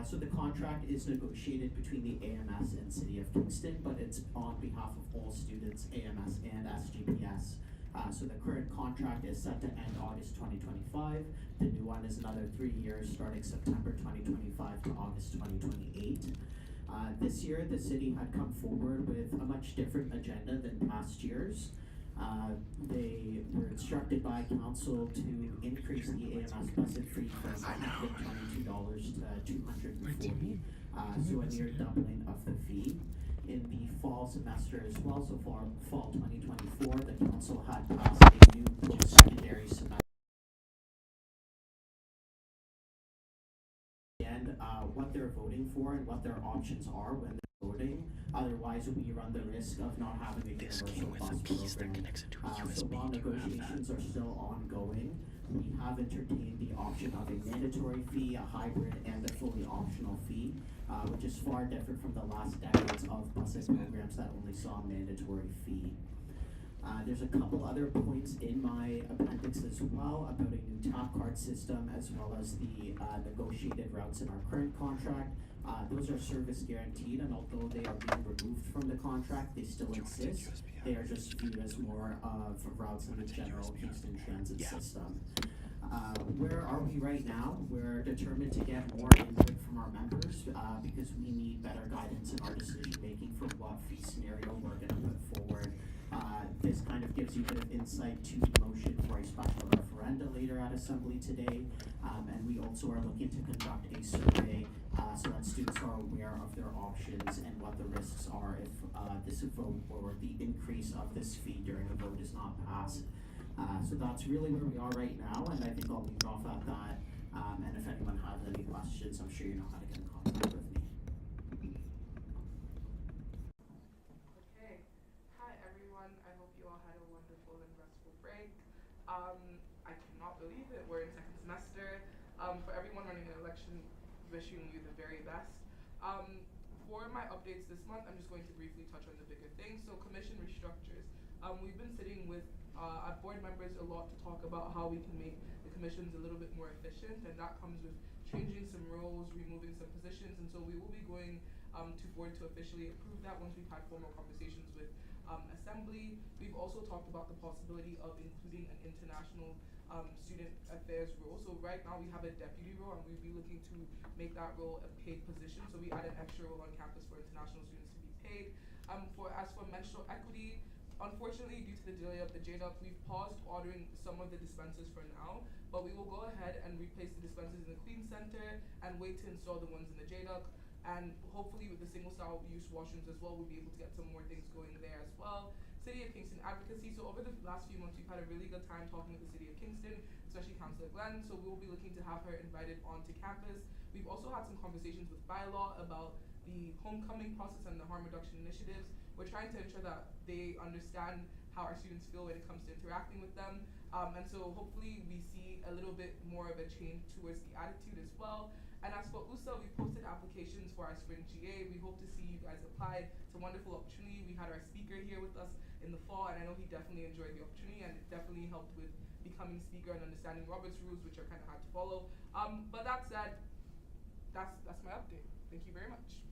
So the contract is negotiated between the AMS and City of Kingston, but it's on behalf of all students, AMS and SGPS. So the current contract is set to end August 2025. The new one is another 3 years starting September 2025 to August 2028. This year, the city had come forward with a much different agenda than past years. They were instructed by council to increase the AMS busing fee from $122 to $240, so a near doubling of the fee. In the fall semester as well, so for fall 2024, the council had passed a new post-secondary semester. And what they're voting for and what their options are when they're voting. Otherwise, we run the risk of not having a universal bus program. So while negotiations are still ongoing, we have entertained the option of a mandatory fee, a hybrid, and a fully optional fee, which is far different from the last decades of busing programs that only saw a mandatory fee. There's a couple other points in my appendix as well about a new tap card system, as well as the negotiated routes in our current contract. Those are service guaranteed, and although they are being removed from the contract, they still exist. They are just viewed as more of routes in the general Kingston transit system. Where are we right now? We're determined to get more input from our members because we need better guidance in our decision making for what fee scenario we're going to put forward. This kind of gives you a bit of insight to the motion for a special referenda later at Assembly today. And we also are looking to conduct a survey so that students are aware of their options and what the risks are if this vote or the increase of this fee during a vote is not passed. So that's really where we are right now, and I think I'll leave off at that. And if anyone has any questions, I'm sure you know how to get in contact with me. Hi everyone, I hope you all had a wonderful and restful break. I cannot believe it, we're in second semester. For everyone running an election, wishing you the very best. For my updates this month, I'm just going to briefly touch on the bigger things. So commission restructures. We've been sitting with our board members a lot to talk about how we can make the commissions a little bit more efficient, and that comes with changing some roles, removing some positions, and so we will be going to board to officially approve that once we've had formal conversations with Assembly. We've also talked about the possibility of including an international student affairs role. So right now we have a deputy role, and we'd be looking to make that role a paid position. So we add an extra role on campus for international students to be paid. As for menstrual equity, unfortunately, due to the delay of the JDUC, we've paused ordering some of the dispensers for now, but we will go ahead and replace the dispensers in the Queen Center and wait to install the ones in the JDUC. And hopefully with the single style use washrooms as well, we'll be able to get some more things going there as well. City of Kingston advocacy. So over the last few months, we've had a really good time talking with the City of Kingston, especially Councillor Glenn. So we'll be looking to have her invited onto campus. We've also had some conversations with bylaw about the homecoming process and the harm reduction initiatives. We're trying to ensure that they understand how our students feel when it comes to interacting with them. And so hopefully we see a little bit more of a change towards the attitude as well. And as for USA, we posted applications for our spring GA. We hope to see you guys apply. It's a wonderful opportunity. We had our speaker here with us in the fall, and I know he definitely enjoyed the opportunity, and it definitely helped with becoming speaker and understanding Robert's rules, which are kind of hard to follow. But that said, that's my update. Thank you very much.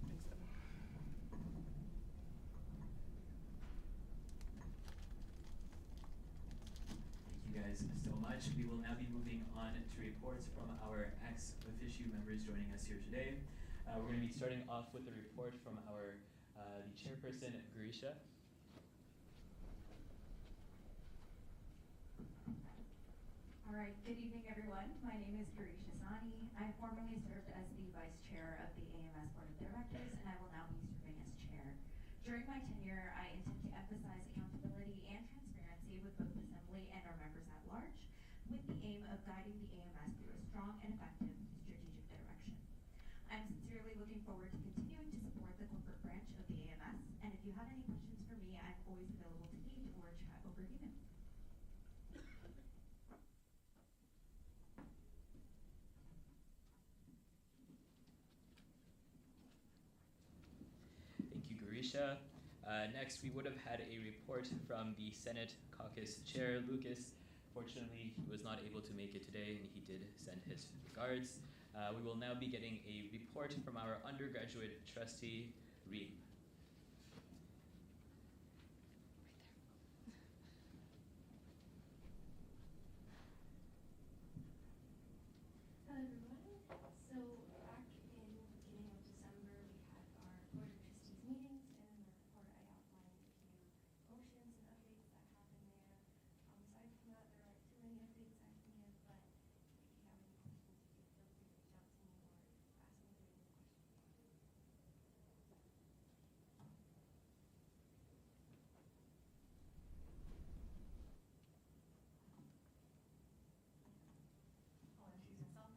Thanks, Emma. Thank you guys so much. We will now be moving on to reports from our ex-officio members joining us here today. We're going to be starting off with a report from our the chairperson, Grisha. All right, good evening everyone. My name is Grisha Sani. I formerly served as the vice chair of the AMS Board of Directors, and I will now be serving as chair. During my tenure, I intend to emphasize accountability and transparency with both Assembly and our members at large, with the aim of guiding the AMS through a strong and effective strategic direction. I'm sincerely looking forward to continuing to support the corporate branch of the AMS, and if you have any questions for me, I'm always available to meet or chat over email. Thank you, Grisha. Next, we would have had a report from the Senate Caucus Chair, Lucas. Unfortunately, he was not able to make it today, and he did send his regards. We will now be getting a report from our undergraduate trustee, Reem. Hello everyone. So back in the beginning of December, we had our Board of Trustees meetings, and in the report I outlined a few motions and updates that happened there. Aside from that, there aren't too many updates I can give, but if you have any questions, you can feel free to reach out to me or ask me if there are any questions. I'll introduce myself.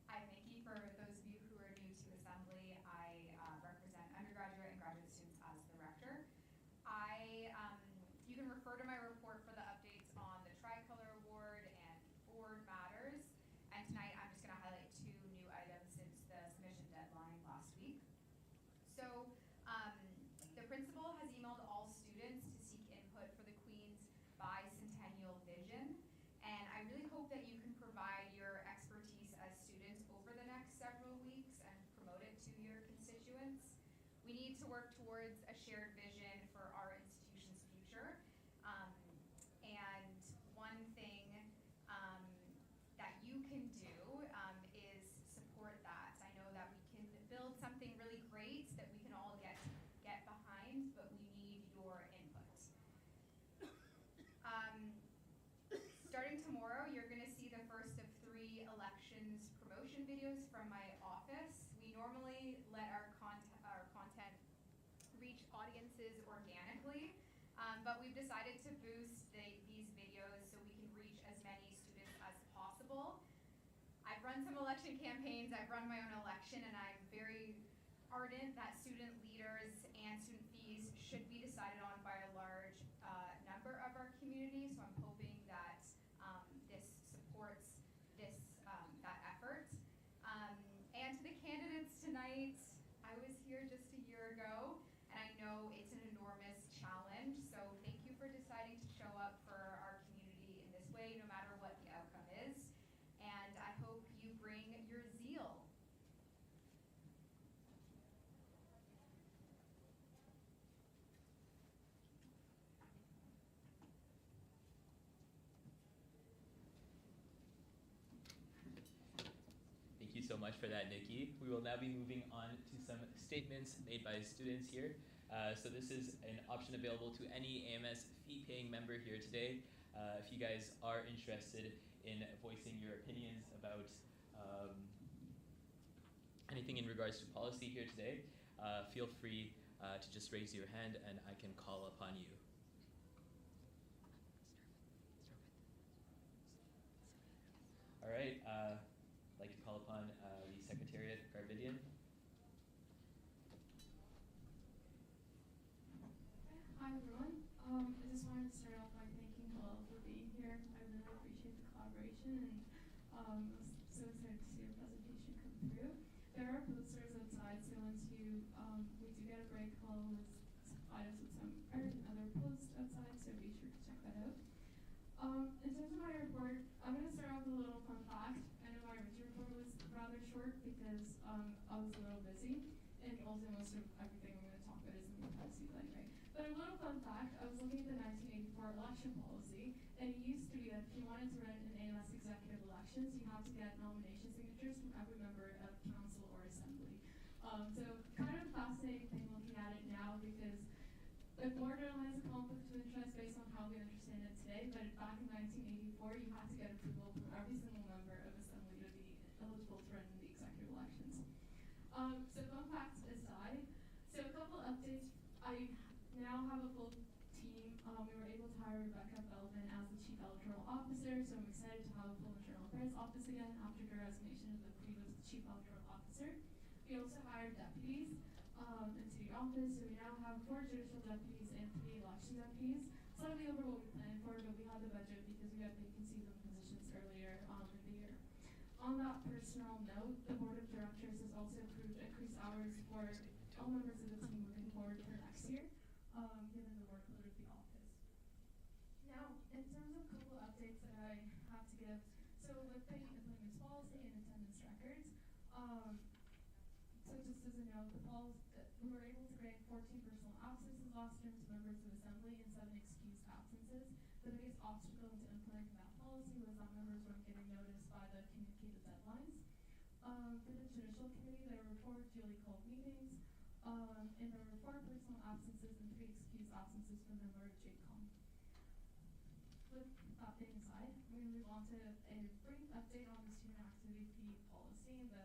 I'm Nikki. For those of you who are new to Assembly, I represent undergraduate and graduate students as the rector. You can refer to my report for the updates on the Tricolor Award and board matters. And tonight I'm just going to highlight 2 new items since the submission deadline last week. So the principal has emailed all students to seek input for the Queen's bicentennial vision. And I really hope that you can provide your expertise as students over the next several weeks and promote it to your constituents. We need to work towards a shared vision for our institution's future. And one thing that you can do is support that. I know that we can build something really great that we can all get behind, but we need your input. Starting tomorrow, you're going to see the first of 3 elections promotion videos from my office. We normally let our content reach audiences organically, but we've decided to boost these videos so we can reach as many students as possible. I've run some election campaigns, I've run my own election, and I'm very ardent that student leaders and student fees should be decided on by a large number of our community, so I'm hoping that this supports that effort. And to the candidates tonight, I was here just a year ago, and I know it's an enormous challenge, so thank you for deciding to show up for our community in this way, no matter what the outcome is. And I hope you bring your zeal. Thank you so much for that, Nikki. We will now be moving on to some statements made by students here. So this is an option available to any AMS fee-paying member here today. If you guys are interested in voicing your opinions about anything in regards to policy here today, feel free to just raise your hand and I can call upon you. All right, I'd like to call upon the Secretariat, Garvidian. Hi everyone. I just wanted to start off by thanking you all for being here. I really appreciate the collaboration, and I was so excited to see your presentation come through. There are posters outside, so once we do get a break, Paul will provide us with some art and other posts outside, so be sure to check that out. In terms of my report, I'm going to start off with a little fun fact. I know my original report was rather short because I was a little busy, and also most of everything I'm going to talk about is in the policies anyway. But a little fun fact, I was looking at the 1984 election policy, and it used to be that if you wanted to run in AMS executive elections, you had to get nomination signatures from every member of council or assembly. So kind of a fascinating thing looking at it now, because it borderlines a conflict of interest based on how we understand it today, but back in 1984, you had to get approval from every single member of assembly to be eligible to run in the executive elections. So fun facts aside, so a couple updates. I now have a full team. We were able to hire Rebecca Feldman as the Chief Electoral Officer, so I'm excited to have a full internal affairs office again after her resignation of the previous Chief Electoral Officer. We also hired deputies in city office, so we now have 4 judicial deputies and 3 election deputies. Slightly over what we planned for, but we had the budget because we had vacancies in positions earlier in the year. On that personal note, the Board of Directors has also approved increased hours for all members of the team moving forward for next year, given the workload of the office. Now, in terms of I have to give. So with the employment policy and attendance records, so just as a note, we were able to grant 14 personal absences last term to members of assembly and 7 excused absences. The biggest obstacle to implementing that policy was that members weren't getting noticed by the communicated deadlines. For the judicial committee, there were 4 duly called meetings, and there were 4 personal absences and 3 excused absences for member JCOM. With that being said, we're going to move on to a brief update on the student activity fee policy and the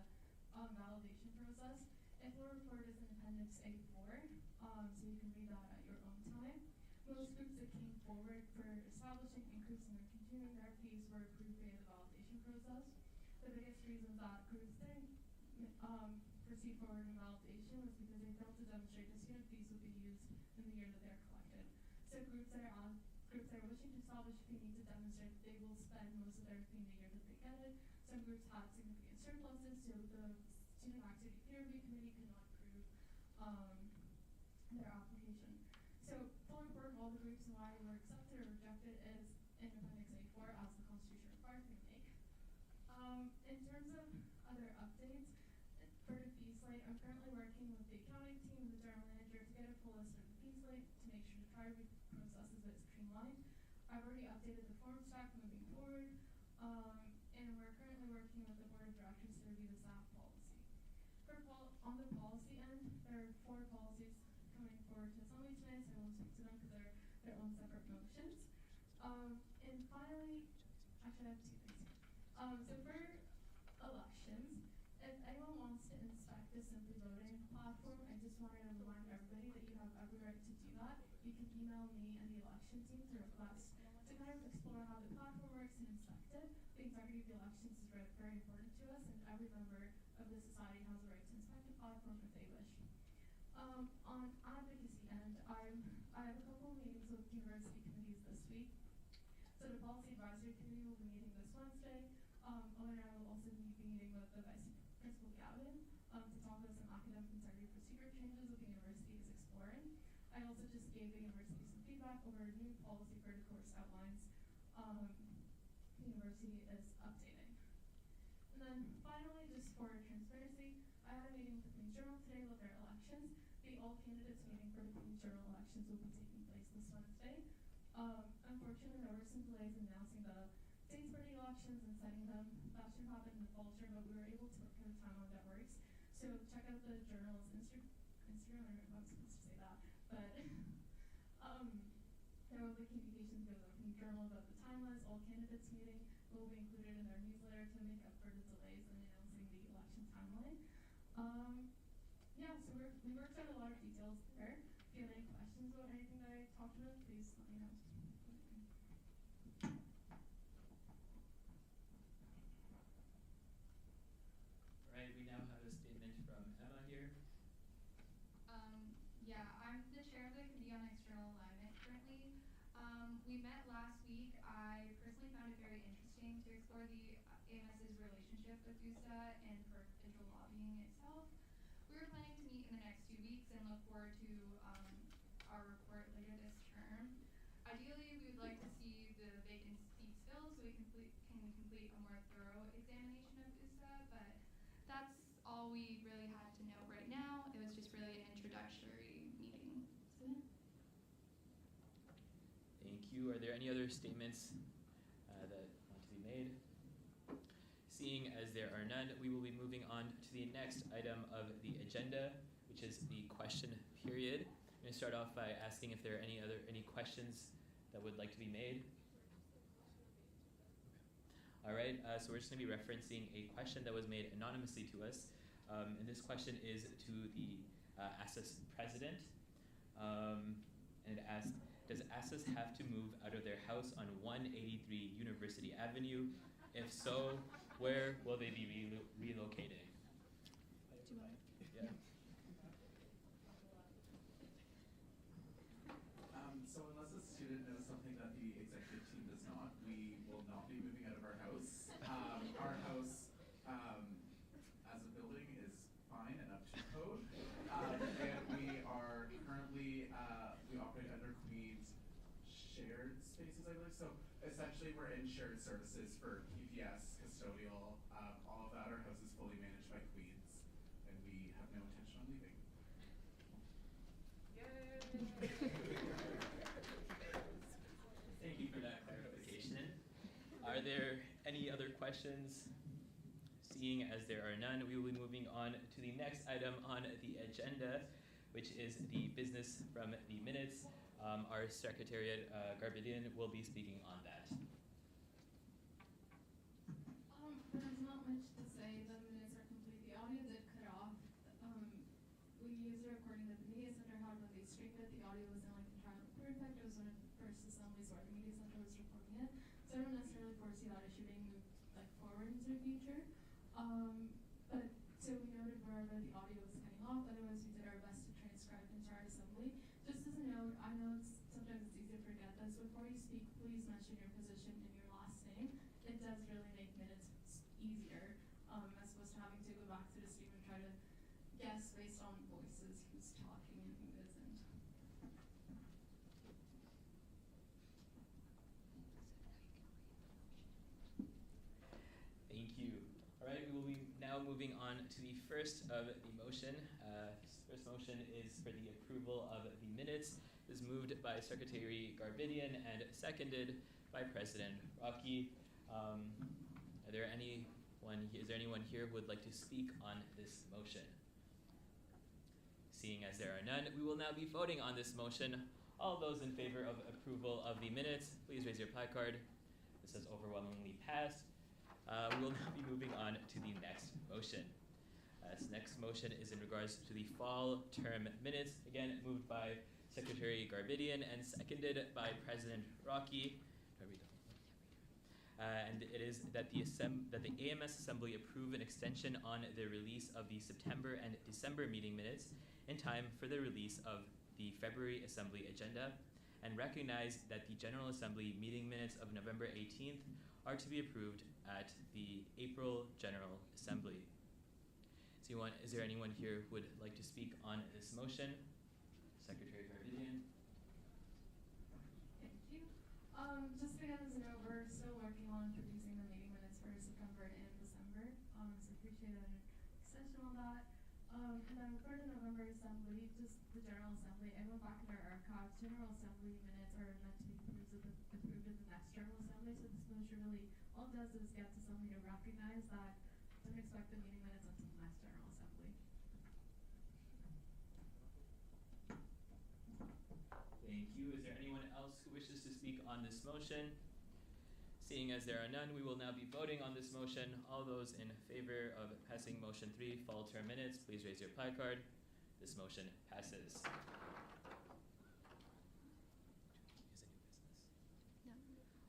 validation process. If the report is in Appendix A4, so you can read that at your own time. Most groups that came forward for establishing, increasing, or continuing their fees were approved via the validation process. The biggest reason that groups didn't proceed forward in validation was because they failed to demonstrate the student fees would be used in the year that they are collected. So groups that are wishing to establish a fee need to demonstrate that they will spend most of their fee in the year that they get it. Some groups had significant surpluses, so the Student Activity Fee Review Committee could not approve their application. So full report of all the groups and why they were accepted or rejected is in Appendix A4 as the Constitution requires me to make. In terms of other updates, for the fee slate, I'm currently working with the accounting team and the general manager to get a full list of the fee slate to make sure the trial process is streamlined. I've already updated the form stack moving forward, and we're currently working with the board of directors to review the staff policy. On the policy end, there are 4 policies coming forward to assembly today, so I won't speak to them because they're their own separate motions. And finally, actually I have 2 things here. So for elections, if anyone wants to inspect the Simply Voting platform, I just wanted to remind everybody that you have every right to do that. You can email me and the election team to request to kind of explore how the platform works and inspect it. The integrity of the elections is very, very important to us, and every member of the society has a right to inspect the platform if they wish. On advocacy end, I have a couple of meetings with university committees this week. So the Policy Advisory Committee will be meeting this Wednesday. Owen and I will also be meeting with the Vice Principal Gavin to talk about some academic integrity procedure changes that the university is exploring. I also just gave the university some feedback over a new policy for the course outlines the university is updating. And then finally, just for transparency, I had a meeting with the Queen's Journal today with their elections. The all candidates meeting for the Queen's Journal elections will be taking place this Wednesday. Unfortunately, there were some delays in announcing the dates for the elections and setting them. That should happen in the fall term, but we were able to work at a timeline that works. So check out the journal's Instagram. I don't know if I'm supposed to say that, but there will be communications with the Queen's Journal about the timelines. All candidates meeting will be included in their newsletter to make up for the delays in announcing the election timeline. Yeah, so we worked out a lot of details there. If you have any questions about anything that I talked about, please let me know. Alright, we now have a statement from Emma here. Yeah, I'm the chair of the Committee on External Alignment currently. We met last week. I personally found it very interesting to explore the AMS's relationship with USA and for digital lobbying itself. We were planning to meet in the next 2 weeks and look forward to our report later this term. Ideally, we would like to see the vacant seats filled so we can complete a more thorough examination of USA, but that's all we really had to know right now. It was just really an introductory meeting. So, yeah. Thank you. Are there any other statements that want to be made? Seeing as there are none, we will be moving on to the next item of the agenda, which is the question period. I'm going to start off by asking if there are any questions that would like to be made. All right, so we're just going to be referencing a question that was made anonymously to us. And this question is to the ASSUS president. And it asked, does ASSUS have to move out of their house on 183 University Avenue? If so, where will they be relocating? Do you want Yeah. So unless a student knows something that the executive team does not, we will not be moving out of our house. Our house, as a building, is fine and up to code. And we are currently, we operate under Queen's shared spaces, I believe. So essentially we're in shared services for PPS, custodial, all of that. Our house is fully managed by Queens, and we have no intention on leaving. Thank you for that clarification. Are there any other questions? Seeing as there are none, we will be moving on to the next item on the agenda, which is the business from the minutes. Our Secretariat, Garbidian, will be speaking on that. There's not much to say. The minutes are complete. The audio did cut off. We used a recording that the media center had when they streamed it. The audio wasn't like entirely perfect. It was one of the first assemblies where the media center was recording it. So I don't necessarily foresee that issue being moved like forward into the future. But so we noted wherever the audio was cutting off. Otherwise, we did our best to transcribe the entire assembly. Just as a note, I know sometimes it's easy to forget this. Before you speak, please mention your position and your last name. It does really make minutes easier, as opposed to having to go back to the stream and try to guess based on voices who's talking and who isn't. Thank you. All right, we will be now moving on to the first of the motion. First motion is for the approval of the minutes. It is moved by Secretary Garbidian and seconded by President Rocky. Is there anyone here who would like to speak on this motion? Seeing as there are none, we will now be voting on this motion. All those in favor of approval of the minutes, please raise your placard. This has overwhelmingly passed. We will now be moving on to the next motion. This next motion is in regards to the fall term minutes. Again, moved by Secretary Garbidian and seconded by President Rocky. And it is that the AMS Assembly approve an extension on the release of the September and December meeting minutes in time for the release of the February Assembly agenda, and recognize that the General Assembly meeting minutes of November 18th are to be approved at the April General Assembly. Is there anyone here who would like to speak on this motion? Secretary Garbidian. Thank you. Just again as a note, we're still working on producing the meeting minutes for September and December. So appreciate an extension on that. And then for the November Assembly, just the General Assembly, I went back in our archives. General Assembly minutes are meant to be approved at the next General Assembly. So this motion really all it does is get to something to recognize that don't expect the meeting minutes until the next General Assembly. Thank you. Is there anyone else who wishes to speak on this motion? Seeing as there are none, we will now be voting on this motion. All those in favor of passing motion 3, fall term minutes, please raise your placard. This motion passes.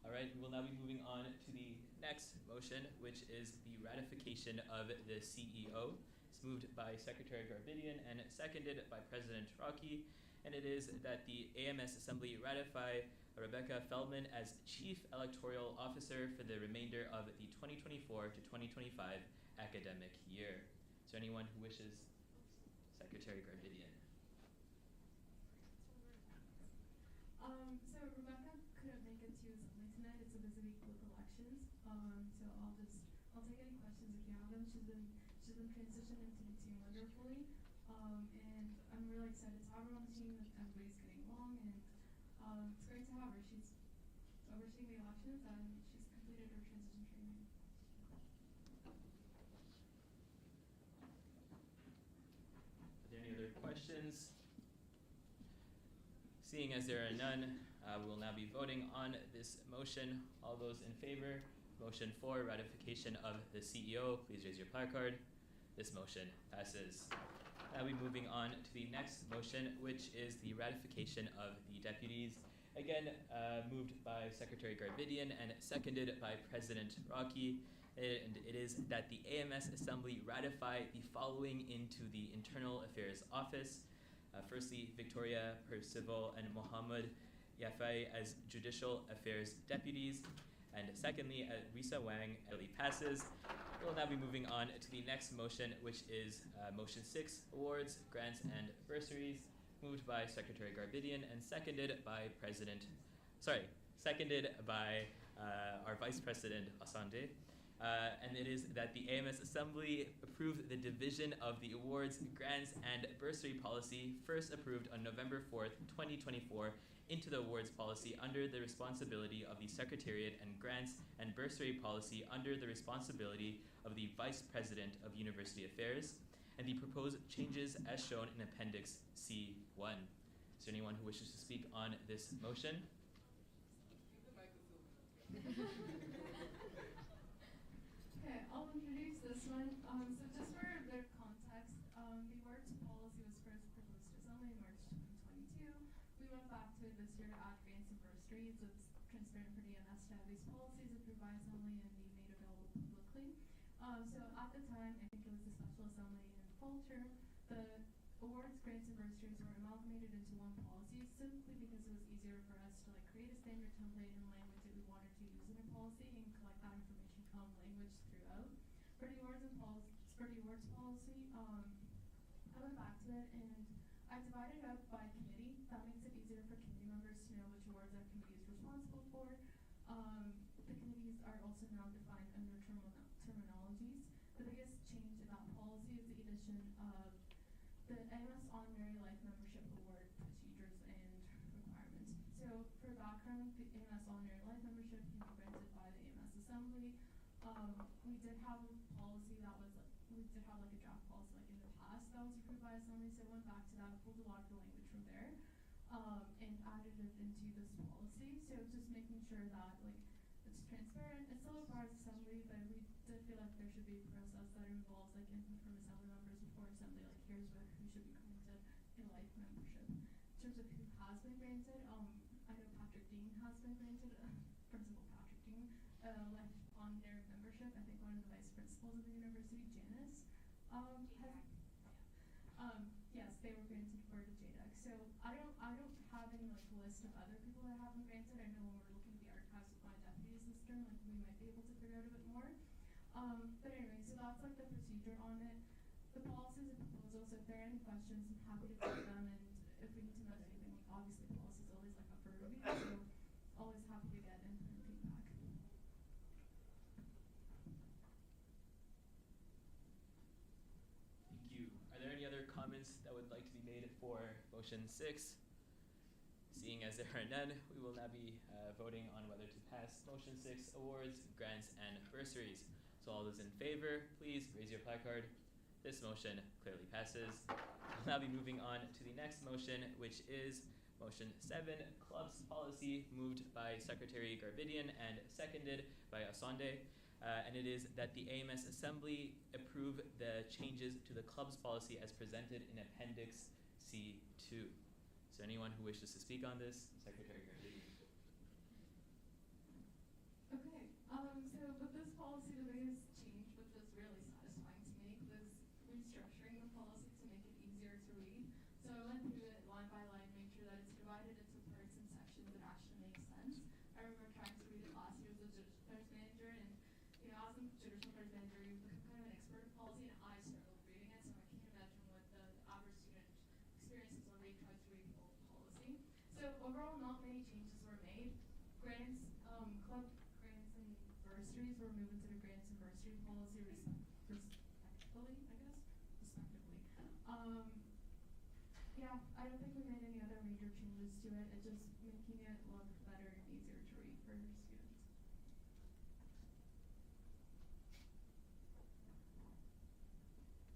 All right, we will now be moving on to the next motion, which is the ratification of the CEO. It's moved by Secretary Garbidian and seconded by President Rocky. And it is that the AMS Assembly ratify Rebecca Feldman as Chief Electoral Officer for the remainder of the 2024 to 2025 academic year. Is there anyone who wishes? Secretary Garbidian. So Rebecca couldn't make it to assembly tonight. It's a busy week with elections. So I'll take any questions if you have them. She's been transitioned into the team wonderfully. And I'm really excited to have her on the team. Everybody's getting along, and it's great to have her. She's overseeing the elections, and she's completed her transition training. Are there any other questions? Seeing as there are none, we will now be voting on this motion. All those in favor, motion 4, ratification of the CEO, please raise your placard. This motion passes. Now we're moving on to the next motion, which is the ratification of the deputies. Again, moved by Secretary Garbidian and seconded by President Rocky. And it is that the AMS Assembly ratify the following into the Internal Affairs Office. Firstly, Victoria Percival and Mohammed Yafai as Judicial Affairs Deputies. And secondly, Risa Wang passes. We'll now be moving on to the next motion, which is motion 6, awards, grants, and bursaries, moved by Secretary Garbidian and seconded by our Vice President, Asante. And it is that the AMS Assembly approved the division of the awards, grants, and bursary policy first approved on November 4th, 2024 into the awards policy under the responsibility of the Secretariat and grants and bursary policy under the responsibility of the Vice President of University Affairs, and the proposed changes as shown in Appendix C1. Is there anyone who wishes to speak on this motion? Okay, I'll introduce this one. So just for a bit of context, the awards policy was first proposed to Assembly in March 2022. We went back to it this year to add grants and bursaries. It's transparent for the AMS to have these policies approved by Assembly and be made available publicly. So at the time, I think it was the Special Assembly in fall term, the awards, grants, and bursaries were amalgamated into one policy simply because it was easier for us to create a standard template in language that we wanted to use in a policy and collect that information from language throughout. For the awards policy, I went back to it and I divided it up by committee. That makes it easier for committee members to know which awards our committee is responsible for. The committees are also now defined under terminologies. The biggest change in that policy is the addition of the AMS Honorary Life Membership Award procedures and requirements. So for background, the AMS Honorary Life Membership can be granted by the AMS Assembly. We did have a policy that was, we did have a draft policy in the past that was approved by Assembly, so I went back to that, pulled a lot of the language from there, and added it into this policy. So just making sure that it's transparent. It still requires Assembly, but we did feel like there should be a process that involves input from Assembly members before Assembly here's who should be granted a life membership. In terms of who has been granted, I know Patrick Dean has been granted, Principal Patrick Dean, life honorary membership. I think one of the vice principals of the university, Janice, yes, they were granted for the JDEC. So I don't have any list of other people that have been granted. I know when we're looking at the archives with my deputies this term, we might be able to figure out a bit more. But anyway, so that's the procedure on it. The policies and proposals, if there are any questions, I'm happy to take them, and if we need to know anything, obviously policy is always up for review, so always happy to get input and feedback. Thank you. Are there any other comments that would like to be made for motion 6? Seeing as there are none, we will now be voting on whether to pass motion 6, awards, grants, and bursaries. So all those in favor, please raise your placard. This motion clearly passes. We'll now be moving on to the next motion, which is motion 7, clubs policy, moved by Secretary Garvidian and seconded by Asande. And it is that the AMS Assembly approve the changes to the clubs policy as presented in Appendix C2. Is there anyone who wishes to speak on this? Secretary Garvidian. Okay, so with this policy, the biggest change, which was really satisfying to me, was restructuring the policy to make it easier to read. So I went through it line by line, make sure that it's divided into parts and sections that actually make sense. I remember trying to read it last year as a judicial affairs manager, and as a judicial affairs manager, you become kind of an expert in policy, and I struggled reading it, so I can't imagine what the average student experiences when they try to read the old policy. So overall, not many changes were made. Grants, club grants and bursaries were moved into the grants and bursary policy respectively. Yeah, I don't think we made any other major changes to it. It's just making it look better and easier to read for students.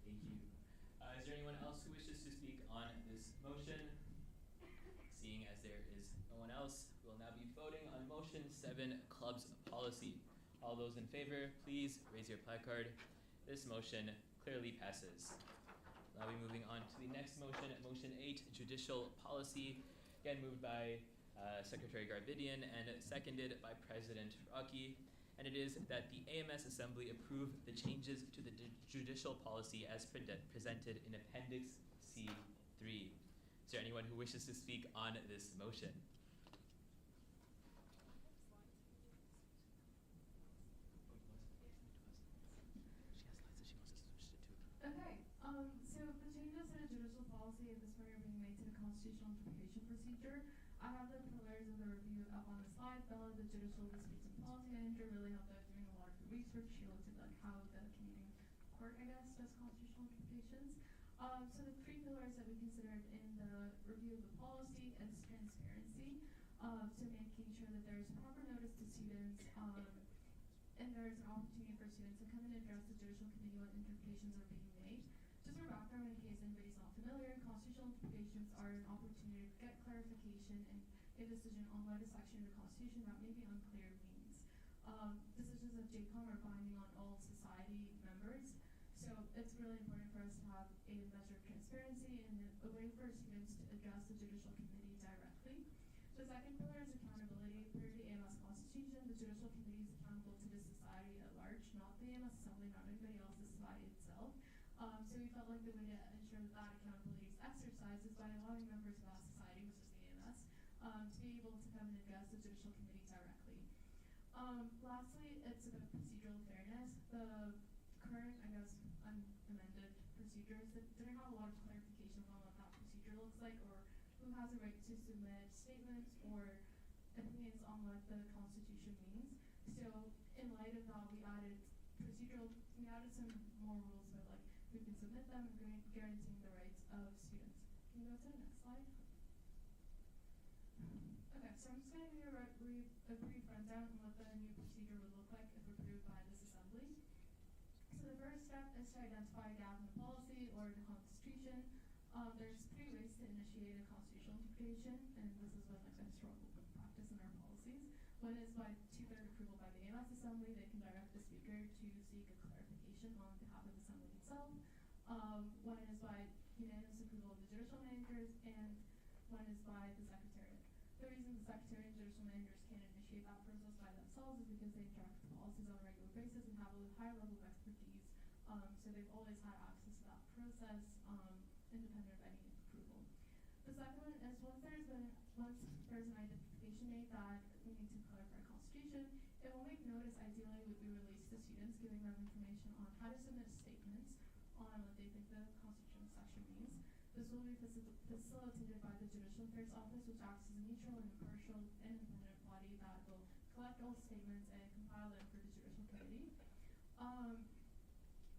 Thank you. Is there anyone else who wishes to speak on this motion? Seeing as there is no one else, we will now be voting on motion 7, clubs policy. All those in favor, please raise your placard. This motion clearly passes. We'll now be moving on to the next motion, motion 8, judicial policy, again moved by Secretary Garvidian and seconded by President Rocky. And it is that the AMS Assembly approve the changes to the judicial policy as presented in Appendix C3. Is there anyone who wishes to speak on this motion? Okay, so the changes to the judicial policy at this point are being made to the constitutional interpretation procedure. I have the pillars of the review up on the slide. Bella, the judicial disputes and policy manager, really helped out doing a lot of the research. She looked at like how the Canadian court, I guess, does constitutional interpretations. So the three pillars that we considered in the review of the policy is transparency, so making sure that there's proper notice to students, and there's an opportunity for students to come and address the judicial committee when interpretations are being made. Just for background, in case anybody's not familiar, constitutional interpretations are an opportunity to get clarification and a decision on what a section of the Constitution that may be unclear means. Decisions of JCOM are binding on all society members, so it's really important for us to have a measure of transparency and a way for students to address the judicial committee directly. The second pillar is accountability. Per the AMS Constitution, the judicial committee is accountable to the society at large, not the AMS Assembly, not anybody else, the society itself. So we felt like the way to ensure that that accountability is exercised is by allowing members of that society, which is the AMS, to be able to come and address the judicial committee directly. Lastly, it's about procedural fairness. The current, I guess, amended procedures that didn't have a lot of clarification on what that procedure looks like, or who has a right to submit statements or opinions on what the Constitution means. So in light of that, we added some more rules about like who can submit them and guaranteeing the rights of students. Can you go to the next slide? Okay, so I'm just going to give you a brief rundown on what the new procedure would look like if approved by this assembly. So the first step is to identify a gap in the policy or the Constitution. There's three ways to initiate a constitutional interpretation, and this is what like a historical practice in our policies. One is by two-third approval by the AMS Assembly. They can direct the speaker to seek a clarification on behalf of the Assembly itself. One is by unanimous approval of the judicial managers, and one is by the Secretariat. The reason the Secretariat and judicial managers can't initiate that process by themselves is because they interact with policies on a regular basis and have a higher level of expertise. So they've always had access to that process, independent of any approval. The second one is once there's an identification made that we need to clarify a Constitution, it will make notice ideally would be released to students, giving them information on how to submit statements on what they think the Constitution section means. This will be facilitated by the Judicial Affairs Office, which acts as a neutral and impartial independent body that will collect all statements and compile them for the Judicial Committee.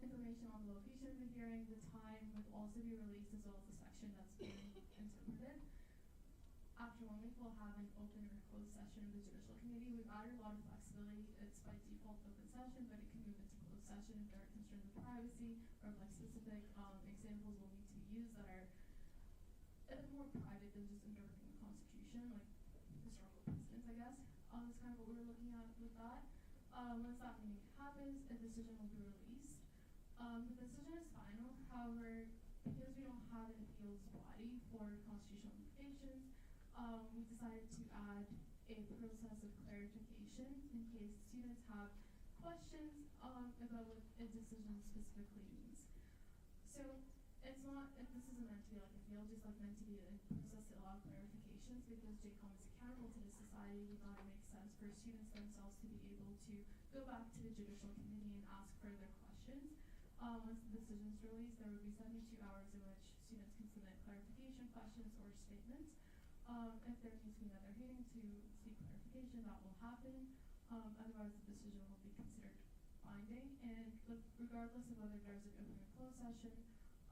Information on the location of the hearing, the time would also be released, as well as the section that's being interpreted. After 1 week, we'll have an open or closed session of the Judicial Committee. We've added a lot of flexibility. It's by default open session, but it can move into closed session if there are concerns with privacy or like specific examples will need to be used that are a bit more private than just interpreting the Constitution, like historical precedents, I guess. That's kind of what we were looking at with that. Once that meeting happens, a decision will be released. The decision is final. However, because we don't have an appeals body for constitutional implications, we decided to add a process of clarification in case students have questions about what a decision specifically means. So it's not, this isn't meant to be like a field, just like meant to be a process to allow clarifications, because JCOM is accountable to the society. We thought it makes sense for students themselves to be able to go back to the Judicial Committee and ask further questions. Once the decision is released, there will be 72 hours in which students can submit clarification questions or statements. If there needs to be another hearing to seek clarification, that will happen. Otherwise, the decision will be considered binding. And regardless of whether there's an open or closed session,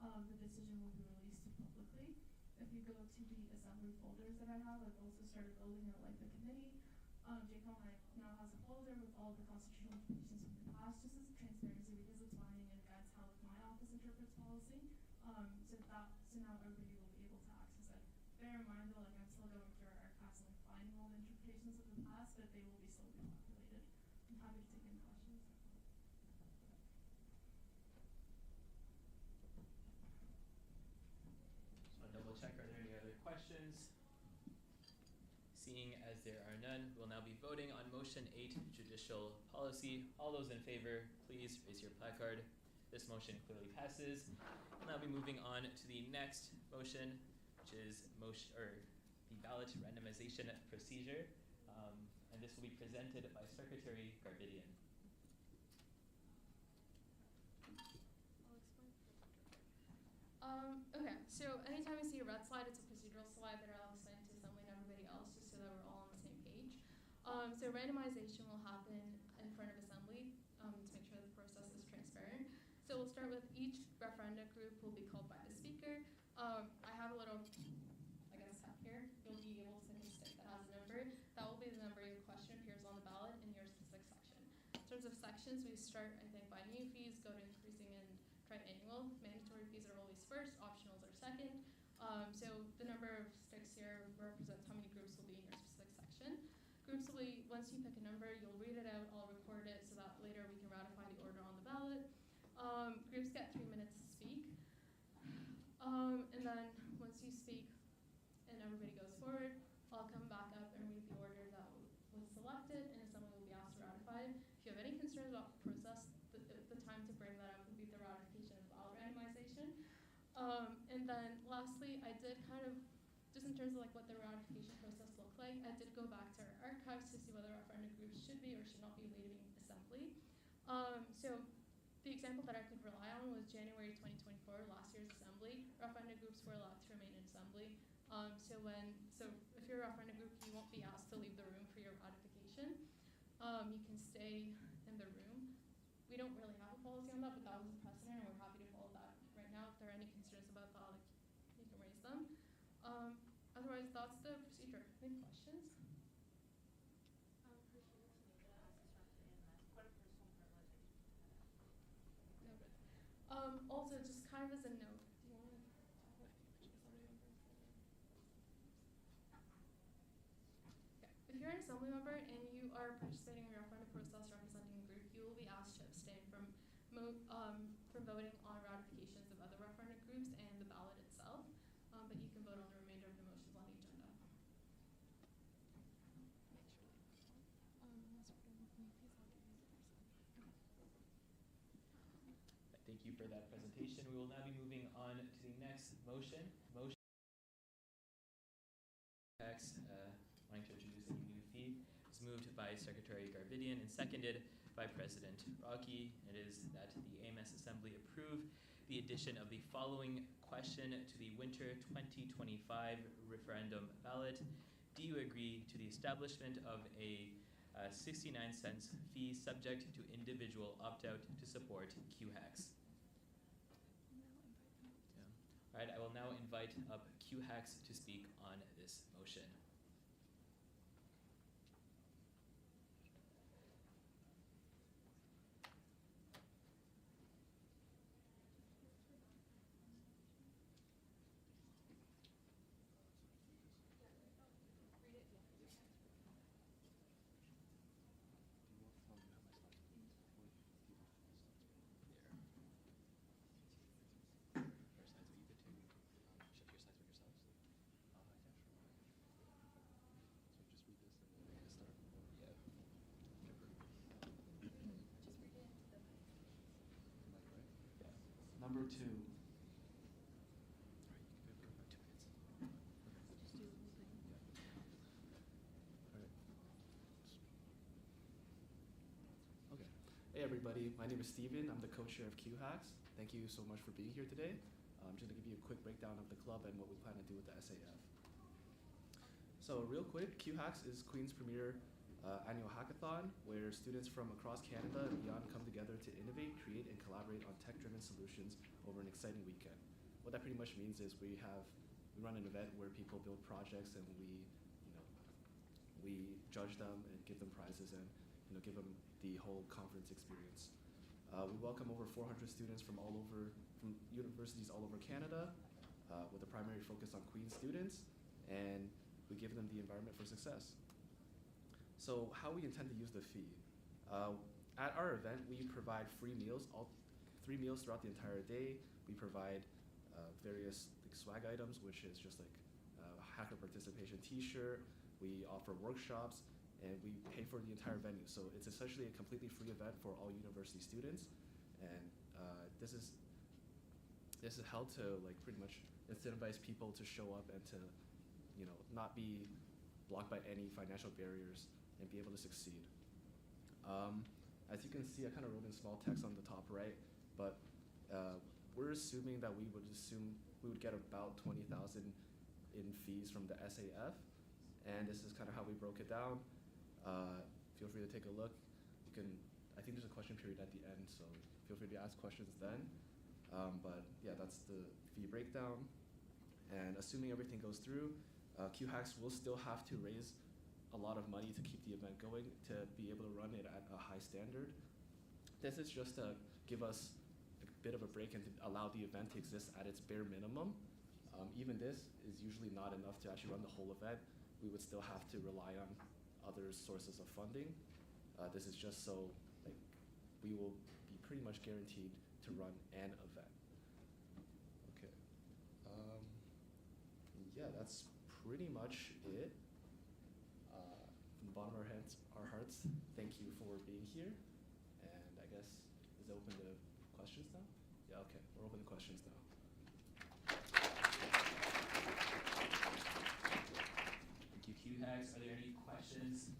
the decision will be released publicly. If you go to the assembly folders that I have, I've also started building out like the committee. JCOM now has a folder with all the constitutional interpretations from the past, just as transparency, because it's binding and guides how my office interprets policy. So now everybody will be able to access it. Bear in mind though, like I'm still going through our archives and finding all the interpretations of the past, but they will be slowly populated. I'm happy to take any questions. Just want to double check, are there any other questions? Seeing as there are none, we'll now be voting on motion 8, judicial policy. All those in favor, please raise your placard. This motion clearly passes. We'll now be moving on to the next motion, which is the ballot randomization procedure. And this will be presented by Secretary Garbidian. Okay, so anytime I see a red slide, it's a procedural slide that I'll explain to Assembly and everybody else. So randomization will happen in front of assembly to make sure the process is transparent. So we'll start with each referenda group will be called by the speaker. I have a little, I guess, tab here. You'll be able to hit a stick that has a number. That will be the number your question appears on the ballot in your specific section. In terms of sections, we start, I think, by new fees, go to increasing and triennial. Mandatory fees are always first, optionals are second. So the number of sticks here represents how many groups will be in your specific section. Groups will be, once you pick a number, you'll read it out, I'll record it so that later we can ratify the order on the ballot. Groups get 3 minutes to speak. And then once you speak and everybody goes forward, I'll come back up and read the order that was selected and assembly will be asked to ratify. If you have any concerns about the process, the time to bring that up would be the ratification of ballot randomization. And then lastly, I did kind of, just in terms of like what the ratification process looked like, I did go back to our archives to see whether referendum groups should be or should not be leading assembly. So the example that I could rely on was January 2024, last year's assembly. Referendum groups were allowed to remain in assembly. So if you're a referendum group, you won't be asked to leave the room for your ratification. You can stay in the room. We don't really have a policy on that, but that was a precedent, and we're happy to follow that right now. If there are any concerns about that, like, you can raise them. Otherwise, that's the procedure. Any questions? Noted. Also, just kind of as a note, do you want to talk about assembly members? Okay. If you're an assembly member and you are participating in the referendum process representing a group, you will be asked to abstain from voting on ratifications of other referendum groups and the ballot itself, but you can vote on the remainder of the motions on the agenda. Thank you for that presentation. We will now be moving on to the next motion. Motion tax, wanting to introduce a new fee, is moved by Secretary Garvidian and seconded by President Rocky. It is that the AMS Assembly approve the addition of the following question to the winter 2025 referendum ballot. Do you agree to the establishment of a 69-cent fee subject to individual opt-out to support QHAX? All right, I will now invite up QHAX to speak on this motion. Number 2. Okay. Hey everybody, my name is Steven. I'm the co-chair of QHAX. Thank you so much for being here today. I'm just going to give you a quick breakdown of the club and what we plan to do with the SAF. So real quick, QHAX is Queen's premier annual hackathon where students from across Canada and beyond come together to innovate, create, and collaborate on tech-driven solutions over an exciting weekend. What that pretty much means is we run an event where people build projects and we judge them and give them prizes and give them the whole conference experience. We welcome over 400 students from universities all over Canada with a primary focus on Queen's students, and we give them the environment for success. So how we intend to use the fee. At our event, we provide free meals, 3 meals throughout the entire day. We provide various swag items, which is just like a hacker participation t-shirt. We offer workshops, and we pay for the entire venue. So it's essentially a completely free event for all university students. And this is held to like pretty much incentivize people to show up and to not be blocked by any financial barriers and be able to succeed. As you can see, I kind of wrote in small text on the top right, but we're assuming that we would get about 20,000 in fees from the SAF, and this is kind of how we broke it down. Feel free to take a look. You can, I think there's a question period at the end, so feel free to ask questions then. But yeah, that's the fee breakdown. And assuming everything goes through, QHACs will still have to raise a lot of money to keep the event going, to be able to run it at a high standard. This is just to give us a bit of a break and to allow the event to exist at its bare minimum. Even this is usually not enough to actually run the whole event. We would still have to rely on other sources of funding. This is just so like we will be pretty much guaranteed to run an event. Okay. Yeah, that's pretty much it. From the bottom of our hearts, thank you for being here. And I guess, is it open to questions now? Yeah, okay, we're open to questions now. Thank you, QHACs. Are there any questions?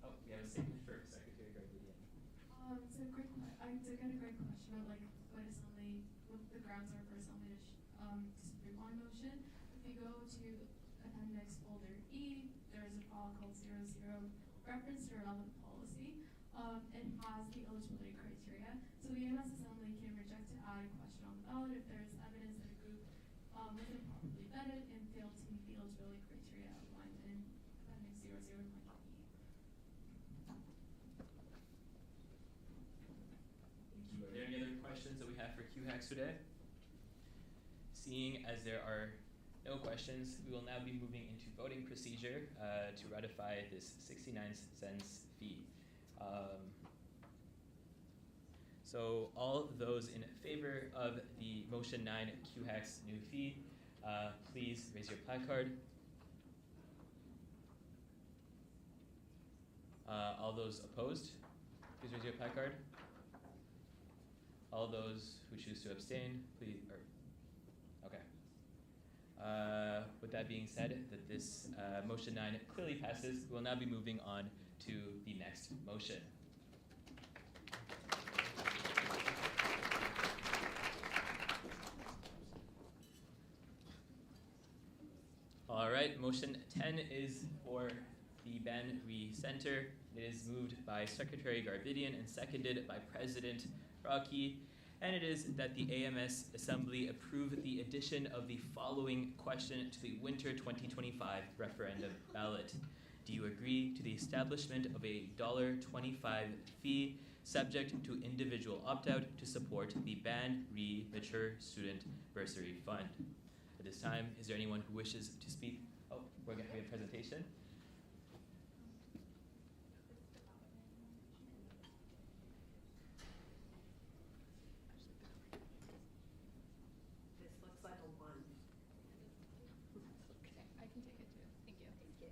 Oh, we have a statement for Secretary Garvidian. So I did get a great question about like what the grounds are for assembly to speak on motion. If you go to appendix folder E, there's a file called 00 reference to relevant policy. It has the eligibility criteria. So the AMS Assembly can reject to add a question on the ballot if there is evidence that a group was improperly vetted and failed to meet the eligibility criteria outlined in appendix 00.E. Thank you. Are there any other questions that we have for QHACs today? Seeing as there are no questions, we will now be moving into voting procedure to ratify this 69 cents fee. So all those in favor of the motion 9 QHACs new fee, please raise your placard. All those opposed, please raise your placard. All those who choose to abstain, please, okay. With that being said, that this motion 9 clearly passes, we will now be moving on to the next motion. All right, motion 10 is for the Ben Ree Center. It is moved by Secretary Garvidian and seconded by President Rocky. And it is that the AMS Assembly approve the addition of the following question to the winter 2025 referendum ballot. Do you agree to the establishment of a $25 fee subject to individual opt-out to support the Ben Ree Mature Student Bursary Fund? At this time, is there anyone who wishes to speak? Oh, we're going to have a presentation. This looks like a 1. Okay, I can take it too. Thank you. Thank you.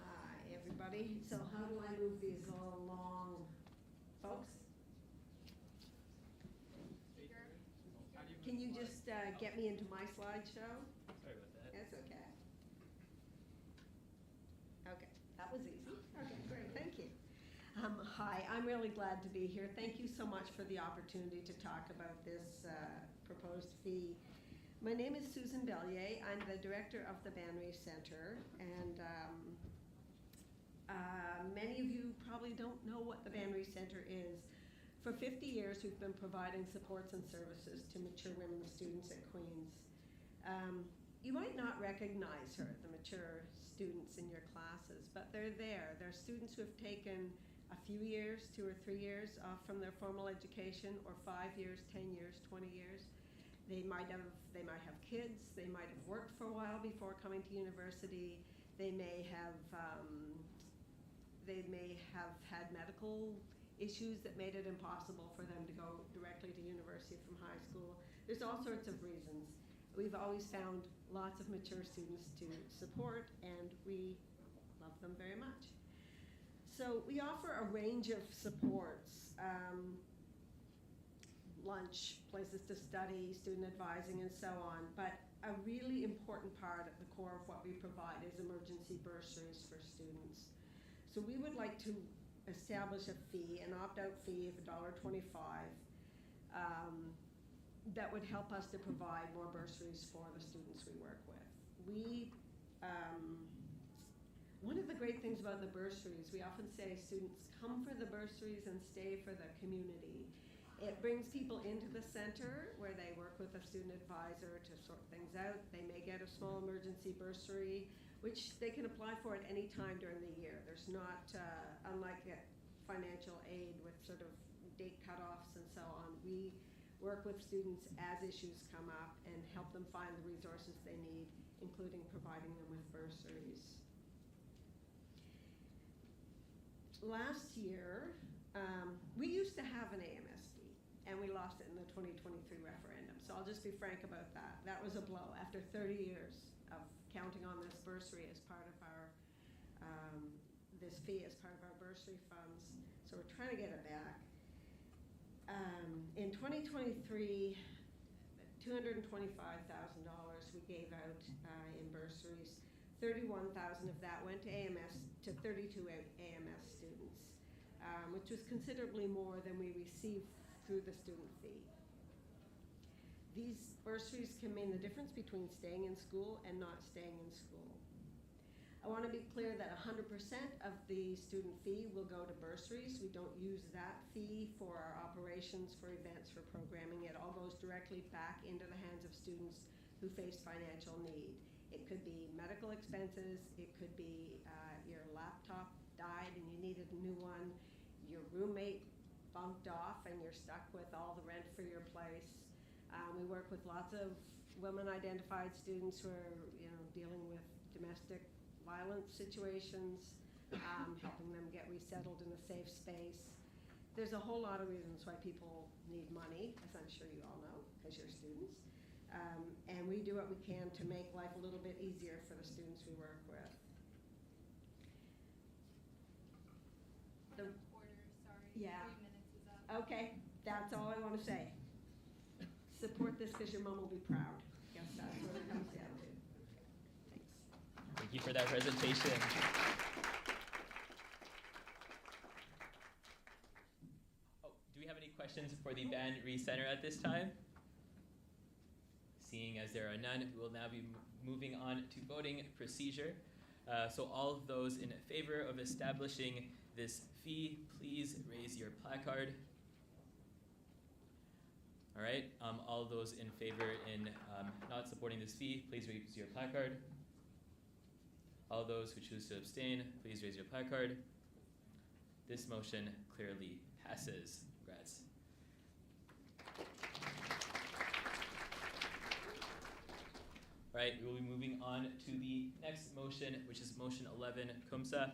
Hi, everybody. So how do I move these along, folks? Can you just get me into my slideshow? Sorry about that. That's okay. Okay, that was easy. Okay, great, thank you. Hi, I'm really glad to be here. Thank you so much for the opportunity to talk about this proposed fee. My name is Susan Bellier. I'm the director of the Ben Ree Center, and many of you probably don't know what the Ben Ree Center is. For 50 years, we've been providing supports and services to mature women students at Queen's. You might not recognize her, the mature students in your classes, but they're there. They're students who have taken a few years, 2 or 3 years off from their formal education, or 5 years, 10 years, 20 years. They might have kids. They might have worked for a while before coming to university. They may have had medical issues that made it impossible for them to go directly to university from high school. There's all sorts of reasons. We've always found lots of mature students to support, and we love them very much. So we offer a range of supports, lunch, places to study, student advising, and so on. But a really important part at the core of what we provide is emergency bursaries for students. So we would like to establish a fee, an opt-out fee of $1.25. that would help us to provide more bursaries for the students we work with. One of the great things about the bursaries, we often say students come for the bursaries and stay for the community. It brings people into the center where they work with a student advisor to sort things out. They may get a small emergency bursary, which they can apply for at any time during the year. There's not, unlike financial aid with sort of date cutoffs and so on, we work with students as issues come up and help them find the resources they need, including providing them with bursaries. Last year, we used to have an AMS fee, and we lost it in the 2023 referendum. So I'll just be frank about that. That was a blow after 30 years of counting on this bursary as part of our, this fee as part of our bursary funds. So we're trying to get it back. In 2023, $225,000 we gave out in bursaries. 31,000 of that went to AMS, to 32 AMS students, which was considerably more than we received through the student fee. These bursaries can mean the difference between staying in school and not staying in school. I want to be clear that 100% of the student fee will go to bursaries. We don't use that fee for our operations, for events, for programming. It all goes directly back into the hands of students who face financial need. It could be medical expenses, it could be your laptop died and you needed a new one, your roommate bunked off and you're stuck with all the rent for your place. We work with lots of women-identified students who are dealing with domestic violence situations, helping them get resettled in a safe space. There's a whole lot of reasons why people need money, as I'm sure you all know, because you're students. And we do what we can to make life a little bit easier for the students we work with. Point of order, sorry. Yeah. 3 minutes is up. Okay, that's all I want to say. Support this because your mom will be proud. Guess that's what it comes down to. Thanks. Thank you for that presentation. Oh, do we have any questions for the band recenter at this time? Seeing as there are none, we will now be moving on to voting procedure. So all of those in favor of establishing this fee, please raise your placard. All right, all those in favor in not supporting this fee, please raise your placard. All those who choose to abstain, please raise your placard. This motion clearly passes. Congrats. All right, we will be moving on to the next motion, which is motion 11, Kumsa.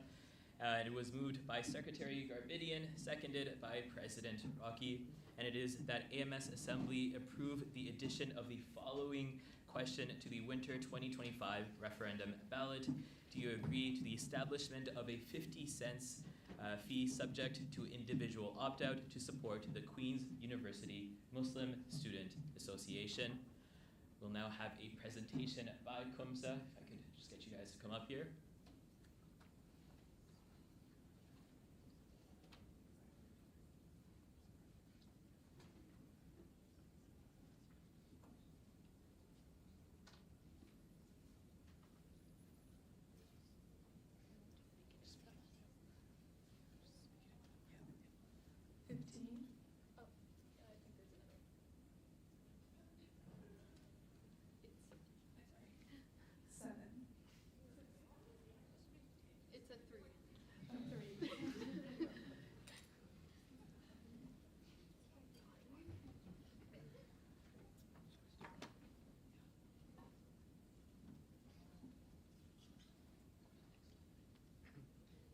It was moved by Secretary Garbidian, seconded by President Rocky, and it is that AMS Assembly approve the addition of the following question to the winter 2025 referendum ballot. Do you agree to the establishment of a 50 cents fee subject to individual opt-out to support the Queen's University Muslim Student Association? We'll now have a presentation by Kumsa. If I could just get you guys to come up here.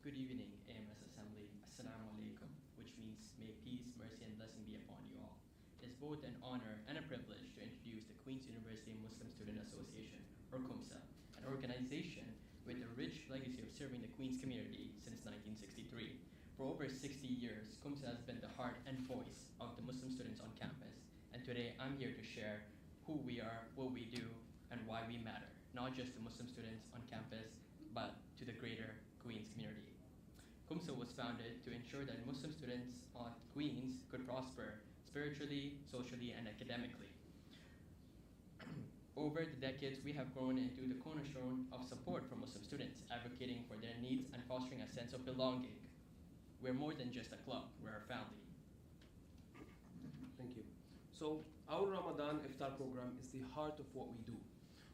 Good evening, AMS Assembly. Assalamu alaikum, which means may peace, mercy, and blessing be upon you all. It is both an honor and a privilege to introduce the Queen's University Muslim Student Association, or QUMSA, an organization with a rich legacy of serving the Queen's community since 1963. For over 60 years, QUMSA has been the heart and voice of the Muslim students on campus, and today I'm here to share who we are, what we do, and why we matter, not just to Muslim students on campus, but to the greater Queen's community. QUMSA was founded to ensure that Muslim students at Queen's could prosper spiritually, socially, and academically. Over the decades, we have grown into the cornerstone of support for Muslim students, advocating for their needs and fostering a sense of belonging. We're more than just a club, we're a family. Thank you. So, our Ramadan Iftar program is the heart of what we do,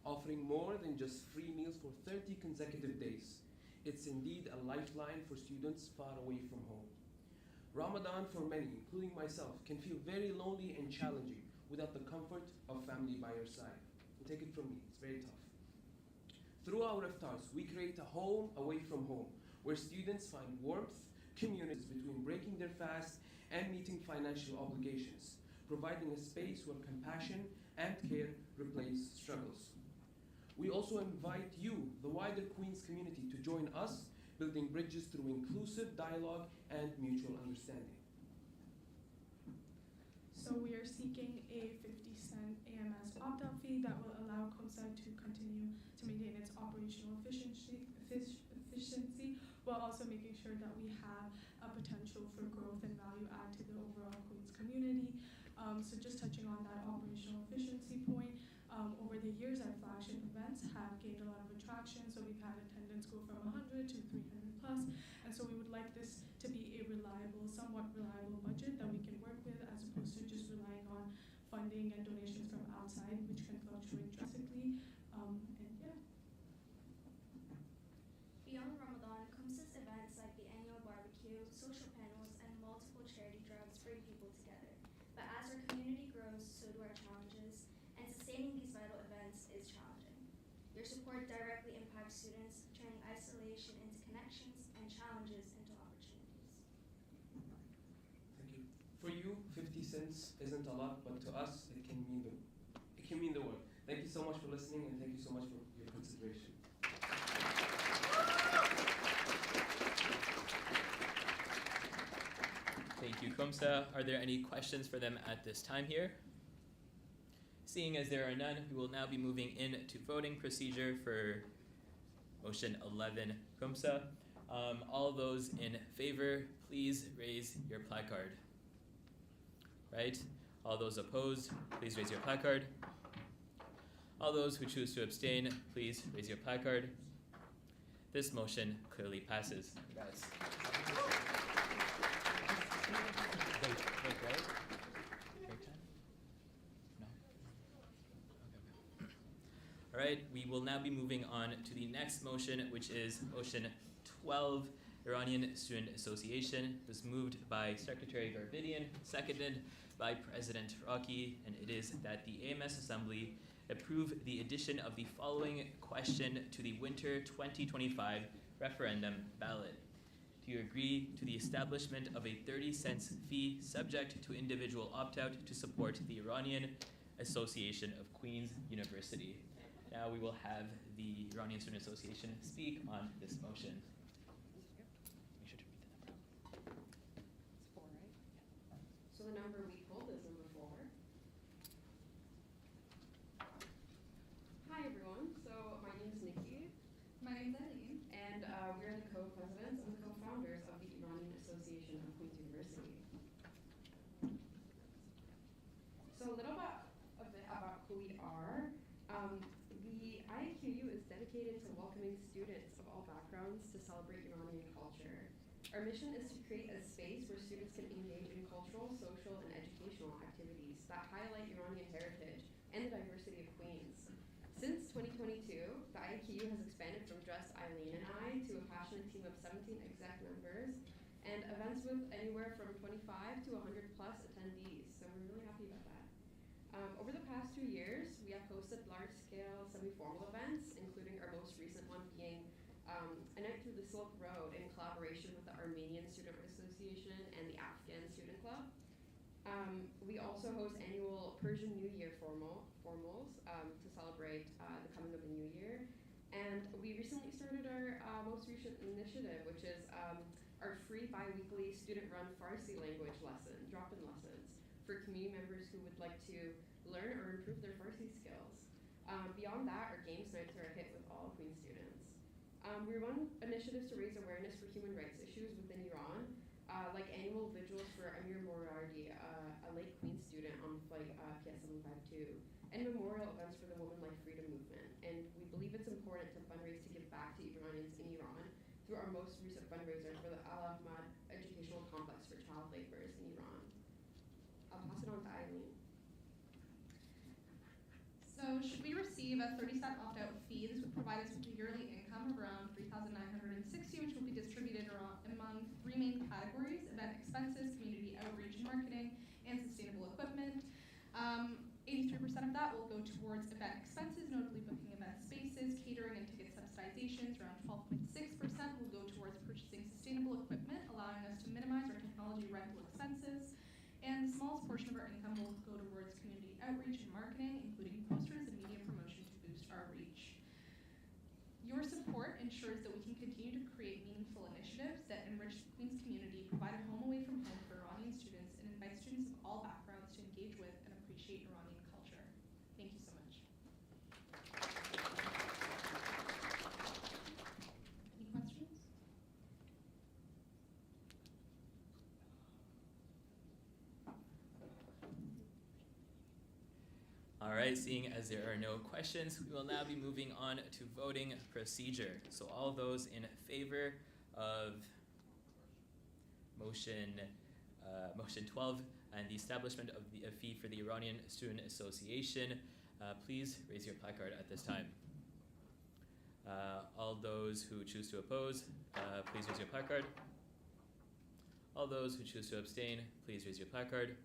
offering more than just free meals for 30 consecutive days. It's indeed a lifeline for students far away from home. Ramadan, for many, including myself, can feel very lonely and challenging without the comfort of family by your side. And take it from me, it's very tough. Through our iftars, we create a home away from home, where students find warmth, communities between breaking their fast and meeting financial obligations, providing a space where compassion and care replace struggles. We also invite you, the wider Queens community, to join us, building bridges through inclusive dialogue and mutual understanding. So we are seeking a 50-cent AMS opt-out fee that will allow COMSA to continue to maintain its operational efficiency while also making sure that we have a potential for growth and value add to the overall Queens community. So just touching on that operational efficiency point, over the years our flagship events have gained a lot of attraction, so we've had attendance go from 100 to 300 plus, and so we would like this to be a reliable, somewhat reliable budget that we can work with as opposed to just relying on funding and donations from outside, which can fluctuate drastically, and yeah. Beyond Ramadan, COMSA's events like the annual barbecue, social panels, and multiple charity drives bring people together. But as our community grows, so do our challenges, and sustaining these vital events is challenging. Your support directly impacts students, turning isolation into connections and challenges into opportunities. Thank you. For you, 50 cents isn't a lot, but to us, it can mean the world. Thank you so much for listening, and thank you so much for your consideration. Thank you, COMSA. Are there any questions for them at this time here? Seeing as there are none, we will now be moving into voting procedure for motion 11, COMSA. All those in favor, please raise your placard. Right? All those opposed, please raise your placard. All those who choose to abstain, please raise your placard. This motion clearly passes. Guys. All right, we will now be moving on to the next motion, which is motion 12, Iranian Student Association. It was moved by Secretary Garvidian, seconded by President Raki, and it is that the AMS Assembly approve the addition of the following question to the winter 2025 referendum ballot. Do you agree to the establishment of a 30 cents fee subject to individual opt-out to support the Iranian Association of Queens University? Now we will have the Iranian Student Association speak on this motion. Make sure to read the number. It's 4, right? Yeah. So the number we pulled is number 4. Hi everyone. So my name is Nikki. My name's Eileen. And we're the co-presidents and co-founders of the Iranian Association of Queens University. So a little bit about who we are. The IAQU is dedicated to welcoming students of all backgrounds to celebrate Iranian culture. Our mission is to create a space where students can engage in cultural, social, and educational activities that highlight Iranian heritage and the diversity of Queens. Since 2022, the IAQU has expanded from just Eileen and I to a passionate team of 17 exec members and events with anywhere from 25 to 100 plus attendees. So we're really happy about that. Over the past 2 years, we have hosted large-scale semi-formal events, including our most recent one being a night through the Silk Road in collaboration with the Armenian Student Association and the Afghan Student Club. We also host annual Persian New Year formals to celebrate the coming of the new year. And we recently started our most recent initiative, which is our free bi-weekly student-run Farsi language lesson, drop-in lessons, for community members who would like to learn or improve their Farsi skills. Beyond that, our games nights are a hit with all Queen students. We run initiatives to raise awareness for human rights issues within Iran, like annual vigils for Amir Morardi, a late Queen student on flight PS752, and memorial events for the women like freedom movement. And we believe it's important to fundraise to give back to Iranians in Iran through our most recent fundraiser for the Al Ahmad Educational Complex for child laborers in Iran. I'll pass it on to Eileen. So should we receive a 30-cent opt-out fee, this would provide us with a yearly income of around $3,960, which will be distributed among three main categories: event expenses, community outreach and marketing, and sustainable equipment. 83% of that will go towards event expenses, notably booking event spaces, catering and ticket subsidizations. Around 12.6% will go towards purchasing sustainable equipment, allowing us to minimize our technology rental expenses. And the smallest portion of our income will go towards community outreach and marketing, including posters and media promotion to boost our reach. Your support ensures that we can continue to create meaningful initiatives that enrich the Queen's community, provide a home away from home for Iranian students, and invite students of all backgrounds to engage with and appreciate Iranian culture. Thank you so much. Any questions? All right, seeing as there are no questions, we will now be moving on to voting procedure. So all those in favor of motion 12 and the establishment of a fee for the Iranian Student Association, please raise your placard at this time. All those who choose to oppose, please raise your placard. All those who choose to abstain, please raise your placard.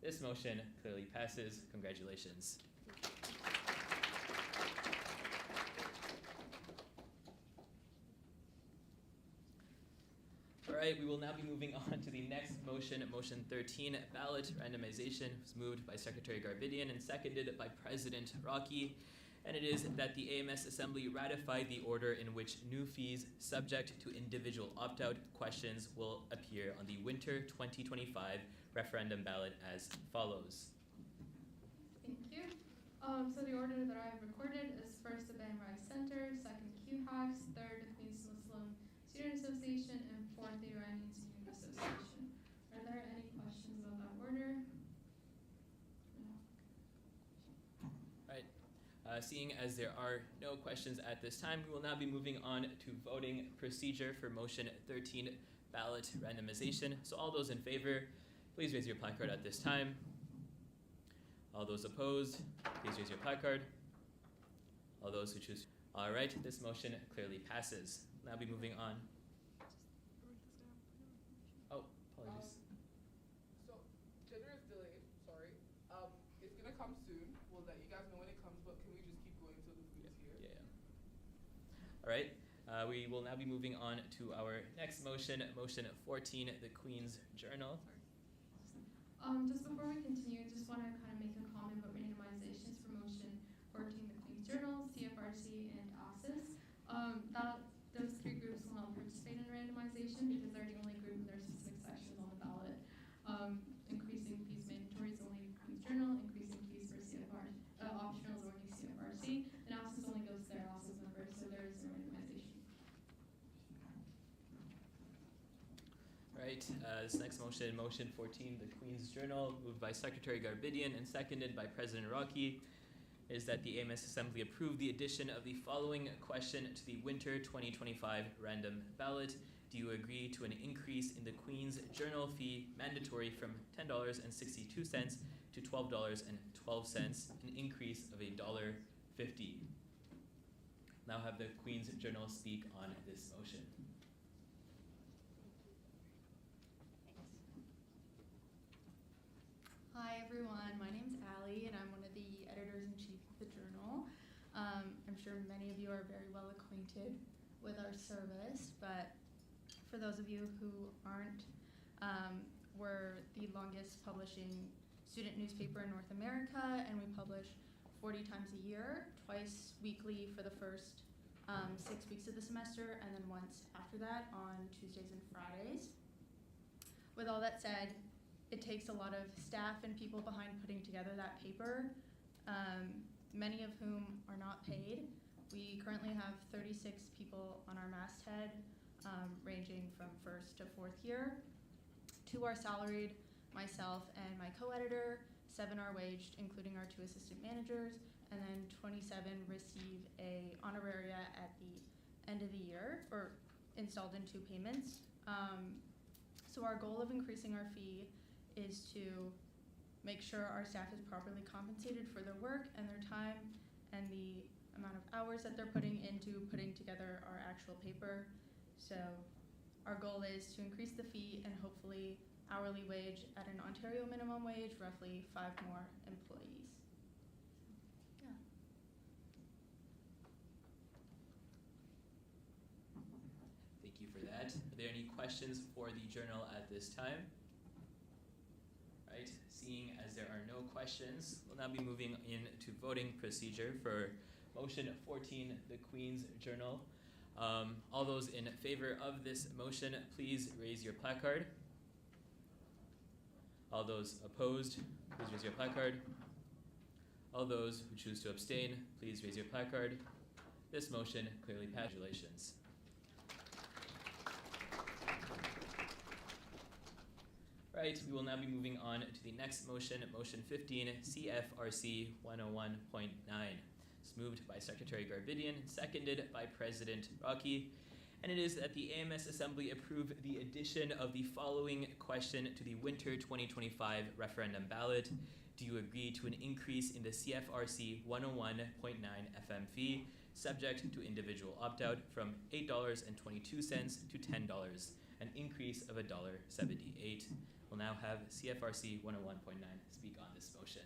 This motion clearly passes. Congratulations. All right, we will now be moving on to the next motion, motion 13, ballot randomization. It was moved by Secretary Garbidian and seconded by President Rocky. And it is that the AMS Assembly ratify the order in which new fees subject to individual opt-out questions will appear on the winter 2025 referendum ballot as follows. Thank you. So the order that I have recorded is first the Banrai Center, second QHAX, third the Queen's Muslim Student Association, and fourth the Iranian Student Association. Are there any questions about that order? No. Right. Seeing as there are no questions at this time, we will now be moving on to voting procedure for motion 13, ballot randomization. So all those in favor, please raise your placard at this time. All those opposed, please raise your placard. All those who choose. All right, this motion clearly passes. Now be moving on. Oh, apologies. So, gender is delayed, sorry. It's gonna come soon. We'll let you guys know when it comes, but can we just keep going until the food is here? Yeah. All right, we will now be moving on to our next motion, motion 14, the Queen's Journal. Just before we continue, just want to kind of make a comment about randomizations for motion 14, the Queen's Journal, CFRC, and ASIS. Those three groups will not participate in randomization because they're the only group and there are specific sections on the ballot. Increasing fees mandatory is only Queen's Journal, increasing fees for optional is only CFRC, and ASIS only goes to their ASIS members, so there is no randomization. Right, this next motion, motion 14, the Queen's Journal, moved by Secretary Garbidian and seconded by President Rocky, is that the AMS Assembly approve the addition of the following question to the winter 2025 random ballot. Do you agree to an increase in the Queen's Journal fee mandatory from $10.62 to $12.12, an increase of $1.50? Now have the Queen's Journal speak on this motion. Hi everyone, my name's Allie and I'm one of the editors-in-chief of the Journal. I'm sure many of you are very well acquainted with our service, but for those of you who aren't, we're the longest publishing student newspaper in North America, and we publish 40 times a year, twice weekly for the first 6 weeks of the semester, and then once after that on Tuesdays and Fridays. With all that said, it takes a lot of staff and people behind putting together that paper, many of whom are not paid. We currently have 36 people on our masthead, ranging from first to fourth year. 2 are salaried, myself and my co-editor, 7 are waged, including our 2 assistant managers, and then 27 receive a honoraria at the end of the year, or installed in 2 payments. So our goal of increasing our fee is to make sure our staff is properly compensated for their work and their time and the amount of hours that they're putting into putting together our actual paper. So our goal is to increase the fee and hopefully hourly wage at an Ontario minimum wage, roughly 5 more employees. Yeah. Thank you for that. Are there any questions for the journal at this time? Right, seeing as there are no questions, we'll now be moving into voting procedure for motion 14, the Queen's Journal. All those in favor of this motion, please raise your placard. All those opposed, please raise your placard. All those who choose to abstain, please raise your placard. This motion clearly passes. Congratulations. Right, we will now be moving on to the next motion, motion 15, CFRC 101.9. It's moved by Secretary Garvidian, seconded by President Rocky, and it is that the AMS Assembly approve the addition of the following question to the winter 2025 referendum ballot. Do you agree to an increase in the CFRC 101.9 FM fee, subject to individual opt-out, from $8.22 to $10, an increase of $1.78? We'll now have CFRC 101.9 speak on this motion.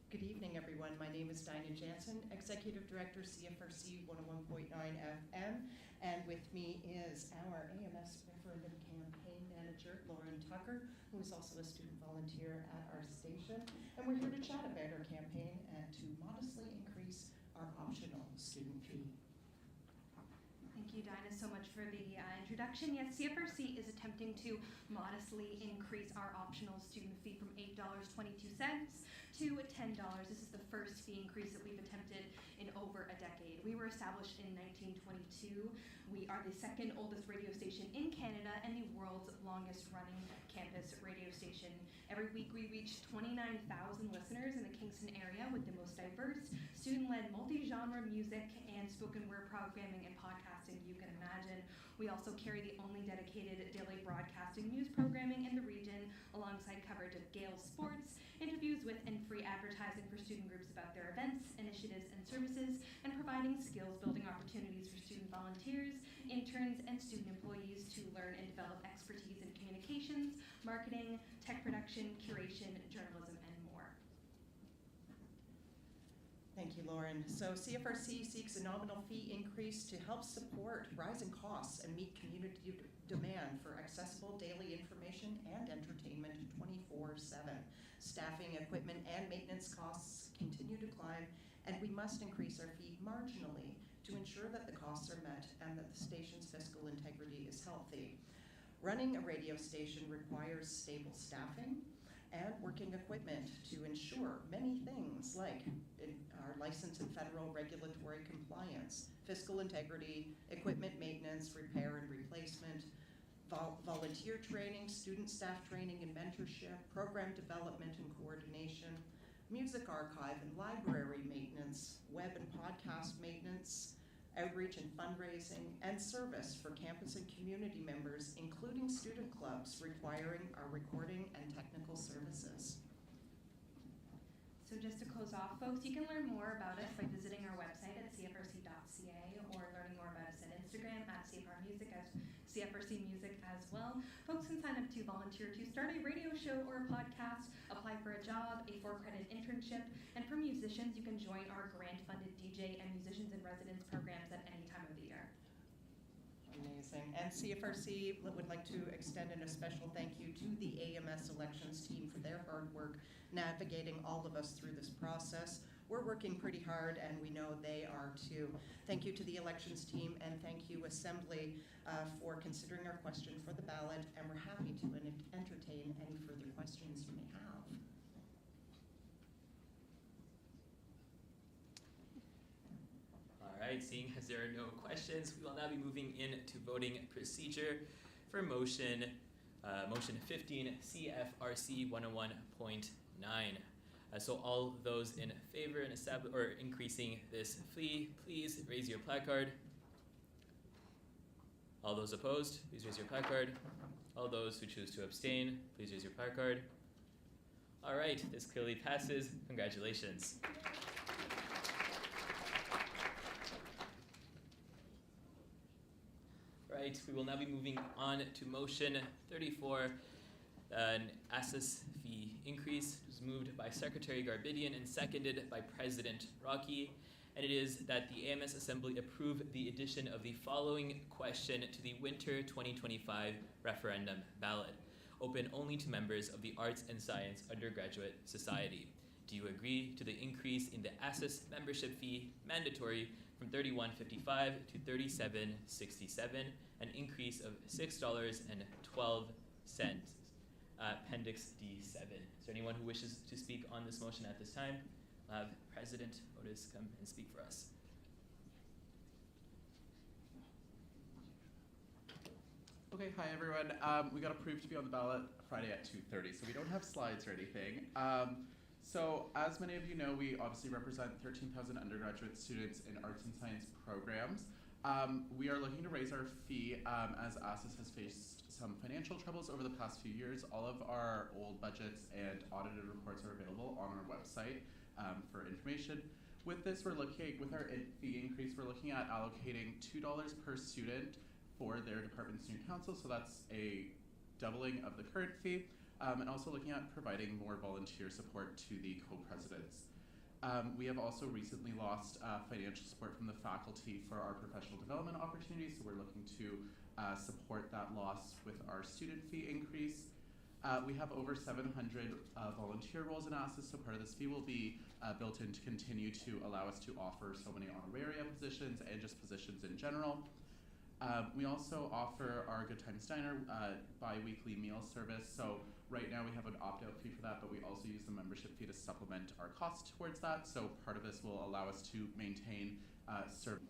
Good evening, everyone. My name is Dinah Jansen, Executive Director, CFRC 101.9 FM, and with me is our AMS Referendum Campaign Manager, Lauren Tucker, who is also a student volunteer at our station. And we're here to chat about our campaign and to modestly increase our optional student fee. Thank you, Dinah, so much for the introduction. Yes, CFRC is attempting to modestly increase our optional student fee from $8.22 to $10. This is the first fee increase that we've attempted in over a decade. We were established in 1922. We are the second oldest radio station in Canada and the world's longest running campus radio station. Every week we reach 29,000 listeners in the Kingston area with the most diverse, student-led, multi-genre music and spoken word programming and podcasting you can imagine. We also carry the only dedicated daily broadcasting news programming in the region, alongside coverage of Gale sports, interviews with and free advertising for student groups about their events, initiatives, and services, and providing skills-building opportunities for student volunteers, interns, and student employees to learn and develop expertise in communications, marketing, tech production, curation, journalism, and more. Thank you, Lauren. So CFRC seeks a nominal fee increase to help support rising costs and meet community demand for accessible daily information and entertainment 24/7. Staffing, equipment, and maintenance costs continue to climb, and we must increase our fee marginally to ensure that the costs are met and that the station's fiscal integrity is healthy. Running a radio station requires stable staffing and working equipment to ensure many things like our license and federal regulatory compliance, fiscal integrity, equipment maintenance, repair and replacement, volunteer training, student staff training and mentorship, program development and coordination, music archive and library maintenance, web and podcast maintenance, outreach and fundraising, and service for campus and community members, including student clubs requiring our recording and technical services. So just to close off, folks, you can learn more about us by visiting our website at cfrc.ca or learning more about us on Instagram at CFRmusic as CFRC Music as well. Folks can sign up to volunteer to start a radio show or a podcast, apply for a job, a 4-credit internship, and for musicians, you can join our grant-funded DJ and Musicians in Residence programs at any time of the year. Amazing. And CFRC would like to extend a special thank you to the AMS elections team for their hard work navigating all of us through this process. We're working pretty hard, and we know they are too. Thank you to the elections team, and thank you, Assembly, for considering our question for the ballot, and we're happy to entertain any further questions you may have. All right, seeing as there are no questions, we will now be moving into voting procedure. for motion 15 CFRC 101.9. So all those in favor in increasing this fee, please raise your placard. All those opposed, please raise your placard. All those who choose to abstain, please raise your placard. All right, this clearly passes. Congratulations. Right, we will now be moving on to motion 34, an ASIS fee increase. It was moved by Secretary Garbidian and seconded by President Rocky. And it is that the AMS Assembly approve the addition of the following question to the winter 2025 referendum ballot, open only to members of the Arts and Science Undergraduate Society. Do you agree to the increase in the ASIS membership fee, mandatory, from $31.55 to $37.67, an increase of $6.12, Appendix D7. Is there anyone who wishes to speak on this motion at this time? We'll have President Otis come and speak for us. Okay, hi everyone. We got approved to be on the ballot Friday at 2:30, so we don't have slides or anything. So as many of you know, we obviously represent 13,000 undergraduate students in arts and science programs. We are looking to raise our fee as ASIS has faced some financial troubles over the past few years. All of our old budgets and audited reports are available on our website for information. With this, with our fee increase, we're looking at allocating $2 per student for their department student council, so that's a doubling of the current fee, and also looking at providing more volunteer support to the co-presidents. We have also recently lost financial support from the faculty for our professional development opportunities, so we're looking to support that loss with our student fee increase. We have over 700 volunteer roles in ASIS, so part of this fee will be built in to continue to allow us to offer so many honoraria positions and just positions in general. We also offer our Good Times Diner bi-weekly meal service. So right now we have an opt-out fee for that, but we also use the membership fee to supplement our cost towards that. So part of this will allow us to maintain service.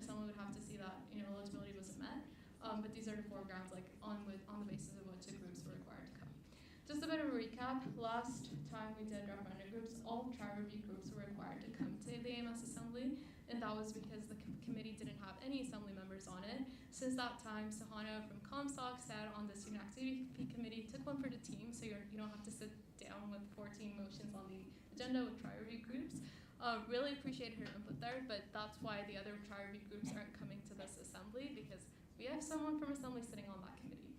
Someone would have to see that eligibility wasn't met, but these are the 4 grounds, like on the basis of which the groups were required to come. Just a bit of a recap. Last time we did referendum groups, all trial review groups were required to come to the AMS Assembly, and that was because the committee didn't have any Assembly members on it. Since that time, Sahana from Comstock sat on the Student Activity Fee Committee, took one for the team, so you don't have to sit down with 14 motions on the agenda with trial review groups. Really appreciate her input there, but that's why the other trial review groups aren't coming to this Assembly, because we have someone from Assembly sitting on that committee.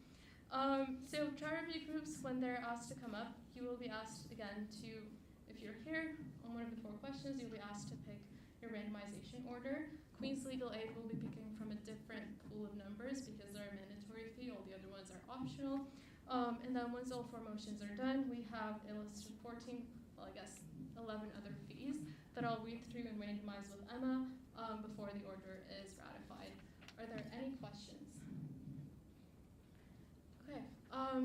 So trial review groups, when they're asked to come up, you will be asked again to, if you're here on one of the 4 questions, you'll be asked to pick your randomization order. Queen's Legal Aid will be picking from a different pool of numbers because they're a mandatory fee, all the other ones are optional. And then once all 4 motions are done, we have a list of 11 other fees that I'll read through and randomize with Emma before the order is ratified. Are there any questions? Okay. All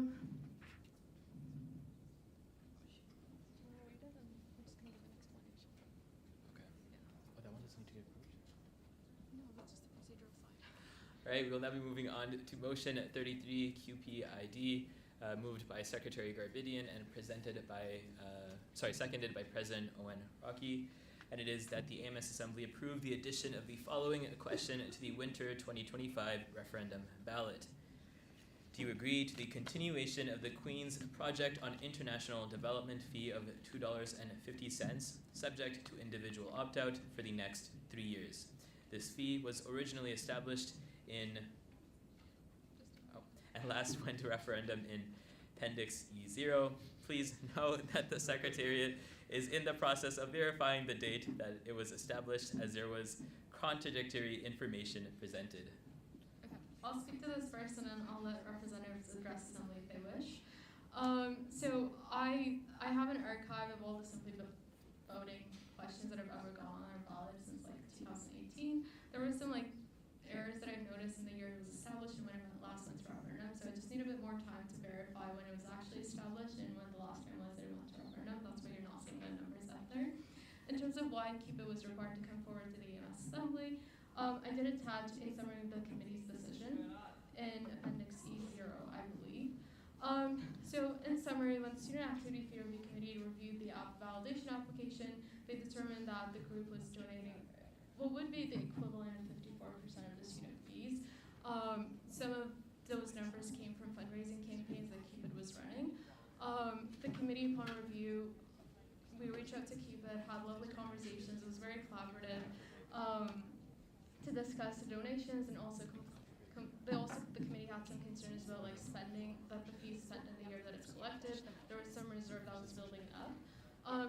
right, we will now be moving on to motion 33 QPID, moved by Secretary Garbidian and seconded by President Owen Rocky. And it is that the AMS Assembly approve the addition of the following question to the winter 2025 referendum ballot. Do you agree to the continuation of the Queen's Project on International Development fee of $2.50, subject to individual opt-out for the next 3 years? This fee was originally established and last went to referendum in Appendix E0. Please note that the Secretariat is in the process of verifying the date that it was established, as there was contradictory information presented. Okay, I'll speak to this first and then I'll let representatives address Assembly if they wish. So I have an archive of all the Assembly voting questions that have ever gone on our ballot since 2018. There were some errors that I've noticed in the year it was established and when it last went to referendum. So I just need a bit more time to verify when it was actually established and when the last time was that it went to referendum. That's why you're not seeing the numbers up there. In terms of why KEEPA was required to come forward to the AMS Assembly, I did attach a summary of the committee's decision in Appendix So in summary, when the Student Activity Fee Review Committee reviewed the validation application, they determined that the group was donating what would be the equivalent of 54% of the student fees. Some of those numbers came from fundraising campaigns that Cupid was running. The committee, upon review, we reached out to Cupid, had lovely conversations, it was very collaborative, to discuss the donations, and also the committee had some concerns about like spending, that the fees spent in the year that it's collected. There was some reserve that was building up.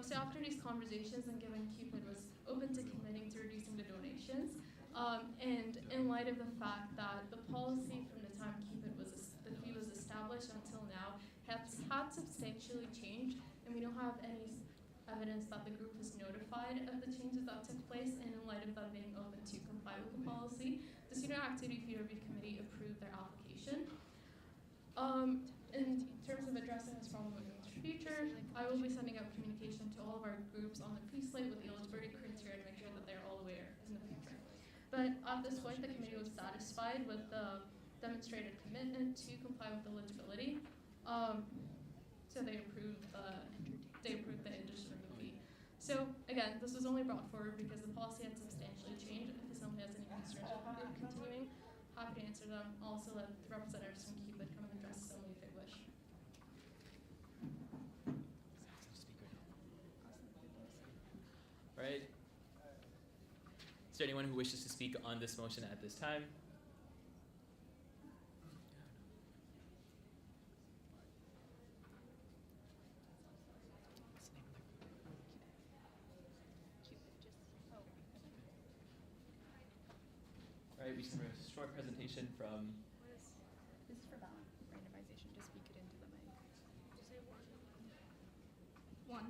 So after these conversations, and given Cupid was open to committing to reducing the donations, and in light of the fact that the policy from the time the fee was established until now has had substantially changed, and we don't have any evidence that the group was notified of the changes that took place, and in light of that being open to comply with the policy, the Student Activity Fee Review Committee approved their application. In terms of addressing this problem in the future, I will be sending out communication to all of our groups on the fee slate with the eligibility criteria to make sure that they're all aware in the future. But at this point, the committee was satisfied with the demonstrated commitment to comply with eligibility. So they approved the addition of the fee. So again, this was only brought forward because the policy had substantially changed. If someone has any concerns with the group continuing, happy to answer them. I'll also let the representatives from Cupid come and address assembly if they wish. All right. Is there anyone who wishes to speak on this motion at this time? All right, we just have a short presentation from. This is for ballot randomization. Just speak it into the mic. Just say one. One.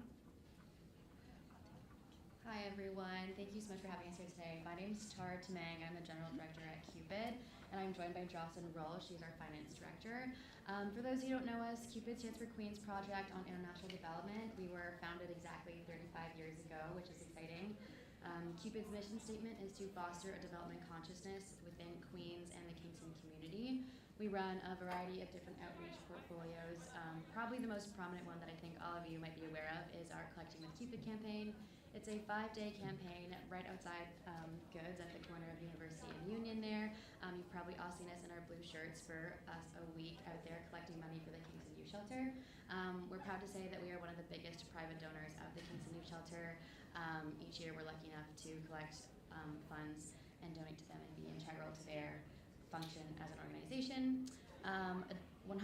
Hi everyone, thank you so much for having us here today. My name is Tara Tamang, I'm the General Director at Cupid, and I'm joined by Jocelyn Roll, she's our Finance Director. For those who don't know us, Cupid stands for Queen's Project on International Development. We were founded exactly 35 years ago, which is exciting. Cupid's mission statement is to foster a development consciousness within Queens and the Kingston community. We run a variety of different outreach portfolios. Probably the most prominent one that I think all of you might be aware of is our Collecting with Cupid campaign. It's a 5-day campaign right outside Goods at the corner of University and Union there. You've probably all seen us in our blue shirts for us a week out there collecting money for the Kingston Youth Shelter. We're proud to say that we are one of the biggest private donors of the Kingston Youth Shelter. Each year we're lucky enough to collect funds and donate to them and be integral to their function as an organization. 100%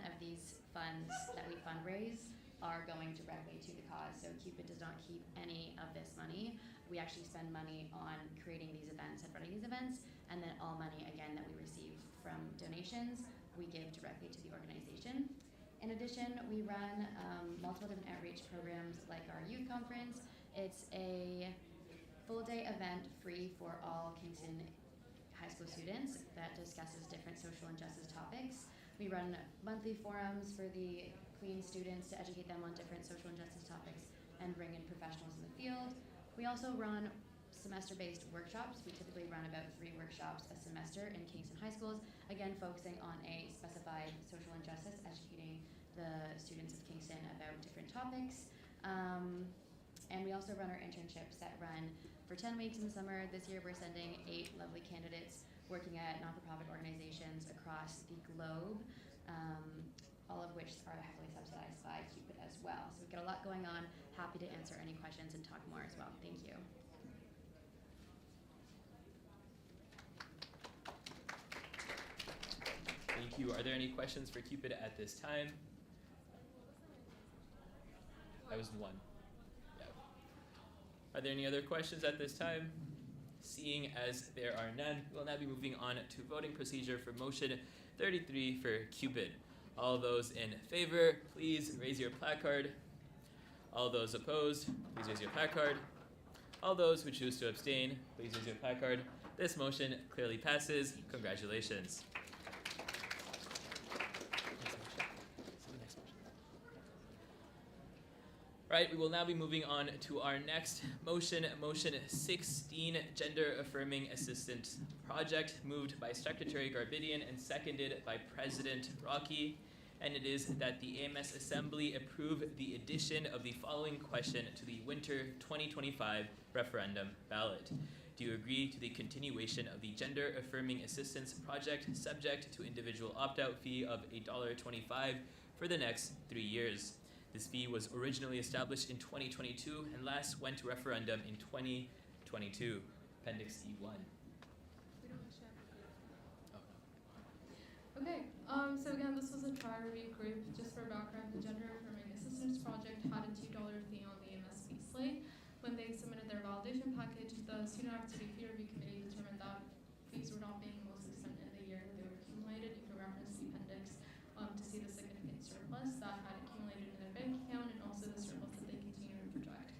of these funds that we fundraise are going directly to the cause. So Cupid does not keep any of this money. We actually spend money on creating these events and running these events, and then all money, again, that we receive from donations, we give directly to the organization. In addition, we run multiple different outreach programs like our youth conference. It's a full-day event free for all Kingston high school students that discusses different social and justice topics. We run monthly forums for the Queen's students to educate them on different social and justice topics and bring in professionals in the field. We also run semester-based workshops. We typically run about 3 workshops a semester in Kingston high schools, again focusing on a specified social injustice, educating the students of Kingston about different topics. And we also run our internships that run for 10 weeks in the summer. This year we're sending 8 lovely candidates working at not-for-profit organizations across the globe, all of which are heavily subsidized by Cupid as well. So we've got a lot going on. Happy to answer any questions and talk more as well. Thank you. Thank you. Are there any questions for Cupid at this time? That was 1. Yeah. Are there any other questions at this time? Seeing as there are none, we'll now be moving on to voting procedure for motion 33 for Cupid. All those in favor, please raise your placard. All those opposed, please raise your placard. All those who choose to abstain, please raise your placard. This motion clearly passes. Congratulations. Right, we will now be moving on to our next motion, motion 16, Gender Affirming Assistant Project, moved by Secretary Garbidian and seconded by President Rocky. and it is that the AMS Assembly approve the addition of the following question to the winter 2025 referendum ballot. Do you agree to the continuation of the Gender Affirming Assistance Project subject to individual opt-out fee of $1.25 for the next 3 years? This fee was originally established in 2022 and last went to referendum in 2022. Appendix E1. Okay, so again, this was a trial review group. Just for background, the Gender Affirming Assistance Project had a $2 fee on the AMS fee slate. When they submitted their validation package, the Student Activity Fee Review Committee determined that fees were not being mostly spent in the year that they were accumulated. You can reference the appendix to see the significant surplus that had accumulated in their bank account and also the surplus that they continue to project.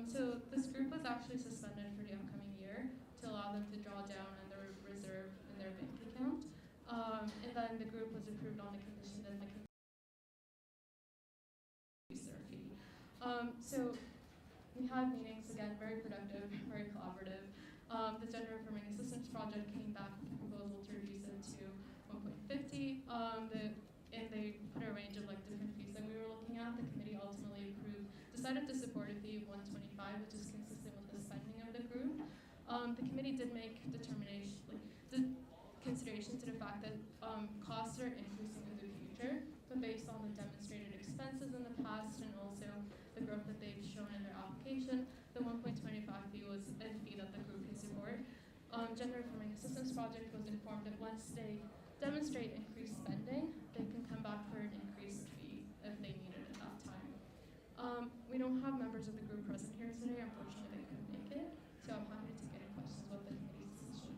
So this group was actually suspended for the upcoming year to allow them to draw down on their reserve in their bank account. And then the group was approved on the condition that the committee increase their fee. So we had meetings, again, very productive, very collaborative. The Gender Affirming Assistance Project came back with a proposal to reduce it to 1.50. And they put a range of different fees that we were looking at. The committee ultimately decided to support a fee of 125, which is consistent with the spending of the group. The committee did make consideration to the fact that costs are increasing in the future, but based on the demonstrated expenses in the past and also the growth that they've shown in their application, the 1.25 fee was a fee that the group could support. Gender Affirming Assistance Project was informed that once they demonstrate increased spending, they can come back for an increased fee if they need it at that time. We don't have members of the group present here today. Unfortunately, they couldn't make it, so I'm happy to take any questions about the committee's decision.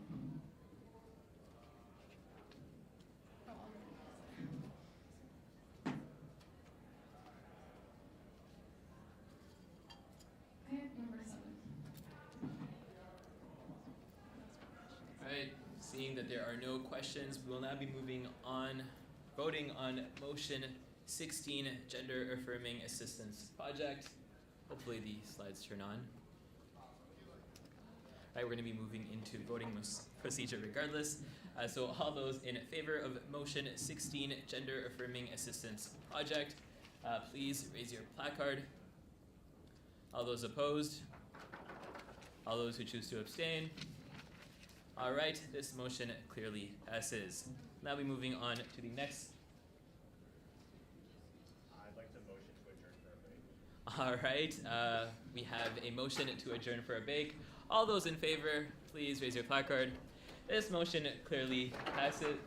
Okay, number 7. Alright, seeing that there are no questions, we will now be moving on, voting on motion 16, Gender Affirming Assistance Project. Hopefully the slides turn on. Alright, we're going to be moving into voting procedure regardless. So all those in favor of motion 16, Gender Affirming Assistance Project, please raise your placard. All those opposed? All those who choose to abstain? All right, this motion clearly passes. Now we're moving on to the next. I'd like to motion to adjourn for a break. All right, we have a motion to adjourn for a break. All those in favor, please raise your placard. This motion clearly passes.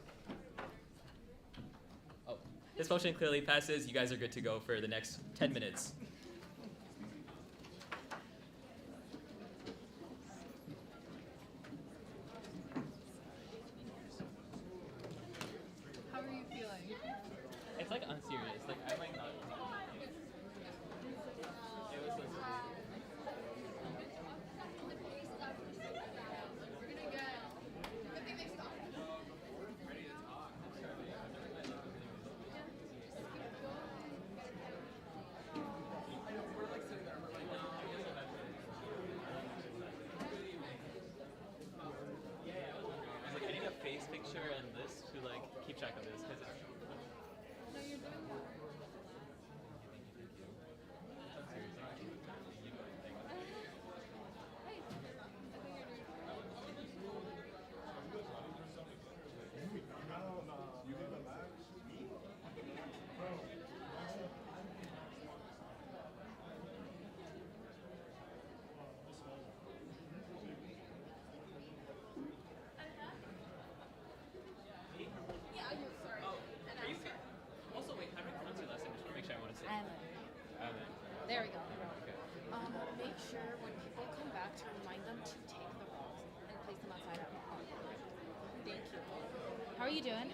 Oh, this motion clearly passes. You guys are good to go for the next 10 minutes. How are you feeling? It's unserious. I might not. It was I need a face picture and this to keep track of this because it's. No, you're doing well. Yeah, you're sorry. Oh, crazy. Also, wait, how do you pronounce your last name? Just want to make sure I want to say. Alan. There we go. Okay. Make sure when people come back to remind them to take the rolls and place them outside. Thank you. How are you doing?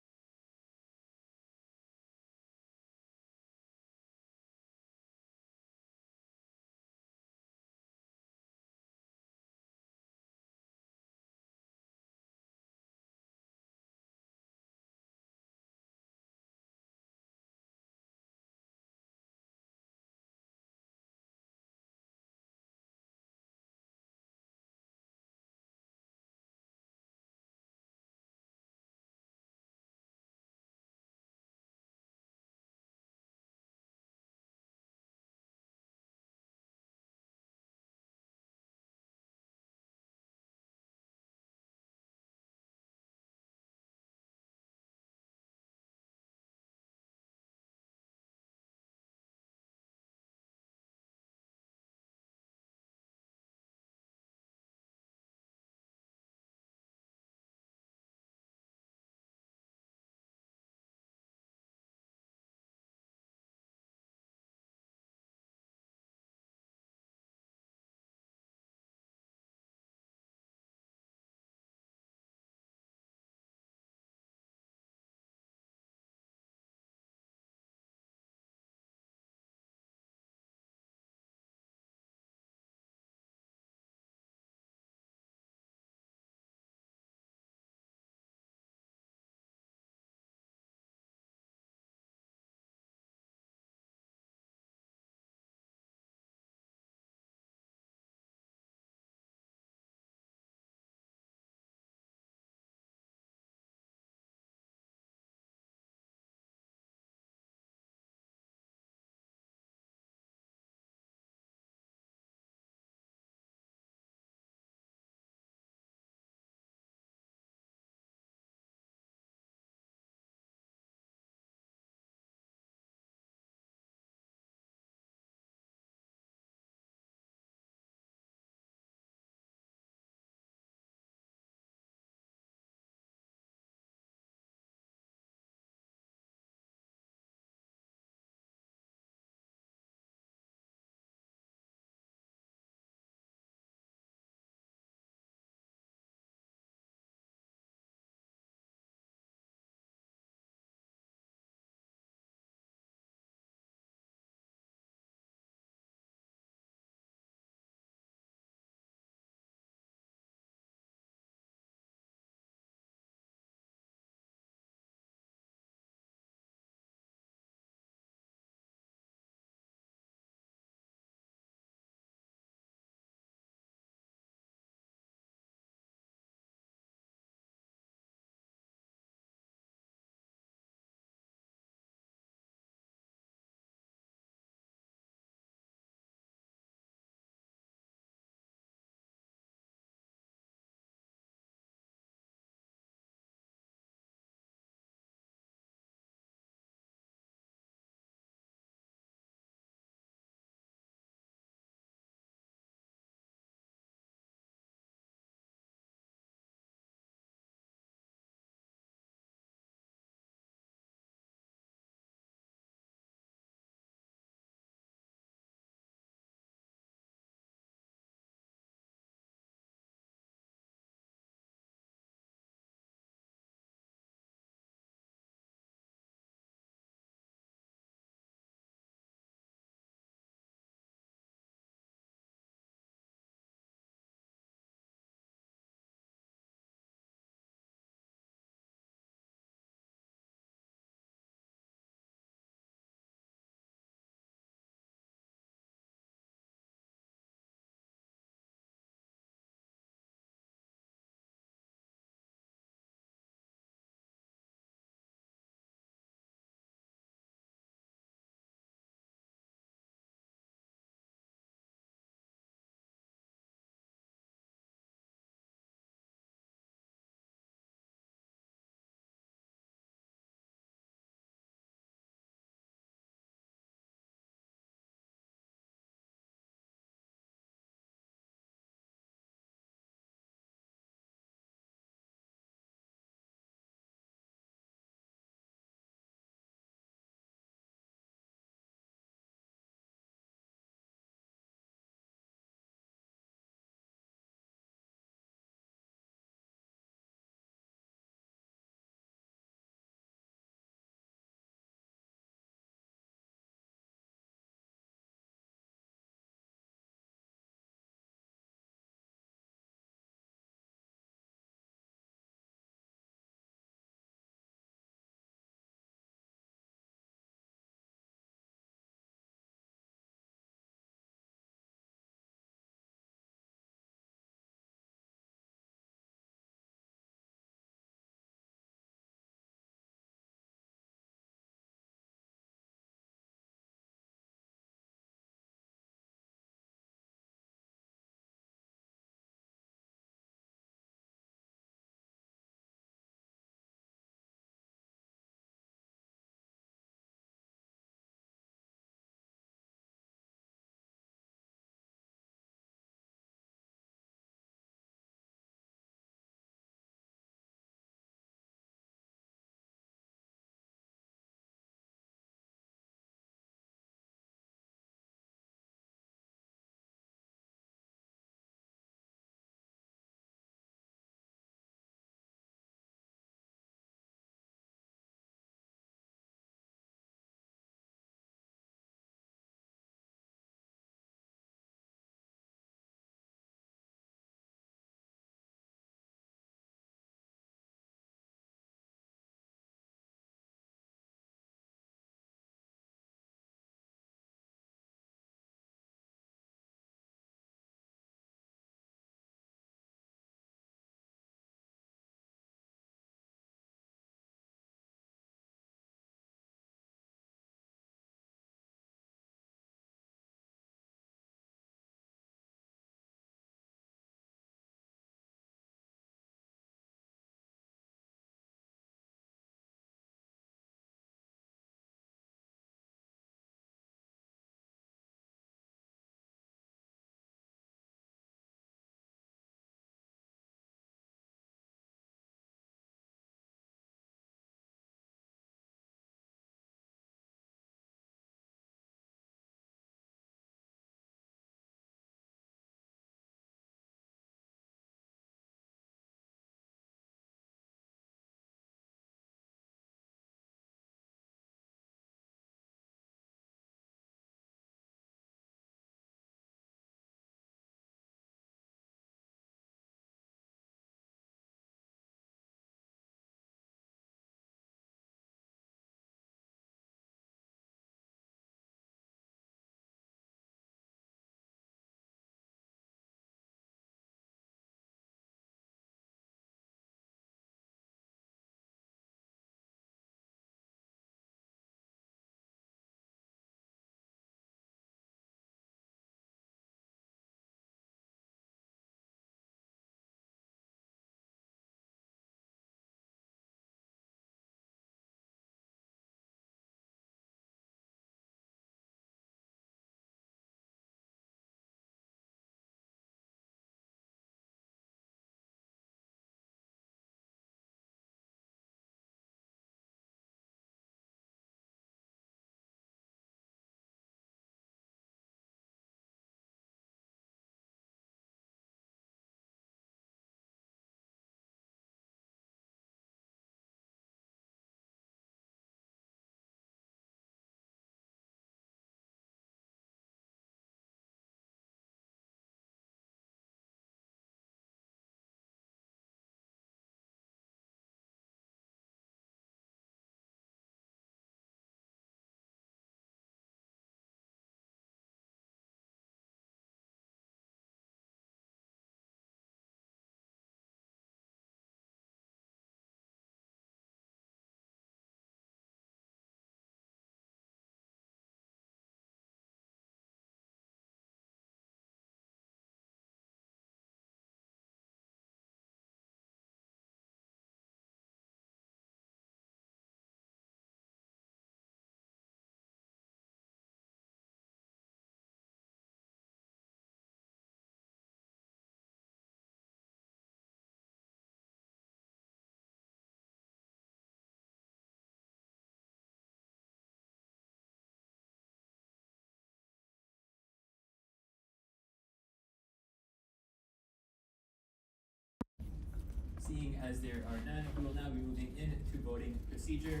Seeing as there are none, we will now be moving into voting procedure.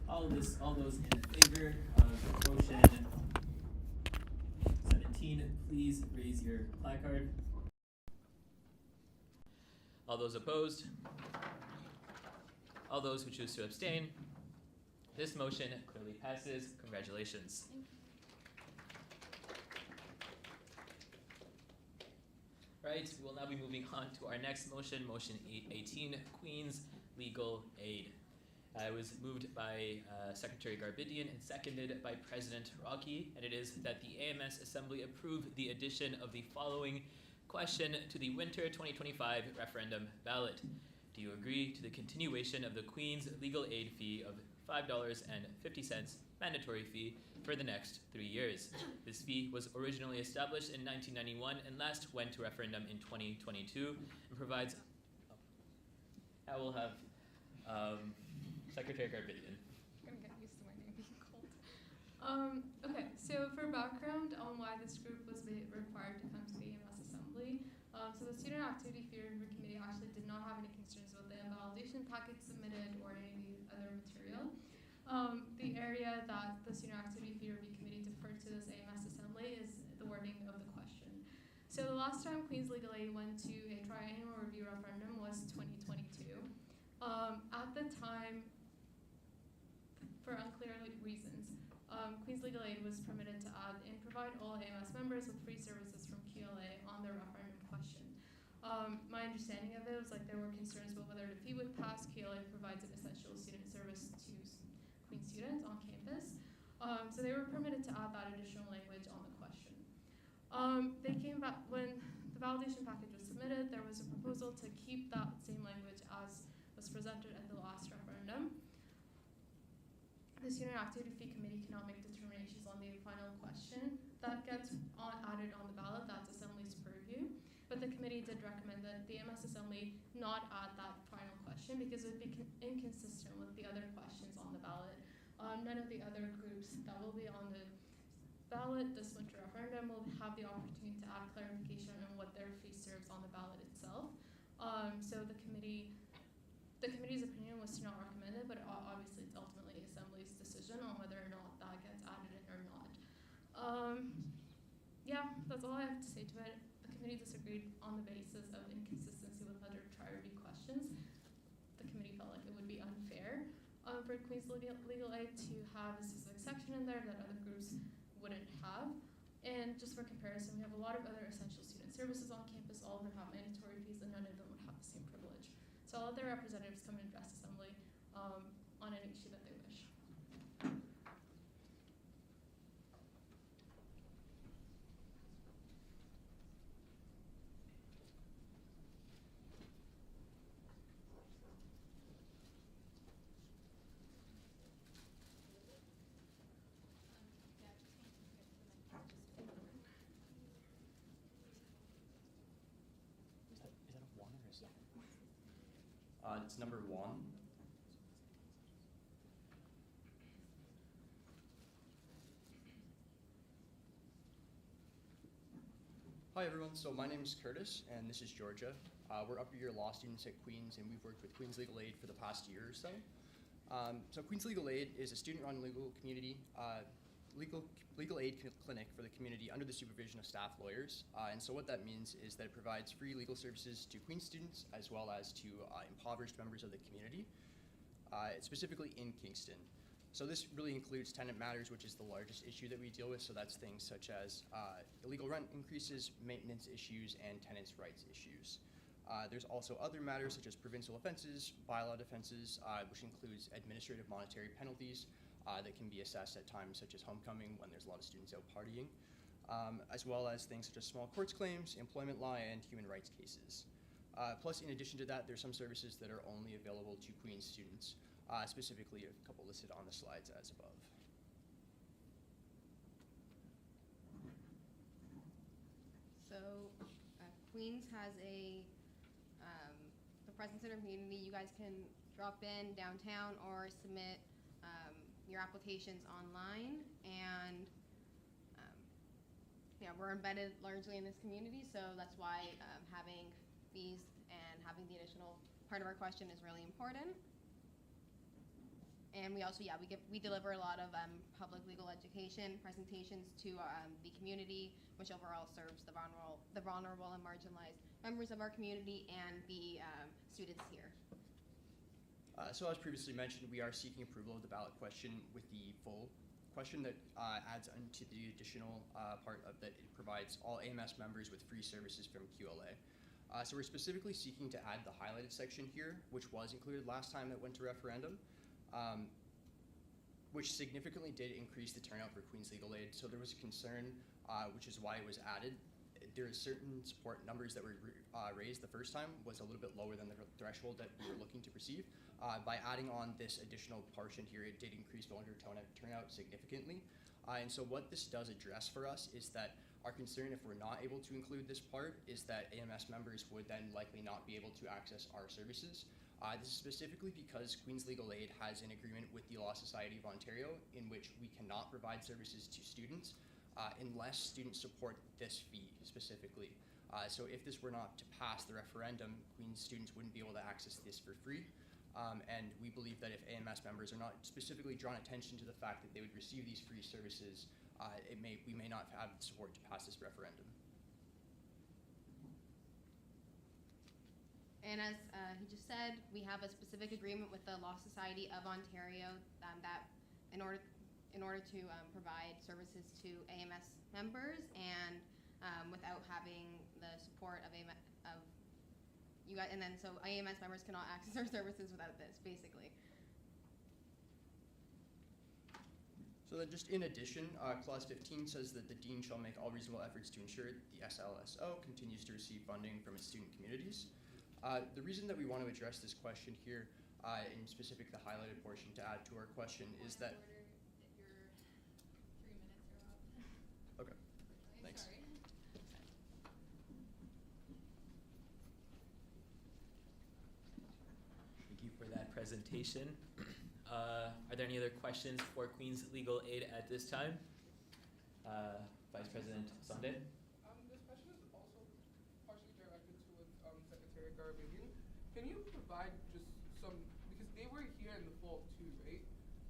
All those in favor of motion 17, please raise your placard. All those opposed? All those who choose to abstain? This motion clearly passes. Congratulations. Right, we will now be moving on to our next motion, motion 818, Queen's Legal Aid. It was moved by Secretary Garbidian and seconded by President Rocky, and it is that the AMS Assembly approve the addition of the following question to the winter 2025 referendum ballot. Do you agree to the continuation of the Queen's Legal Aid fee of $5.50 mandatory fee for the next 3 years? This fee was originally established in 1991 and last went to referendum in 2022 and provides. I will have Secretary Garbidian. I'm gonna get used to my name being called. Okay, so for background on why this group was required to come to the AMS Assembly, so the Student Activity Fee Review Committee actually did not have any concerns with the invalidation package submitted or any other material. The area that the Student Activity Fee Review Committee deferred to this AMS Assembly is the wording of the question. So the last time Queen's Legal Aid went to a triennial review referendum was 2022. At the time, for unclear reasons, Queen's Legal Aid was permitted to add and provide all AMS members with free services from QLA on their referendum question. My understanding of it was like there were concerns about whether the fee would pass. QLA provides an essential student service to Queen students on campus. So they were permitted to add that additional language on the question. They came back when the validation package was submitted. There was a proposal to keep that same language as was presented at the last referendum. The Student Activity Fee Committee cannot make determinations on the final question that gets added on the ballot. That's Assembly's purview. But the committee did recommend that the AMS Assembly not add that final question because it would be inconsistent with the other questions on the ballot. None of the other groups that will be on the ballot this winter referendum will have the opportunity to add clarification on what their fee serves on the ballot itself. So the committee's opinion was to not recommend it, but obviously it's ultimately Assembly's decision on whether or not that gets added in or not. Yeah, that's all I have to say to it. The committee disagreed on the basis of inconsistency with other tri-review questions. The committee felt like it would be unfair for Queen's Legal Aid to have a specific section in there that other groups wouldn't have. And just for comparison, we have a lot of other essential student services on campus. All of them have mandatory fees and none of them would have the same privilege. So I'll let their representatives come and address Assembly on any issue that they wish. It's number 1. Hi everyone, so my name is Curtis and this is Georgia. We're upper year law students at Queens and we've worked with Queens Legal Aid for the past year or so. So Queens Legal Aid is a student-run legal community, legal aid clinic for the community under the supervision of staff lawyers. And so what that means is that it provides free legal services to Queens students as well as to impoverished members of the community, specifically in Kingston. So this really includes tenant matters, which is the largest issue that we deal with. So that's things such as illegal rent increases, maintenance issues, and tenants' rights issues. There's also other matters such as provincial offenses, bylaw defenses, which includes administrative monetary penalties that can be assessed at times such as homecoming when there's a lot of students out partying, as well as things such as small courts claims, employment law, and human rights cases. Plus, in addition to that, there's some services that are only available to Queens students, specifically a couple listed on the slides as above. So Queens has the Presence Center community. You guys can drop in downtown or submit your applications online. And yeah, we're embedded largely in this community, so that's why having fees and having the additional part of our question is really important. And we also, we deliver a lot of public legal education presentations to the community, which overall serves the vulnerable and marginalized members of our community and the students here. So as previously mentioned, we are seeking approval of the ballot question with the full question that adds onto the additional part of that it provides all AMS members with free services from QLA. So we're specifically seeking to add the highlighted section here, which was included last time it went to referendum, which significantly did increase the turnout for Queen's Legal Aid. So there was a concern, which is why it was added. There is certain support numbers that were raised the first time was a little bit lower than the threshold that we were looking to receive. By adding on this additional portion here, it did increase volunteer turnout significantly. And so what this does address for us is that our concern, if we're not able to include this part, is that AMS members would then likely not be able to access our services. This is specifically because Queen's Legal Aid has an agreement with the Law Society of Ontario in which we cannot provide services to students unless students support this fee specifically. So if this were not to pass the referendum, Queen's students wouldn't be able to access this for free. And we believe that if AMS members are not specifically drawn attention to the fact that they would receive these free services, we may not have the support to pass this referendum. And as he just said, we have a specific agreement with the Law Society of Ontario that in order to provide services to AMS members and without having the support of you guys, and then so AMS members cannot access our services without this, basically. So then just in addition, Clause 15 says that the Dean shall make all reasonable efforts to ensure that the SLSO continues to receive funding from its student communities. The reason that we want to address this question here, in specific the highlighted portion to add to our question, is that... Okay, thanks. Thank you for that presentation. Are there any other questions for Queen's Legal Aid at this time? Vice President Sunday? This question is also partially directed towards Secretary Garabedian. Can you provide just some, because they were here in the fall too, right?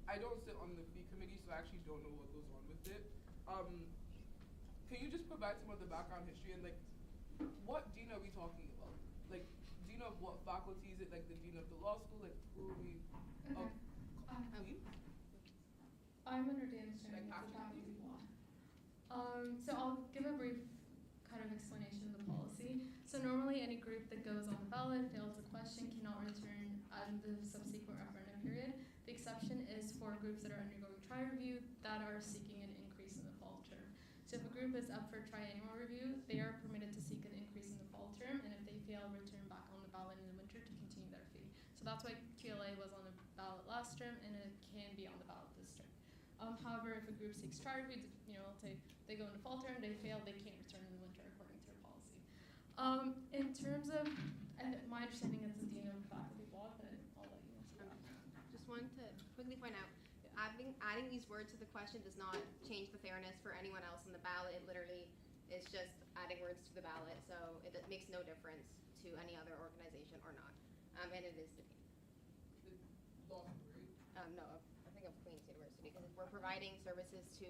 I don't sit on the fee committee, so I actually don't know what goes on with it. Can you just provide some of the background history and like, what dean are we talking about? Like, dean of what faculty? Is it like the dean of the law school? Like, who are we? Okay. I'm under Dan's training as a faculty law. So I'll give a brief kind of explanation of the policy. So normally any group that goes on the ballot, fails the question, cannot return in the subsequent referendum period. The exception is for groups that are undergoing tri-review that are seeking an increase in the fall term. So if a group is up for triennial review, they are permitted to seek an increase in the fall term, and if they fail, return back on the ballot in the winter to continue their fee. So that's why QLA was on the ballot last term, and it can be on the ballot this term. However, if a group seeks tri-review, let's say they go into fall term, they fail, they can't return in the winter according to their policy. In terms of, my understanding is the dean of faculty law, but I'll let you answer that. Just wanted to quickly point out, adding these words to the question does not change the fairness for anyone else in the ballot. It literally is just adding words to the ballot, so it makes no difference to any other organization or not. And it is the dean. Law school, right? No, I think of Queen's University, because if we're providing services to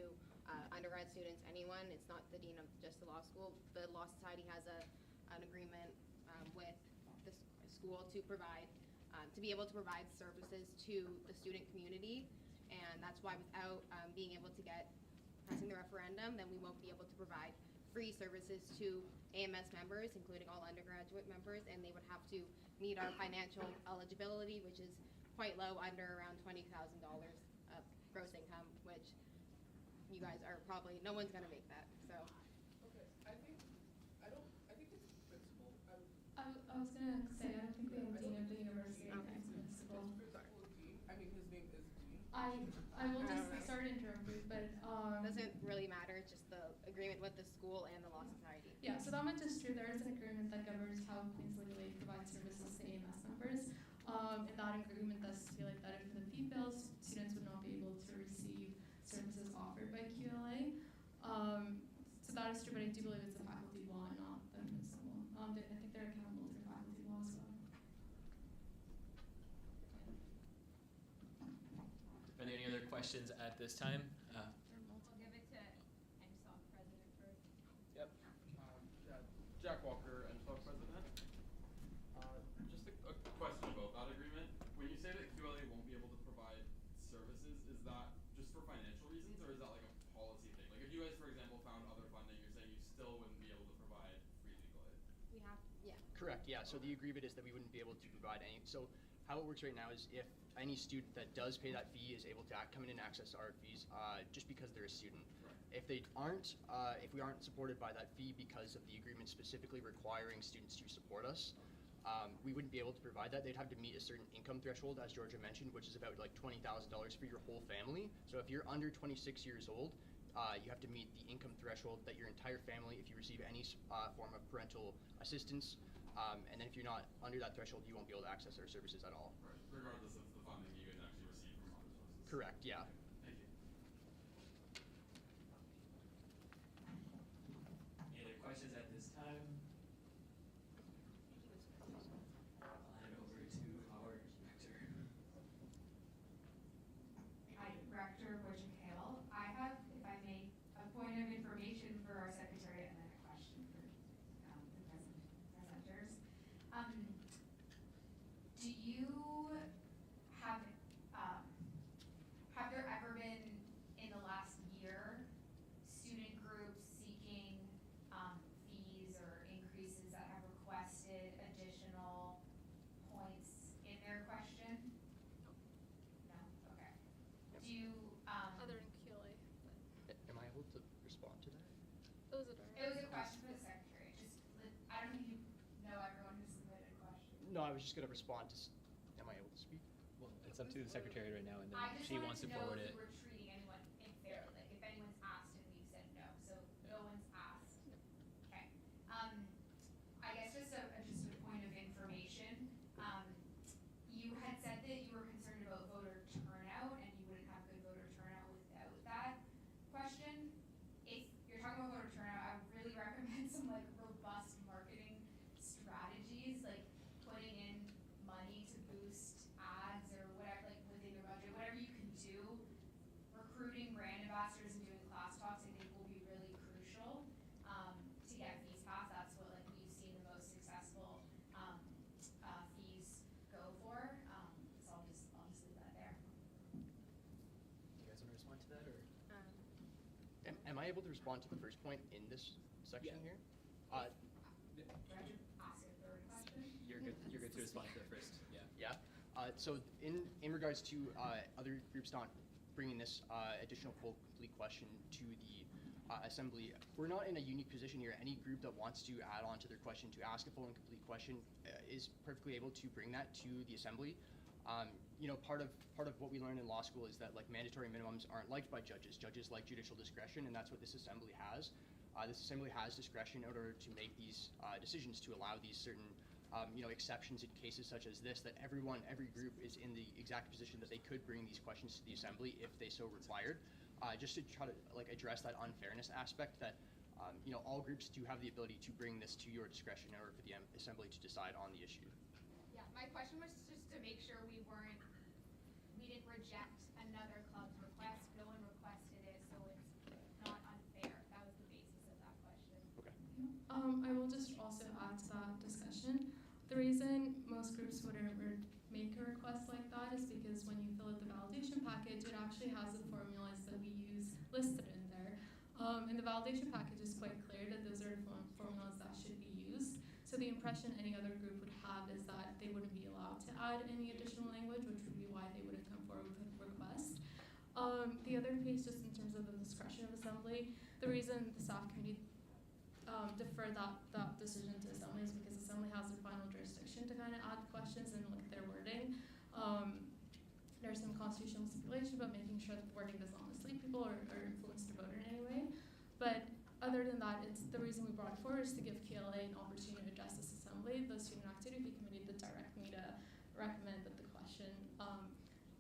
undergrad students, anyone, it's not the dean of just the law school. The Law Society has an agreement with the school to provide, to be able to provide services to the student community, and that's why without being able to passing the referendum, then we won't be able to provide free services to AMS members, including all undergraduate members, and they would have to meet our financial eligibility, which is quite low, under around $20,000 of gross income, which you guys are probably, no one's gonna make that, so. Okay, I think it's principal. I was gonna say, I don't think we have a dean of the university as principal. I mean, his name is Dean. I will just, sorry to interrupt you, but Doesn't really matter, it's just the agreement with the school and the Law Society. Yeah, so that much is true. There is an agreement that governs how Queen's Legal Aid provides services to AMS members. And that agreement does stipulate that if the fee fails, students would not be able to receive services offered by QLA. So that is true, but I do believe it's the faculty law, not the principal. I think they're accountable to faculty law as well. questions at this time? I'll give it to NSOC president first. Yep. Jack Walker, NSOC president. Just a question about that agreement. When you say that QLA won't be able to provide services, is that just for financial reasons, or is that like a policy thing? Like if you guys, for example, found other funding, you're saying you still wouldn't be able to provide free legal aid? We have, yeah. Correct, yeah. So the agreement is that we wouldn't be able to provide any. So how it works right now is if any student that does pay that fee is able to come in and access our fees just because they're a student. Right. If they aren't, if we aren't supported by that fee because of the agreement specifically requiring students to support us, we wouldn't be able to provide that. They'd have to meet a certain income threshold, as Georgia mentioned, which is about like $20,000 for your whole family. So if you're under 26 years old, you have to meet the income threshold that your entire family, if you receive any form of parental assistance, and then if you're not under that threshold, you won't be able to access our services at all. Right. Regardless of the funding you guys actually receive from other sources. Correct, yeah. Thank you. Any other questions at this time? I'll hand it over to our rector. Hi, Rector Butch-Hale. I have, if I may, a point of information for our secretary and then a question for the presenters. Do you have there ever been in the last year student groups seeking fees or increases that have requested additional points in their question? No? Okay. Do you, Other than QLA. Am I able to respond to that? It was a direct. it was a question for the secretary. I don't think you know everyone who submitted a question. No, I was just going to respond to. Am I able to speak? Well, it's up to the secretary right now, and then I just she wanted wants to know forward if it. we're treating anyone unfairly, like if anyone's asked and we've said no, so no one's asked. Okay. I guess just a point of information. You had said that you were concerned about voter turnout and you wouldn't have good voter turnout without that question. If you're talking about voter turnout, I would really recommend some like robust marketing strategies, like putting in money to boost ads or whatever, like within your budget, whatever you can do. Recruiting brand ambassadors and doing class talks, I think, will be really crucial to get fees passed. That's what like we've seen the most successful fees go for. So I'll just leave that there. You guys want to respond to that, or? Am I able to respond to the first point in this section here? Do I have to ask a third question? You're good. You're good to respond to the first. Yeah. Yeah. So in regards to other groups not bringing this additional full complete question to the assembly, we're not in a unique position here. Any group that wants to add on to their question to ask a full and complete question is perfectly able to bring that to the assembly. You know, part of what we learned in law school is that like mandatory minimums aren't liked by judges. Judges like judicial discretion, and that's what this assembly has. This assembly has discretion in order to make these decisions to allow these certain exceptions in cases such as this, that every group is in the exact position that they could bring these questions to the assembly if they so required. Just to try to like address that unfairness aspect that all groups do have the ability to bring this to your discretion in order for the assembly to decide on the issue. Yeah, my question was just to make sure we didn't reject another club's request. No one requested it, so it's not unfair. That was the basis of that question. Okay. I will just also add to that discussion. The reason most groups would ever make a request like that is because when you fill out the validation package, it actually has the formulas that we use listed in there. And the validation package is quite clear that those are formulas that should be used. So the impression any other group would have is that they wouldn't be allowed to add any additional language, which would be why they wouldn't come forward with a request. The other piece, just in terms of the discretion of assembly, the reason the staff committee defer that decision to assembly is because assembly has the final jurisdiction to kind of add questions and look at their wording. There's some constitutional stipulation about making sure that the wording does not mislead people or influence the voter in any way. But other than that, it's the reason we brought it forward is to give KLA an opportunity to address this assembly. The student activity committee did direct me to recommend that the question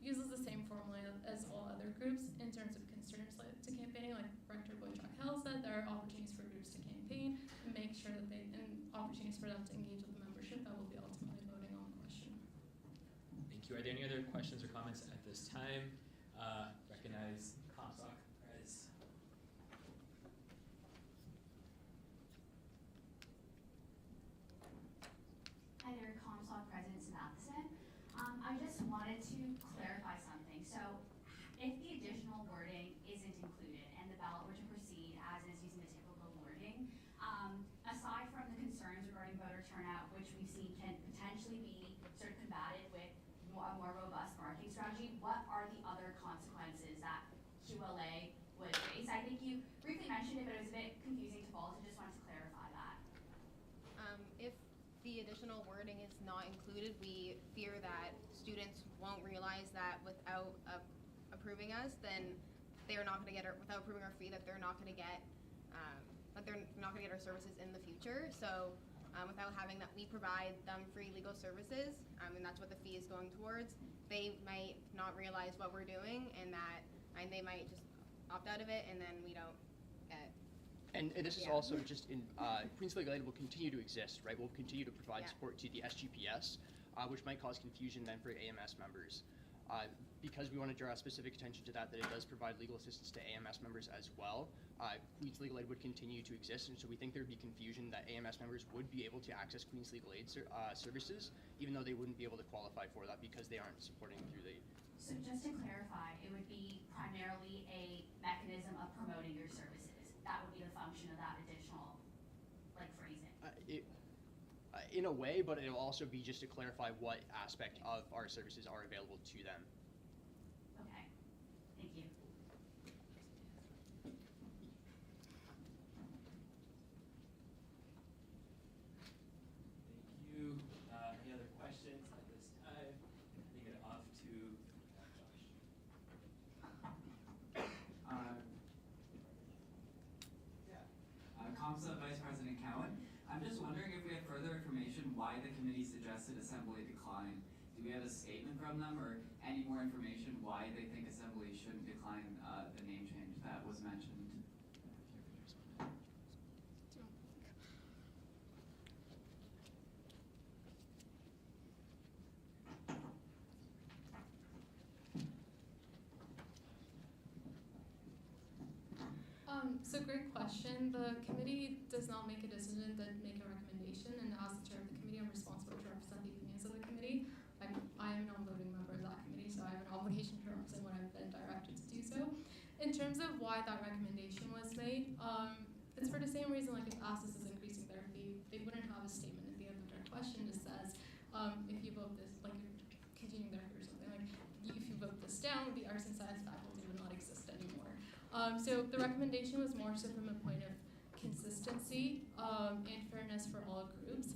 uses the same formula as all other groups in terms of concerns to campaigning. Like Rector Boychuk-Hill said, there are opportunities for groups to campaign and make sure that and opportunities for them to engage with the membership that will be ultimately voting on the question. Thank you. Are there any other questions or comments at this time? Recognize consequences that QLA would face. I think you briefly mentioned it, but it was a bit confusing to follow, so just wanted to clarify that. If the additional wording is not included, we fear that students won't realize that without approving us, then they're not going to get without approving our fee, that they're not going to get our services in the future. So without having that, we provide them free legal services, and that's what the fee is going towards. They might not realize what we're doing, and they might just opt out of it, and then we don't get. And this is also just in Queens Legal Aid will continue to exist, right? We'll continue to provide support to the SGPS, which might cause confusion then for AMS members. Because we want to draw specific attention to that it does provide legal assistance to AMS members as well. Queens Legal Aid would continue to exist, and so we think there would be confusion that AMS members would be able to access Queens Legal Aid services, even though they wouldn't be able to qualify for that because they aren't supporting through the. So just to clarify, it would be primarily a mechanism of promoting your services. That would be the function of that additional, phrasing. In a way, but it'll also be just to clarify what aspect of our services are available to them. Okay, thank you. Thank you. Any other questions at this time? Handing it off to Josh. COMSA Vice President Cowan. I'm just wondering if we have further information why the committee suggested Assembly decline. Do we have a statement from them or any more information why they think Assembly shouldn't decline the name change that was mentioned? So great question. The committee does not make a decision, but make a recommendation, and as the chair of the committee, I'm responsible to represent the opinions of the committee. I am a non-voting member of that committee, so I have an obligation to represent when I've been directed to do so. In terms of why that recommendation was made, it's for the same reason, if ASUS is increasing their fee, they wouldn't have a statement at the end of their question that says, if you vote this, you're continuing their fee or something, if you vote this down, the arts and science faculty would not exist anymore. So the recommendation was more so from a point of consistency and fairness for all groups.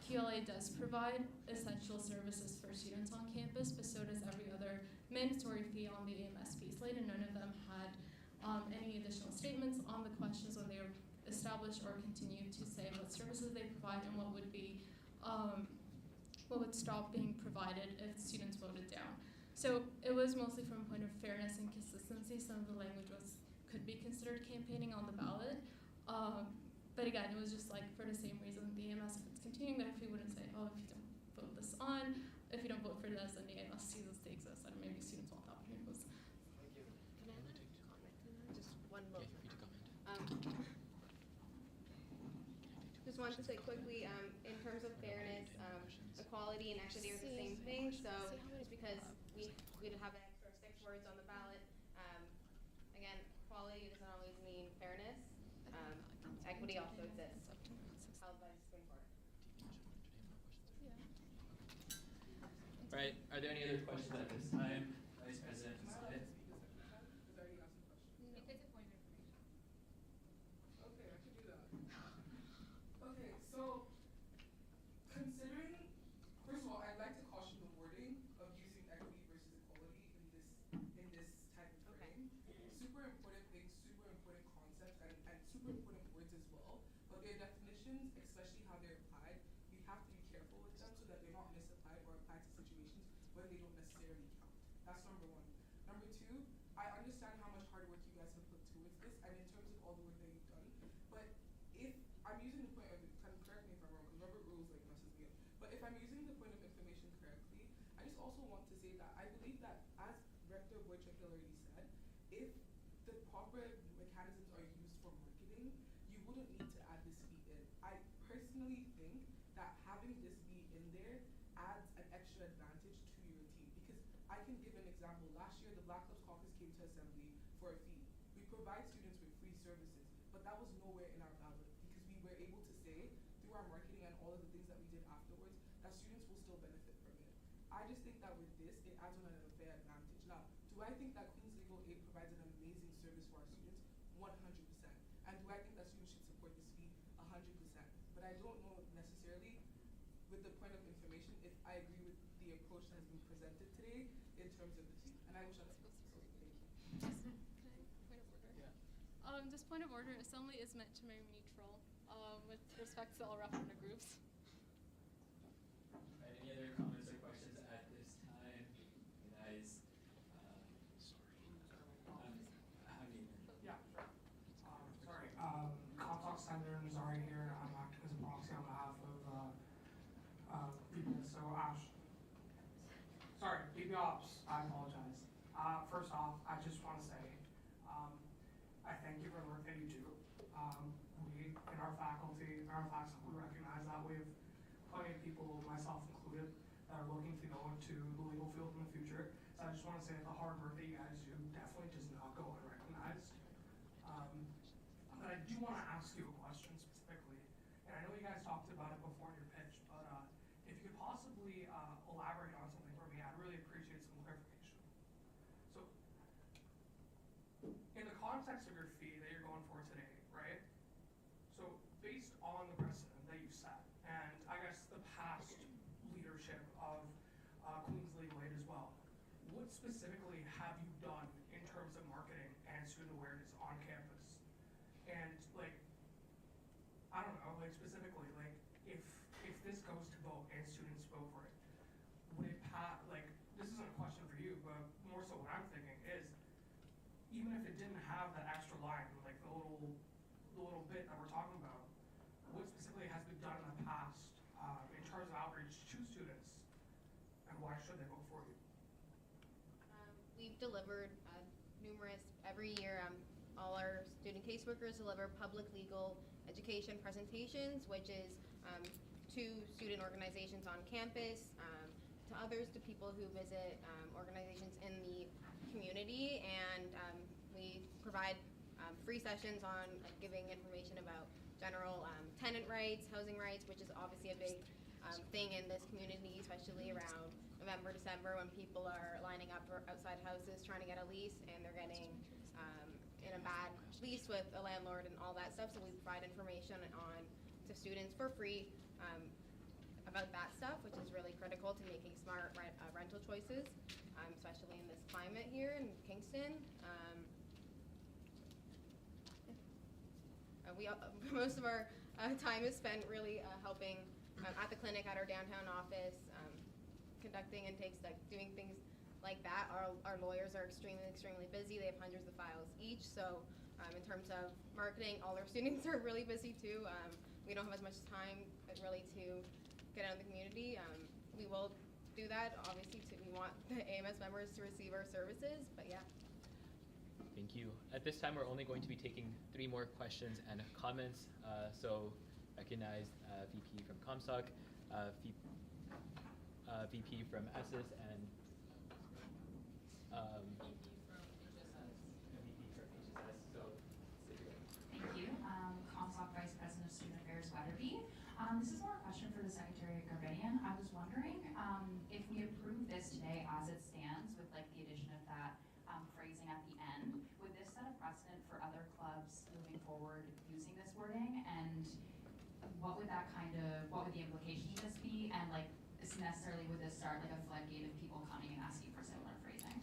QLA does provide essential services for students on campus, but so does every other mandatory fee on the AMS fee slate, and none of them had any additional statements on the questions when they were established or continued to say what services they provide and what would be what would stop being provided if students voted down. So it was mostly from a point of fairness and consistency. Some of the language could be considered campaigning on the ballot. But again, it was just for the same reason. The AMS, if it's continuing their fee, wouldn't say, if you don't vote this on, if you don't vote for this, then the AMS ceases to exist. And maybe students want that, but who knows. Thank you. Can I comment? Just one moment. Just wanted to say quickly, in terms of fairness, equality and equity are the same thing. So just because we did have an extra 6 words on the ballot, again, equality doesn't always mean fairness. Equity also exists. Held by the Supreme Court. Right. Are there any other questions at this time? Vice President Fasade. It's already asked a question. It's a point of information. Okay, I can do that. Okay, so considering, first of all, I'd like to caution the wording of using equity versus equality in this type of frame. Super important things, super important concepts, and super important words as well. But their definitions, especially how they're applied, we have to be careful with them so that they're not misapplied or applied to situations when they don't necessarily count. That's number one. Number two, I understand how much hard work you guys have put towards this, and in terms of all the work that you've done. But if I'm using the point of, correct me if I'm wrong, because Robert Rules messes me up. But if I'm using the point of information correctly, I just also want to say that I believe that, as Rector Wojcik already said, if the proper mechanisms are used for marketing, you wouldn't need to add this fee in. I personally think that having this fee in there adds an extra advantage to your team. Because I can give an example. Last year, the Black Clubs Caucus came to Assembly for a fee. We provide students with free services, but that was nowhere in our ballot because we were able to say, through our marketing and all of the things that we did afterwards, that students will still benefit from it. I just think that with this, it adds on an unfair advantage. Now, to Do I think that Queen's Legal Aid provides an amazing service for our students? 100%. And do I think that students should support this fee? 100%. But I don't know necessarily, with the point of information, if I agree with the approach that has been presented today in terms of the fee. And I will shut up. So, thank you. Point of order. Yeah. Just point of order, assembly is meant to remain neutral with respect to all referendum groups. Right, any other comments or questions at this time? Guys, Yeah, sure. Sorry. Comstock Senator Nazari here. I'm acting as a proxy on behalf of so Ash. Sorry, DB Ops. I apologize. First off, I just want to say I thank you for the work that you do. We, in our faculty, we recognize that we have plenty of people, myself included, that are looking to go into the legal field in the future. So I just want to say that the hard work that you guys do definitely does not go unrecognized. But I do want to ask you a question specifically, and I know you guys talked about it before in your pitch, but if you could possibly elaborate on something for me, I'd really appreciate some clarification. So, in the context of your fee that you're going for today, right? So, based on the precedent that you've set, and I guess the past leadership of Queen's Legal Aid as well, what specifically have you done in terms of marketing and student awareness on campus? And like, I don't know, like specifically, like if this goes to vote and students vote for it, would it pass? Like, this isn't a question for you, but more so what I'm thinking is, even if it didn't have that extra line, like the little bit that we're talking about, what specifically has been done in the past in terms of outreach to students, and why should they vote for you? We've delivered numerous, every year, all our student caseworkers deliver public legal education presentations, which is to student organizations on campus, to others, to people who visit organizations in the community, and we provide free sessions on giving information about general tenant rights, housing rights, which is obviously a big thing in this community, especially around November, December, when people are lining up for outside houses trying to get a lease, and they're getting in a bad lease with a landlord and all that stuff. So we provide information on to students for free about that stuff, which is really critical to making smart rental choices, especially in this climate here in Kingston. Most of our time is spent really helping at the clinic, at our downtown office, conducting intakes, like doing things like that. Our lawyers are extremely busy. They have hundreds of files each. So in terms of marketing, all our students are really busy too. We don't have as much time really to get out in the community. We will do that, obviously, we want the AMS members to receive our services, but yeah. Thank you. At this time, we're only going to be taking 3 more questions and comments. So recognize VP from Comstock, VP from ESSIS, and VP from HSS. So, thank you. Comstock Vice President of Student Affairs, Weatherby. This is more a question for the Secretary of Garbinian. I was wondering if we approve this today as it stands, with like the addition of that phrasing at the end, would this set a precedent for other clubs moving forward using this wording? And what would the implication of this be? And like, necessarily would this start like a floodgate of people coming and asking for similar phrasing?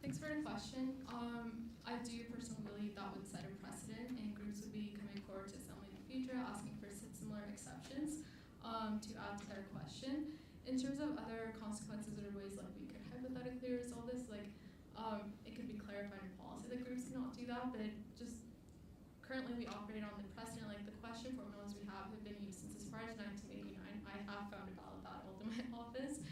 Thanks for the question. I do personally believe that would set a precedent, and groups would be coming forward to assembly in the future asking for similar exceptions to add to their question. In terms of other consequences or ways like we could hypothetically resolve this, like it could be clarified in policy that groups cannot do that, but just currently we operate on the precedent, like the question formulas we have been used since as far as 1989. I have found a ballot battle in my office.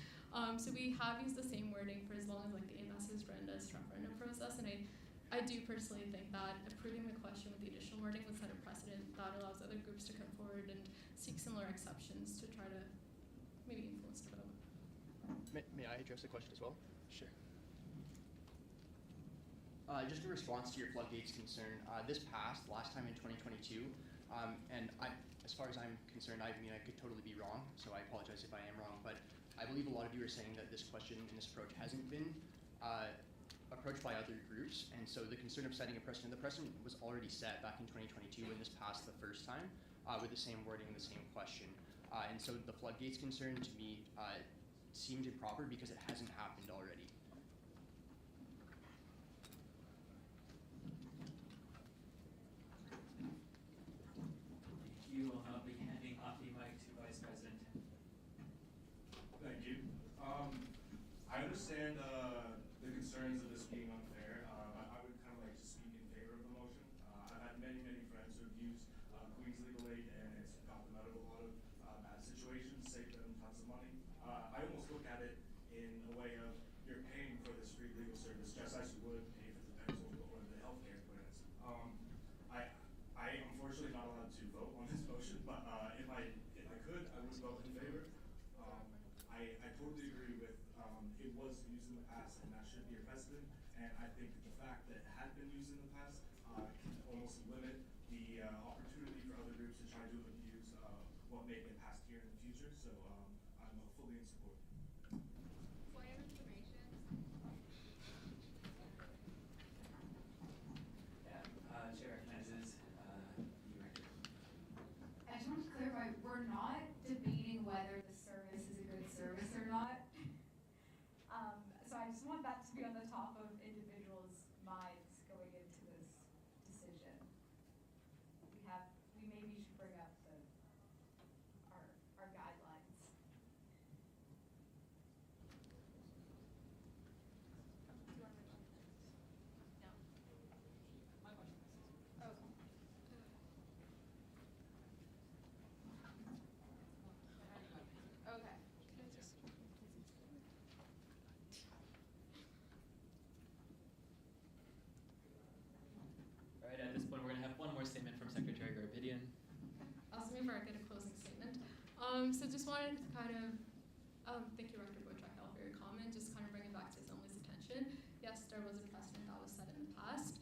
So we have used the same wording for as long as like the AMS has run a referendum process, and I do personally think that approving the question with the additional wording would set a precedent that allows other groups to come forward and seek similar exceptions to try to maybe influence the vote. May I address the question as well? Sure. Just in response to your floodgates concern, this passed last time in 2022, and as far as I'm concerned, I mean, I could totally be wrong, so I apologize if I am wrong, but I believe a lot of you are saying that this question and this approach hasn't been approached by other groups, and so the concern of setting a precedent, the precedent was already set back in 2022 when this passed the first time, with the same wording and the same question. And so the floodgates concern to me seemed improper because it hasn't happened already. Thank you. I'll now be handing off the mic to Vice President. Thank you. I understand the concerns of this being unfair. I would kind of like to speak in favor of the motion. I've had many friends who have used Queen's Legal Aid, and it's got them out of a lot of bad situations, saved them tons of money. I almost look at it in a way of you're paying for this free legal service just as you would pay for the pencil or the healthcare plans. I unfortunately not allowed to vote on this motion, but if I could, I would vote in favor. I totally agree with it was used in the past, and that should be a precedent. And I think the fact that it had been used in the past can almost limit the opportunity for other groups to try to abuse what may get passed here in the future. So I'm fully in support. Point of information. Yeah, Chair recognizes the director. I just want to clarify, we're not debating whether the service is a good service or not. So I just want that to be on the top of individuals' minds going into this decision. We maybe should bring up our guidelines. No. My question. Okay. Okay. All right, at this point, we're going to have one more statement from Secretary Garbidian. Ask me before I get a closing statement. So just wanted to kind of, thank you, Rector Botrakel, for your comment. Just kind of bring it back to Assembly's attention. Yes, there was a precedent that was set in the past.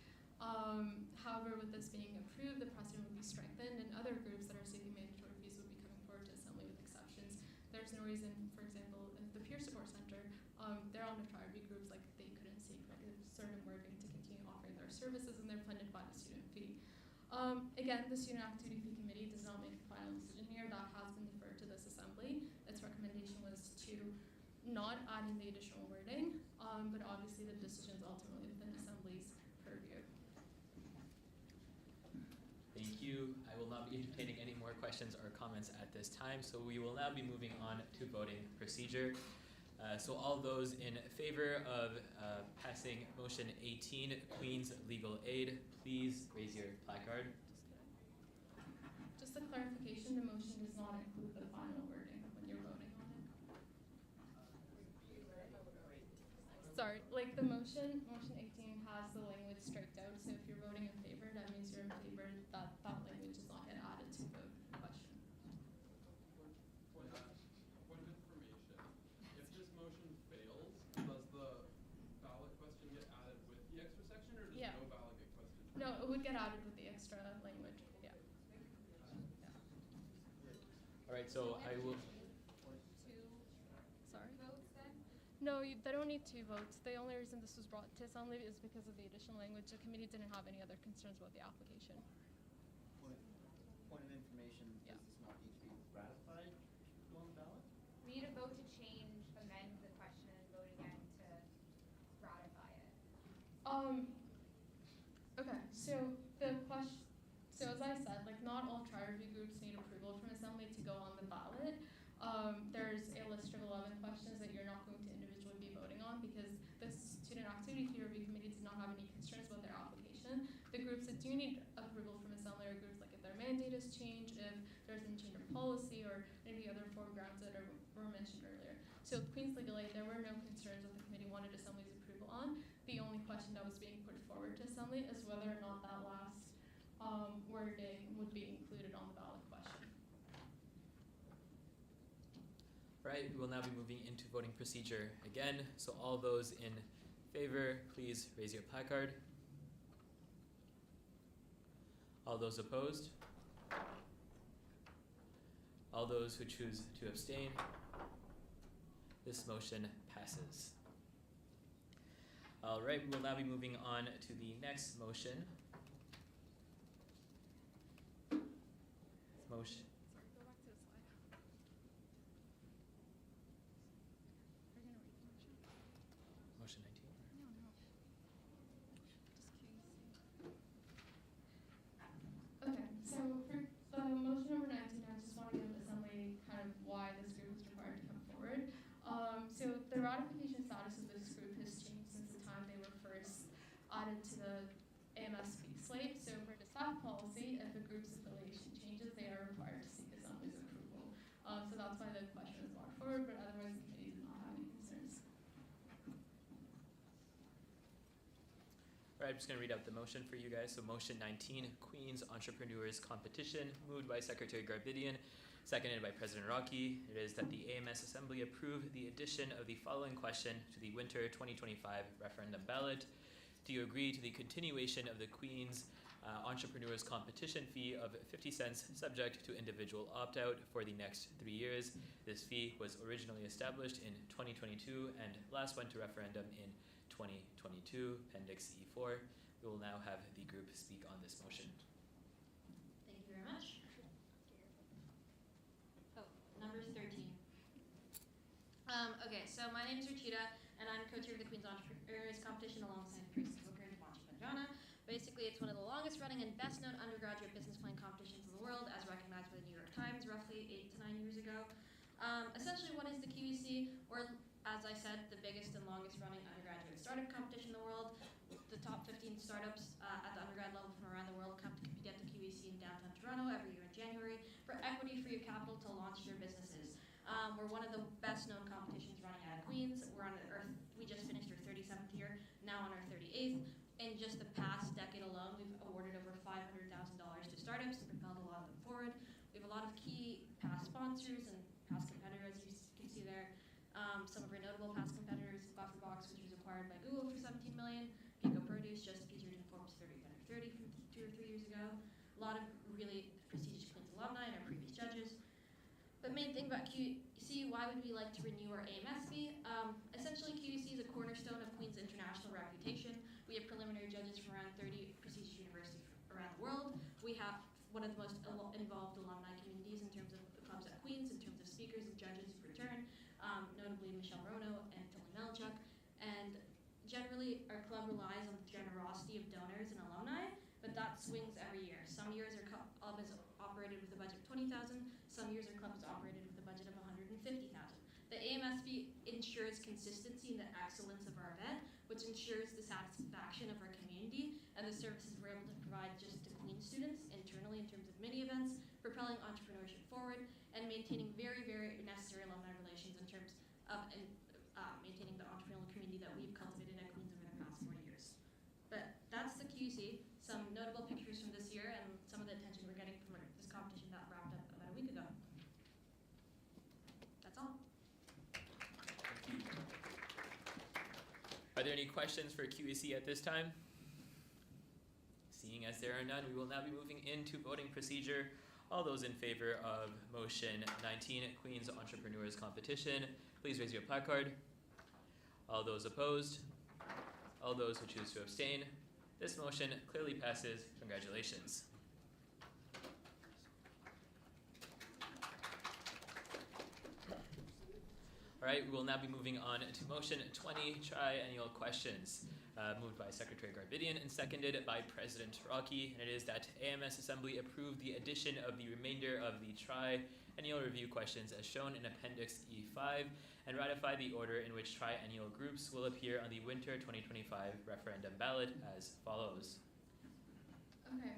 However, with this being approved, the precedent would be strengthened, and other groups that are seeking mandatory fees will be coming forward to Assembly with exceptions. There's no reason, for example, if the Peer Support Center, they're on the priority groups, like they couldn't seek like a certain wording to continue offering their services, and they're funded by the student fee. Again, the Student Activity Fee Committee does not make the final decision here. That has been deferred to this Assembly. Its recommendation was to not add in the additional wording, but obviously the decision is ultimately within Assembly's purview. Thank you. I will not be entertaining any more questions or comments at this time, so we will now be moving on to voting procedure. So all those in favor of passing motion 18, Queen's Legal Aid, please raise your placard. Just a clarification, the motion does not include the final wording when you're voting on it. Sorry, like the motion 18 has the language striked out, so if you're voting in favor, that means you're in favor that that language does not get added to the question. Point of information. If this motion fails, does the ballot question get added with the extra section, or does Yeah. no ballot get questioned? No, it would get added with the extra language. Yeah. All right, so I will. Sorry. Votes then? No, they don't need 2 votes. The only reason this was brought to Assembly is because of the additional language. The committee didn't have any other concerns about the application. Point of information, does this not need to be ratified to go on the ballot? We need a vote to change, amend the question, and vote again to ratify it. Okay, so the question, so as I said, like not all trial review groups need approval from Assembly to go on the ballot. There's a list of 11 questions that you're not going to individually be voting on because the Student Activity Fee Review Committee does not have any concerns about their application. The groups that do need approval from Assembly are groups like if their mandate is changed, if there's been change in policy, or any of the other 4 grounds that were mentioned earlier. So with Queen's Legal Aid, there were no concerns that the committee wanted Assembly's approval on. The only question that was being put forward to Assembly is whether or not that last wording would be included on the ballot question. All right, we will now be moving into voting procedure again. So all those in favor, please raise your placard. All those opposed? All those who choose to abstain? This motion passes. All right, we will now be moving on to the next motion. Motion. Sorry, go back to the slide. Are you gonna read the motion? Motion 19. No, no. Just QEC. Okay, so for the motion number 19, I just want to give Assembly kind of why this group is required to come forward. So the ratification status of this group has changed since the time they were first added to the AMS fee slate. So for the staff policy, if a group's affiliation changes, they are required to seek Assembly's approval. So that's why the question is brought forward, but otherwise the committee did not have any concerns. All right, I'm just going to read out the motion for you guys. So motion 19, Queens Entrepreneurs Competition, moved by Secretary Garbidian, seconded by President Rocky. It is that the AMS Assembly approve the addition of the following question to the winter 2025 referendum ballot. Do you agree to the continuation of the Queens Entrepreneurs Competition fee of 50 cents subject to individual opt-out for the next 3 years? This fee was originally established in 2022 and last went to referendum in 2022, Appendix E4. We will now have the group speak on this motion. Thank you very much. Oh, numbers 13. Okay, so my name is Rachita, and I'm co-chair of the Queen's Entrepreneurs Competition alongside Chris Booker and Devanshi Panjana. Basically, it's one of the longest running and best known undergraduate business plan competitions in the world, as recognized by the New York Times roughly 8 to 9 years ago. Essentially, what is the QEC? Or, as I said, the biggest and longest running undergraduate startup competition in the world. The top 15 startups at the undergrad level from around the world come to compete at the QEC in downtown Toronto every year in January for equity free of capital to launch their businesses. We're one of the best known competitions running out of Queens. We're on we just finished our 37th year, now on our 38th. In just the past decade alone, we've awarded over $500,000 to startups and propelled a lot of them forward. We have a lot of key past sponsors and past competitors, as you can see there. Some of our notable past competitors, Bufferbox, which was acquired by Google for $17 million, Pico Produce, just featured in Forbes 30 Under 30 from 2 or 3 years ago. A lot of really prestigious Queens alumni and our previous judges. But main thing about QEC, why would we like to renew our AMS fee? Essentially, QEC is a cornerstone of Queen's international reputation. We have preliminary judges from around 30 prestigious universities around the world. We have one of the most involved alumni communities in terms of the clubs at Queen's, in terms of speakers and judges who return, notably Michelle Rono and Tony Melchuk. And generally, our club relies on the generosity of donors and alumni, but that swings every year. Some years our club is operated with a budget of $20,000. Some years our club is operated with a budget of $150,000. The AMS fee ensures consistency in the excellence of our event, which ensures the satisfaction of our community and the services we're able to provide just to Queen's students internally in terms of mini events, propelling entrepreneurship forward, and maintaining very, very necessary alumni relations in terms of maintaining the entrepreneurial community that we've cultivated at Queen's over the past 40 years. But that's the QEC, some notable pictures from this year and some of the attention we're getting from this competition that wrapped up about a week ago. That's all. Are there any questions for QEC at this time? Seeing as there are none, we will now be moving into voting procedure. All those in favor of motion 19, Queen's Entrepreneurs Competition, please raise your placard. All those opposed? All those who choose to abstain? This motion clearly passes. Congratulations. All right, we will now be moving on to motion 20, triennial questions, moved by Secretary Garbidian and seconded by President Rocky. And it is that AMS Assembly approve the addition of the remainder of the triennial review questions as shown in Appendix E5 and ratify the order in which triennial groups will appear on the winter 2025 referendum ballot as follows. Okay,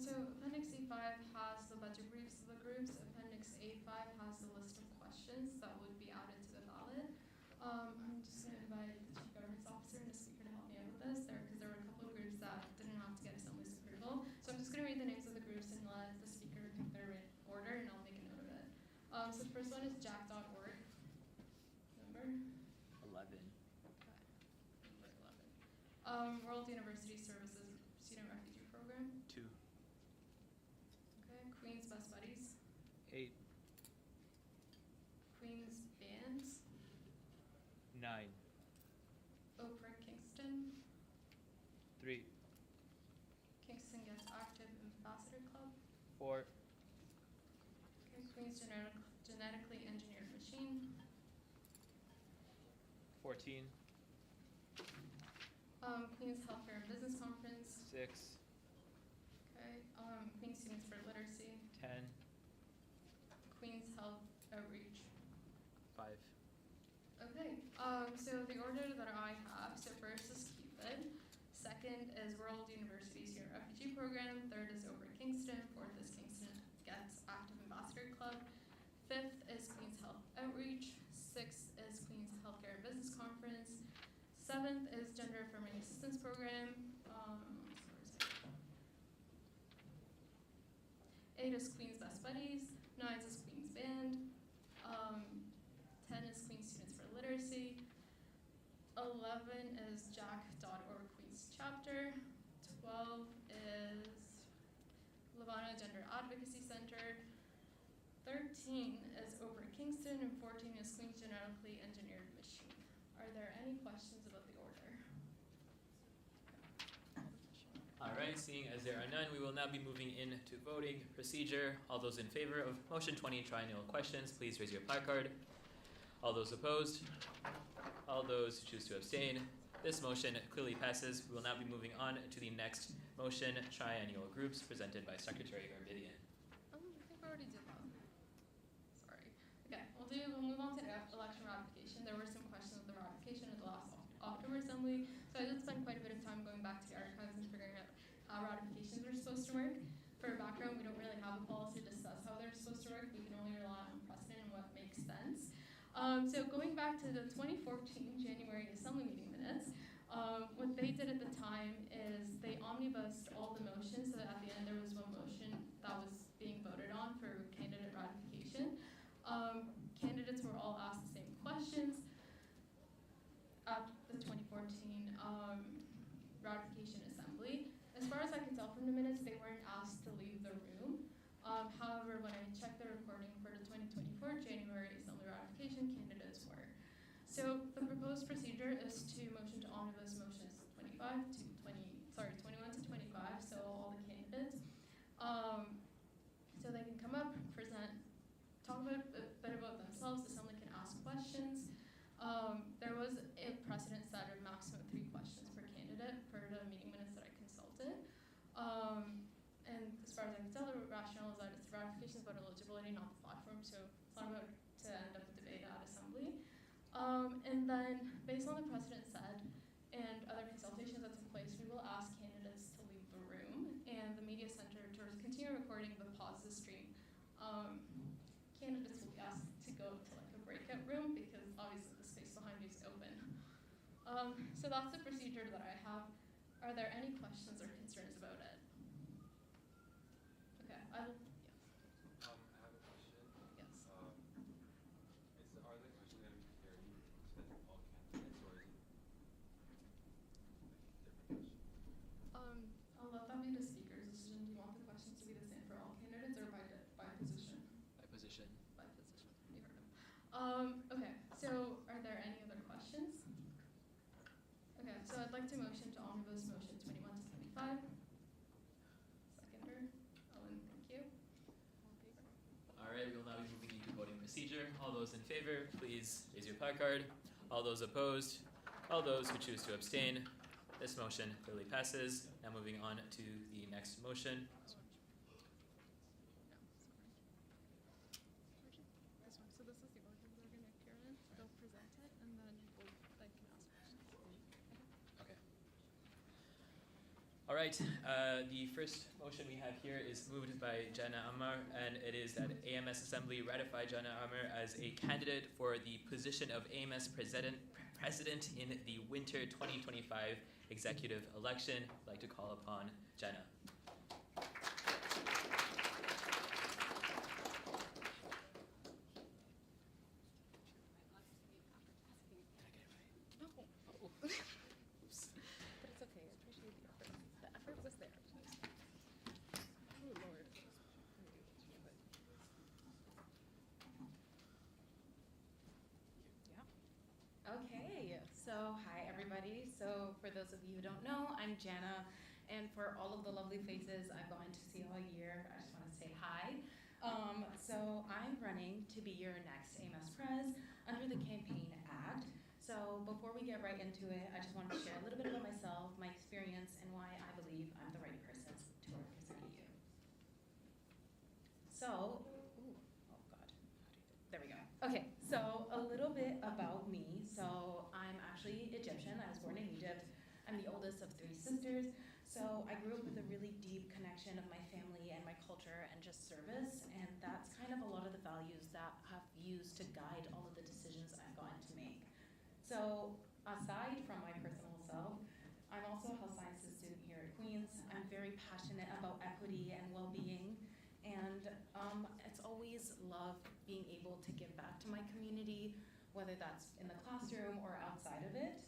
so Appendix E5 has the budget briefs of the groups. Appendix A5 has the list of questions that would be added to the ballot. I'm just going to invite the Chief Governance Officer and the Speaker to help me out with this because there were a couple of groups that didn't have to get Assembly's approval. So I'm just going to read the names of the groups and let the Speaker pick their order and I'll make a note of it. So the first one is Jack.org. World University Services Student Refugee Program. 2. Okay. Queen's Best Buddies. 8. Queen's Bands. 9. Oprah Kingston. 3. Kingston Gets Active Ambassador Club. 4. Okay. Queen's Genetically Engineered Machine. 14. Queen's Healthcare and Business Conference. 6. Okay. Queen's Students for Literacy. 10. Queen's Health Outreach. 5. Okay. So the order that I have, so first is Cupid. Second is World University Student Refugee Program. Third is Over Kingston. Fourth is Kingston Gets Active Ambassador Club. Fifth is Queen's Health Outreach. Sixth is Queen's Healthcare and Business Conference. Seventh is Gender Affirming Assistance Program. Eight is Queen's Best Buddies. 9 is Queen's Band. 10 is Queen's Students for Literacy. 11 is Jack.org Queen's Chapter. 12 is Levana Gender Advocacy Center. 13 is Over Kingston, and 14 is Queen's Genetically Engineered Machine. Are there any questions about the order? Alright, seeing as there are none, we will now be moving into voting procedure. All those in favor of motion 20 triennial questions, please raise your placard. All those opposed? All those who choose to abstain? This motion clearly passes. We will now be moving on to the next motion, triennial groups, presented by Secretary Garbidian. I think we already did that. Sorry. Okay, we'll move on to election ratification. There were some questions with the ratification at the last October Assembly, so I did spend quite a bit of time going back to the archives and figuring out how ratifications are supposed to work. For background, we don't really have a policy to discuss how they're supposed to work. We can only rely on precedent and what makes sense. So going back to the 2014 January Assembly meeting minutes, what they did at the time is they omnibused all the motions so that at the end there was one motion that was being voted on for candidate ratification. Candidates were all asked the same questions at the 2014 ratification assembly. As far as I can tell from the minutes, they weren't asked to leave the room. However, when I checked the recording for the 2024 January Assembly ratification, candidates were. So the proposed procedure is to motion to omnibus motions 21 to 25, so all the candidates. So they can come up, present, talk a bit about themselves, the assembly can ask questions. There was a precedent set of maximum 3 questions per candidate per the meeting minutes that I consulted. And as far as I can tell, the rationale is that it's ratification is about eligibility, not the platform, so it's not about to end up a debate at assembly. And then, based on the precedent set and other consultations that took place, we will ask candidates to leave the room and the media center to continue recording but pause the stream. Candidates will be asked to go to like a breakout room because obviously the space behind you is open. So that's the procedure that I have. Are there any questions or concerns about it? Okay, I have a question. Yes. Are the questions going to be fairly to all candidates, or is it different questions? I'll let that be the speaker's decision. Do you want the questions to be the same for all candidates or by position? By position. By position. You heard him. Okay, so are there any other questions? Okay, so I'd like to motion to omnibus motion 21 to 25. Seconder. Owen, thank you. Alright, we will now be moving into voting procedure. All those in favor, please raise your placard. All those opposed, all those who choose to abstain. This motion clearly passes. Now moving on to the next motion. So this is the order they're going to appear in. They'll present it, and then we'll can ask questions. Okay. All right. The first motion we have here is moved by Jana Amar, and it is that AMS Assembly ratify Jana Amar as a candidate for the position of AMS President in the winter 2025 executive election. I'd like to call upon Jana. No. But it's okay. those of you who don't know, I'm Jana, and for all of the lovely faces I've gotten to see all year, I just want to say hi. So I'm running to be your next AMS Pres under the Campaign Act. So before we get right into it, I just wanted to share a little bit about myself, my experience, and why I believe I'm the right person to represent you. So, oh God, there we go. Okay, so a little bit about me. So I'm actually Egyptian. I was born in Egypt. I'm the oldest of 3 sisters. So I grew up with a really deep connection of my family and my culture and just service. And that's kind of a lot of the values that I've used to guide all of the decisions I've gotten to make. So aside from my personal self, I'm also a health sciences student here at Queen's. I'm very passionate about equity and well-being. And it's always loved being able to give back to my community, whether that's in the classroom or outside of it.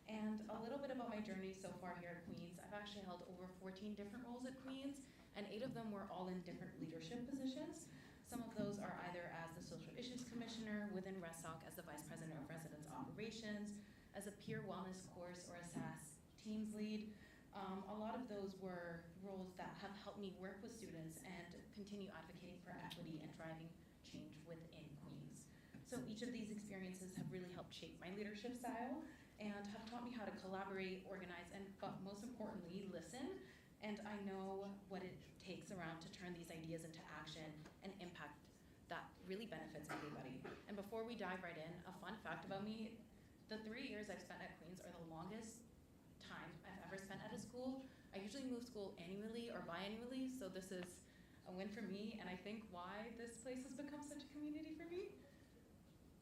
And a little bit about my journey so far here at Queen's. I've actually held over 14 different roles at Queen's, and 8 of them were all in different leadership positions. Some of those are either as the Social Issues Commissioner within RESOC as the Vice President of Residence Operations, as a Peer Wellness Course or a SAS Teams Lead. A lot of those were roles that have helped me work with students and continue advocating for equity and driving change within Queen's. So each of these experiences have really helped shape my leadership style and have taught me how to collaborate, organize, and but most importantly, listen. And I know what it takes around to turn these ideas into action and impact that really benefits everybody. And before we dive right in, a fun fact about me, the 3 years I've spent at Queen's are the longest time I've ever spent at a school. I usually move school annually or biannually, so this is a win for me, and I think why this place has become such a community for me.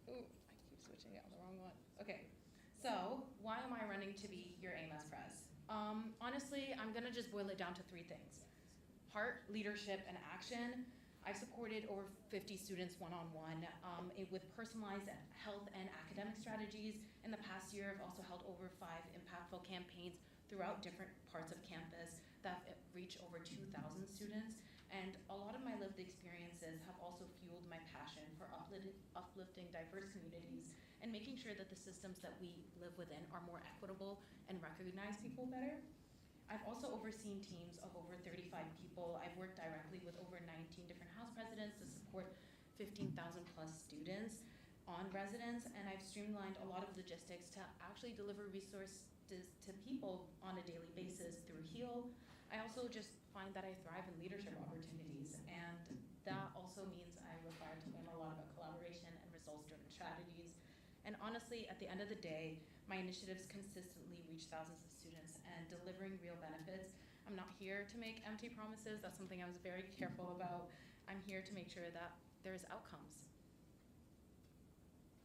Ooh, I keep switching it on the wrong one. Okay, so why am I running to be your AMS Pres? Honestly, I'm gonna just boil it down to 3 things. Heart, leadership, and action. I've supported over 50 students one-on-one with personalized health and academic strategies. In the past year, I've also held over 5 impactful campaigns throughout different parts of campus that reach over 2,000 students. And a lot of my lived experiences have also fueled my passion for uplifting diverse communities and making sure that the systems that we live within are more equitable and recognize people better. I've also overseen teams of over 35 people. I've worked directly with over 19 different house presidents to support 15,000 plus students on residence, and I've streamlined a lot of logistics to actually deliver resources to people on a daily basis through HEAL. I also just find that I thrive in leadership opportunities, and that also means I require to learn a lot about collaboration and results-driven strategies. And honestly, at the end of the day, my initiatives consistently reach thousands of students and delivering real benefits. I'm not here to make empty promises. That's something I was very careful about. I'm here to make sure that there's outcomes.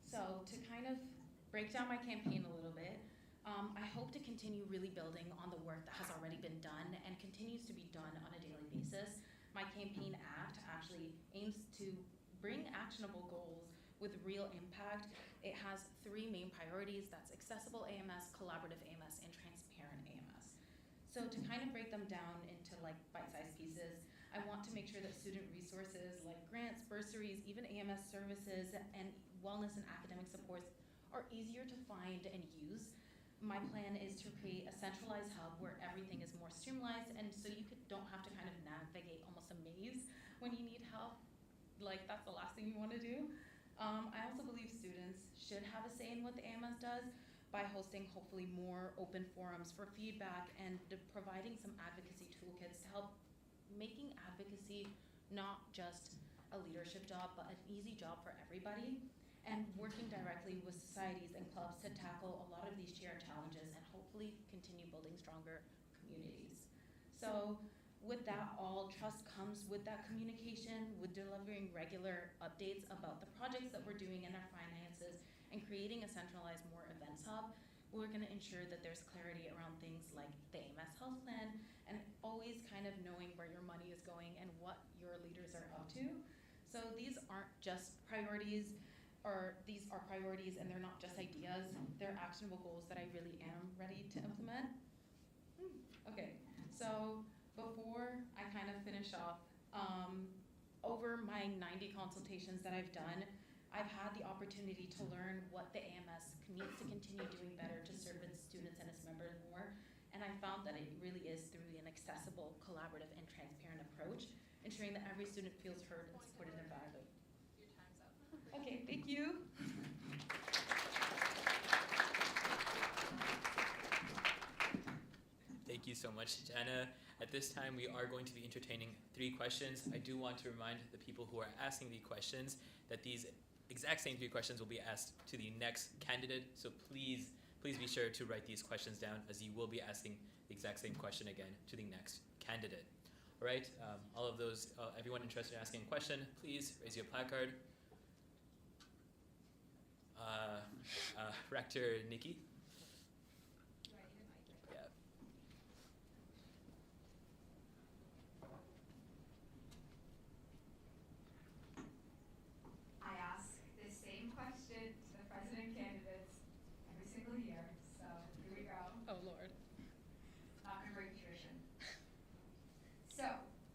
So to kind of break down my campaign a little bit, I hope to continue really building on the work that has already been done and continues to be done on a daily basis. My campaign act actually aims to bring actionable goals with real impact. It has 3 main priorities. That's accessible AMS, collaborative AMS, and transparent AMS. So to kind of break them down into like bite-sized pieces, I want to make sure that student resources like grants, bursaries, even AMS services, and wellness and academic supports are easier to find and use. My plan is to create a centralized hub where everything is more streamlined, and so you don't have to kind of navigate almost a maze when you need help. Like, that's the last thing you want to do. I also believe students should have a say in what the AMS does by hosting hopefully more open forums for feedback and providing some advocacy toolkits to help making advocacy not just a leadership job, but an easy job for everybody, and working directly with societies and clubs to tackle a lot of these shared challenges and hopefully continue building stronger communities. So with that all, trust comes with that communication, with delivering regular updates about the projects that we're doing and our finances, and creating a centralized more events hub. We're gonna ensure that there's clarity around things like the AMS health plan and always kind of knowing where your money is going and what your leaders are up to. So these aren't just priorities, or these are priorities and they're not just ideas, they're actionable goals that I really am ready to implement. Okay, so before I kind of finish off, over my 90 consultations that I've done, I've had the opportunity to learn what the AMS needs to continue doing better to serve its students and its members more. And I found that it really is through an accessible, collaborative, and transparent approach, ensuring that every student feels heard and supported and valued. Your time's up. Okay, thank you. Thank you so much, Jana. At this time, we are going to be entertaining 3 questions. I do want to remind the people who are asking the questions that these exact same 3 questions will be asked to the next candidate. So please be sure to write these questions down, as you will be asking the exact same question again to the next candidate. All right, all of those, everyone interested in asking a question, please raise your placard. Rector Nikki? Yeah. I ask this same question to the president candidates every single year, so here we go. Oh, Lord. Not gonna break tradition. So,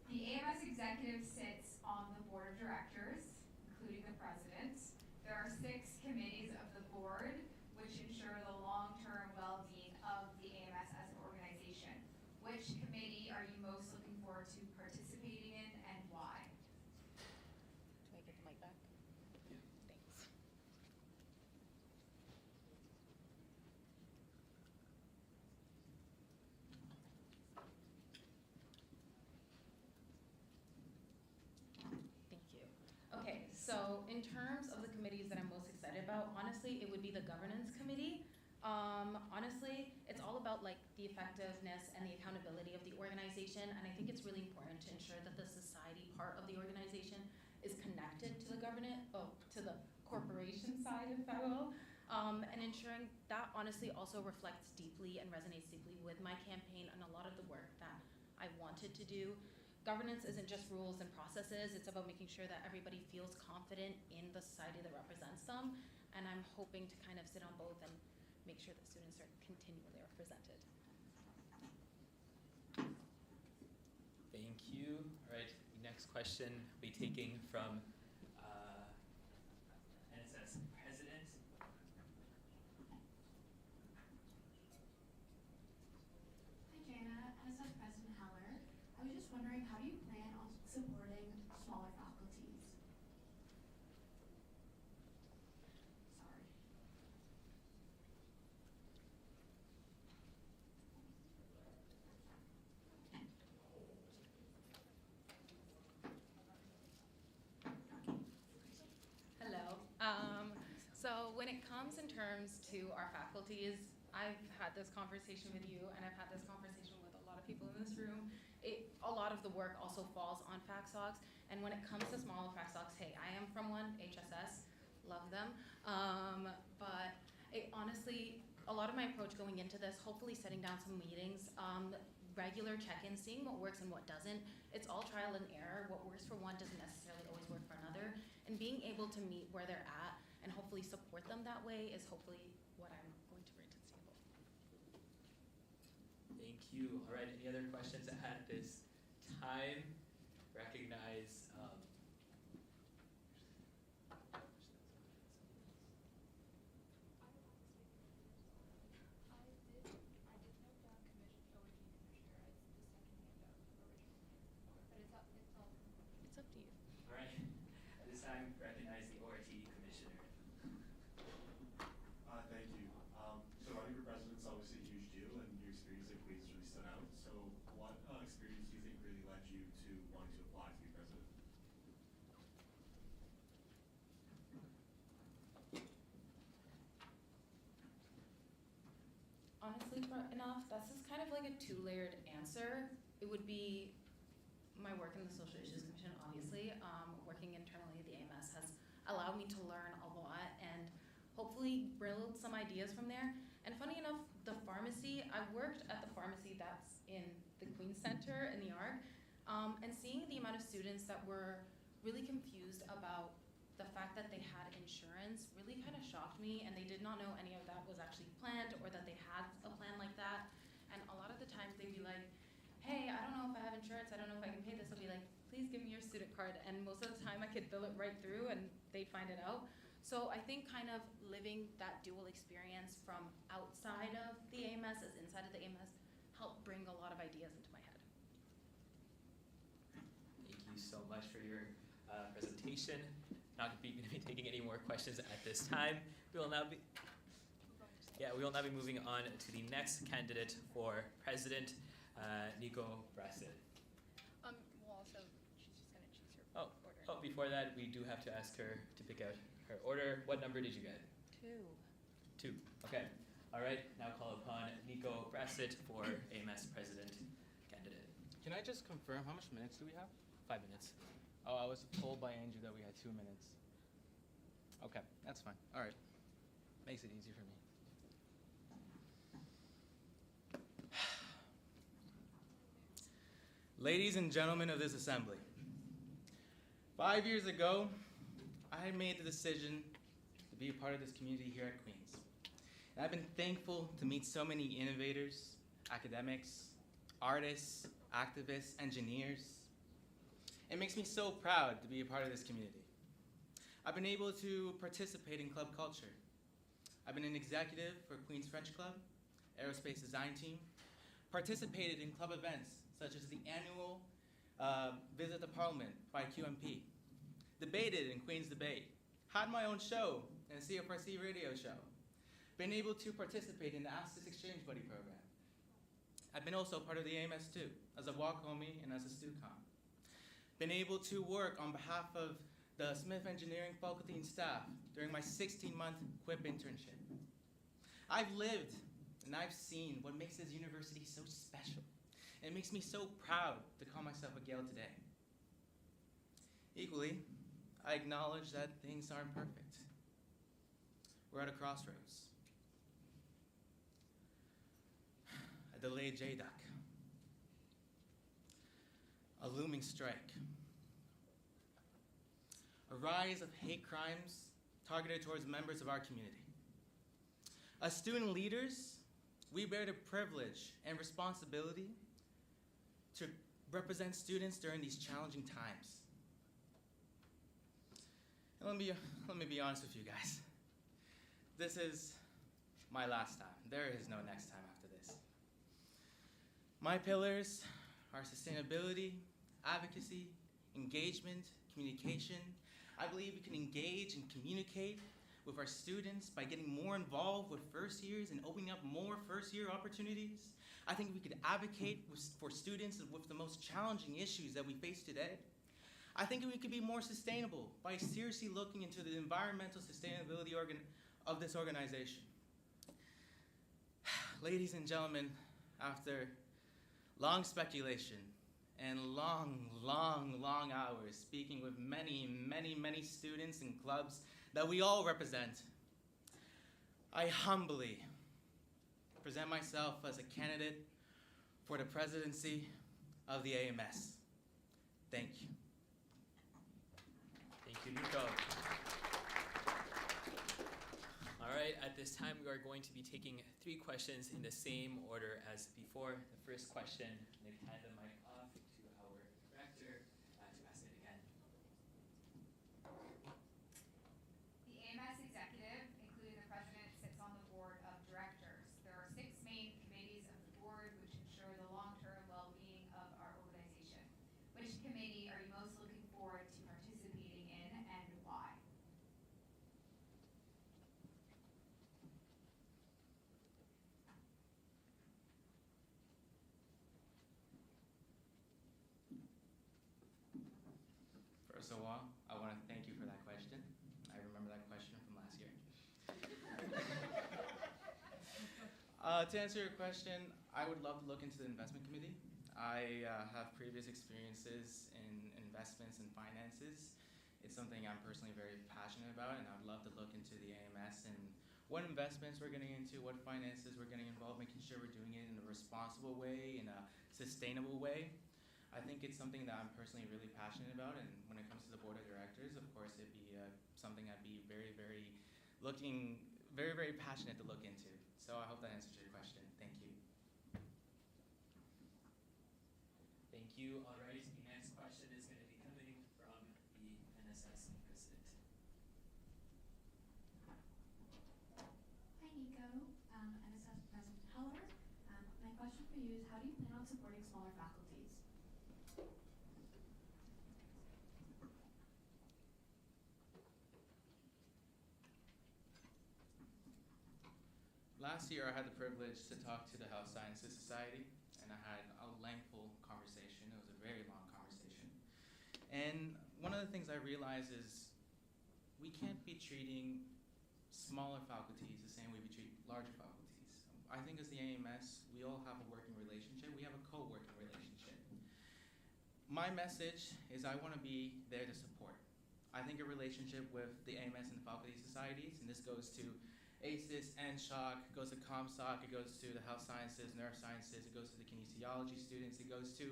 the AMS executive sits on the board of directors, including the president. There are 6 committees of the board, which ensure the long-term well-being of the AMS as an organization. Which committee are you most looking forward to participating in, and why? Do I get the mic back? Thanks. Thank you. Okay, so in terms of the committees that I'm most excited about, honestly, it would be the governance committee. Honestly, it's all about like the effectiveness and the accountability of the organization, and I think it's really important to ensure that the society part of the organization is connected to the to the corporation side, if I will, and ensuring that honestly also reflects deeply and resonates deeply with my campaign and a lot of the work that I wanted to do. Governance isn't just rules and processes, it's about making sure that everybody feels confident in the society that represents them, and I'm hoping to kind of sit on both and make sure that students are continually represented. Thank you. All right, the next question we'll be taking from NSS President. Hi Jana, NSF President Heller. I was just wondering, how do you plan on supporting smaller faculties? Sorry. Hello. So when it comes in terms to our faculties, I've had this conversation with you, and I've had this conversation with a lot of people in this room. A lot of the work also falls on FactSocs, and when it comes to smaller FactSocs, hey, I am from one, HSS, love them. But honestly, a lot of my approach going into this, hopefully setting down some meetings, regular check-ins, seeing what works and what doesn't. It's all trial and error. What works for one doesn't necessarily always work for another. And being able to meet where they're at and hopefully support them that way is hopefully what I'm going to bring to the table. Thank you. All right, any other questions at this time? Recognize It's up to you. all right. At this time, recognize the ORT Commissioner. Thank you. So running for president is obviously a huge deal, and your experience at Queen's really stood out. So what experience do you think really led you to wanting to apply to be president? Honestly, enough, this is kind of like a 2-layered answer. It would be my work in the Social Issues Commission, obviously. Working internally at the AMS has allowed me to learn a lot and hopefully build some ideas from there. And funny enough, the pharmacy, I worked at the pharmacy that's in the Queen's Center in the ARC, and seeing the amount of students that were really confused about the fact that they had insurance really kind of shocked me, and they did not know any of that was actually planned or that they had a plan like that. And a lot of the times they'd be like, hey, I don't know if I have insurance, I don't know if I can pay this. I'll be like, please give me your student card. And most of the time I could bill it right through and they'd find it out. So I think kind of living that dual experience from outside of the AMS as inside of the AMS helped bring a lot of ideas into my head. Thank you so much for your presentation. Not going to be taking any more questions at this time. We will now be moving on to the next candidate for president, Nico Brassett. Well, also, she's just gonna choose her order. Oh, before that, we do have to ask her to pick out her order. What number did you get? 2. 2. Okay. All right. Now call upon Nico Brassett for AMS president candidate. Can I just confirm, how much minutes do we have? 5 minutes. Oh, I was told by Andrew that we had 2 minutes. Okay, that's fine. All right. Makes it easy for me. Ladies and gentlemen of this assembly, 5 years ago, I made the decision to be a part of this community here at Queens. And I've been thankful to meet so many innovators, academics, artists, activists, engineers. It makes me so proud to be a part of this community. I've been able to participate in club culture. I've been an executive for Queens French Club, Aerospace Design Team, participated in club events such as the annual Visit to Parliament by QMP, debated in Queen's Debate, had my own show in a CFRC radio show, been able to participate in the Ask This Exchange Buddy program. I've been also part of the AMS too, as a walk homie and as a StuCom. Been able to work on behalf of the Smith Engineering faculty and staff during my 16-month QUIP internship. I've lived and I've seen what makes this university so special. And it makes me so proud to call myself a Gale today. Equally, I acknowledge that things aren't perfect. We're at a crossroads. A delayed JDOC. A looming strike. A rise of hate crimes targeted towards members of our community. As student leaders, we bear the privilege and responsibility to represent students during these challenging times. And let me be honest with you guys. This is my last time. There is no next time after this. My pillars are sustainability, advocacy, engagement, communication. I believe we can engage and communicate with our students by getting more involved with first years and opening up more first year opportunities. I think we could advocate for students with the most challenging issues that we face today. I think we could be more sustainable by seriously looking into the environmental sustainability of this organization. Ladies and gentlemen, after long speculation and long hours speaking with many students and clubs that we all represent, I humbly present myself as a candidate for the presidency of the AMS. Thank you. Thank you, Nico. All right, at this time we are going to be taking 3 questions in the same order as before. The first question, I'm going to hand the mic off to our director to ask it again. The AMS executive, including the president, sits on the board of directors. There are 6 main committees of the board which ensure the long-term well-being of our organization. Which committee are you most looking forward to participating in and why? First of all, I want to thank you for that question. I remember that question from last year. To answer your question, I would love to look into the investment committee. I have previous experiences in investments and finances. It's something I'm personally very passionate about, and I would love to look into the AMS and what investments we're getting into, what finances we're getting involved, making sure we're doing it in a responsible way, in a sustainable way. I think it's something that I'm personally really passionate about, and when it comes to the board of directors, of course, it'd be something I'd be very passionate to look into. So I hope that answers your question. Thank you. Thank you. All right, the next question is going to be coming from the NSS president. about supporting smaller faculties? Last year, I had the privilege to talk to the Health Sciences Society, and I had a lengthful conversation. It was a very long conversation. And one of the things I realized is we can't be treating smaller faculties the same way we treat larger faculties. I think as the AMS, we all have a working relationship. We have a co-working relationship. My message is I want to be there to support. I think a relationship with the AMS and the faculty societies, and this goes to ACES and SHOC, it goes to ComSoc, it goes to the health sciences, neurosciences, it goes to the kinesiology students, it goes to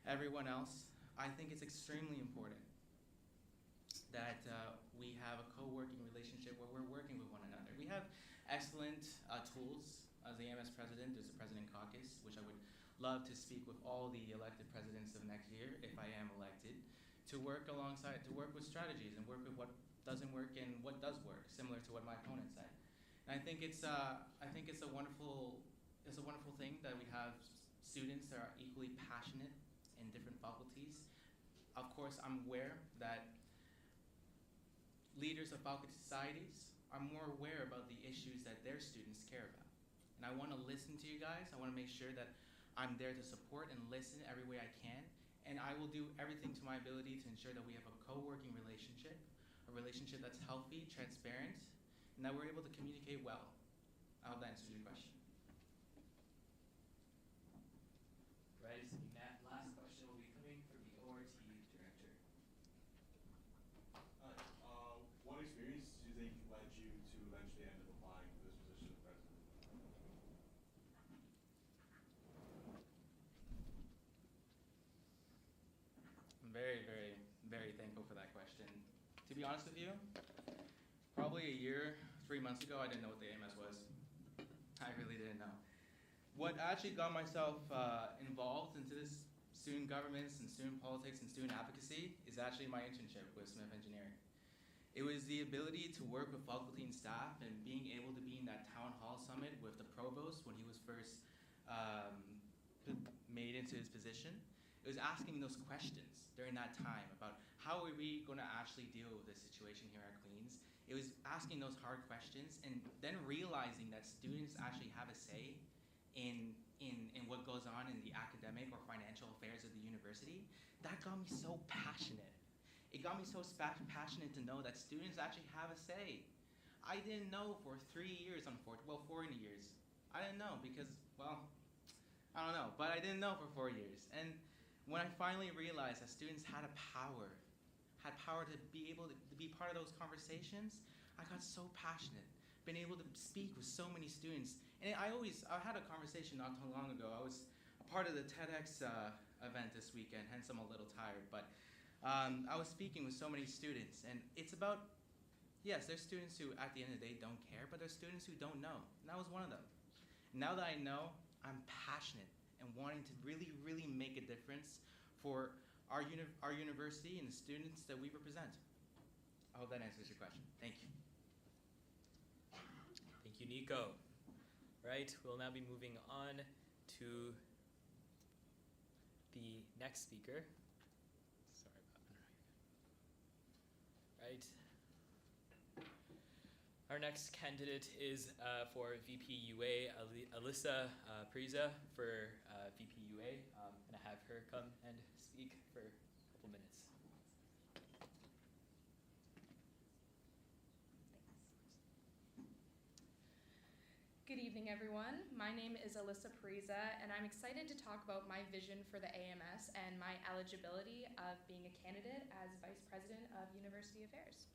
everyone else. I think it's extremely important that we have a co-working relationship where we're working with one another. We have excellent tools. As the AMS president, there's a president caucus, which I would love to speak with all the elected presidents of next year, if I am elected, to work alongside, to work with strategies and work with what doesn't work and what does work, similar to what my opponent said. And I think it's a wonderful thing that we have students that are equally passionate in different faculties. Of course, I'm aware that leaders of faculty societies are more aware about the issues that their students care about. And I want to listen to you guys. I want to make sure that I'm there to support and listen every way I can. And I will do everything to my ability to ensure that we have a co-working relationship, a relationship that's healthy, transparent, and that we're able to communicate well. I hope that answers your question. Right, and that last question will be coming from the ORT director. Hi, what experience do you think led you to eventually end up applying for this position of president? I'm very, very, very thankful for that question. To be honest with you, probably a year, 3 months ago, I didn't know what the AMS was. I really didn't know. What actually got myself involved into this student governments and student politics and student advocacy is actually my internship with Smith Engineering. It was the ability to work with faculty and staff and being able to be in that town hall summit with the provost when he was first made into his position. It was asking those questions during that time about how are we going to actually deal with this situation here at Queen's. It was asking those hard questions and then realizing that students actually have a say in what goes on in the academic or financial affairs of the university. That got me so passionate. It got me so passionate to know that students actually have a say. I didn't know for 3 years, 4 years. I didn't know because, well, I don't know, but I didn't know for 4 years. And when I finally realized that students had power to be able to be part of those conversations, I got so passionate, been able to speak with so many students. And I had a conversation not too long ago. I was a part of the TEDx event this weekend, hence I'm a little tired, but I was speaking with so many students, and it's about, yes, there's students who at the end of the day don't care, but there's students who don't know, and I was one of them. Now that I know, I'm passionate and wanting to really, really make a difference for our university and the students that we represent. I hope that answers your question. Thank you. Thank you, Nico. Right, we'll now be moving on to the next speaker. Sorry about that. Right. Our next candidate is for VP UA, Alyssa Preza for VP UA, and I have her come and speak for a couple minutes. Good evening, everyone. My name is Alyssa Preza, and I'm excited to talk about my vision for the AMS and my eligibility of being a candidate as Vice President of University Affairs.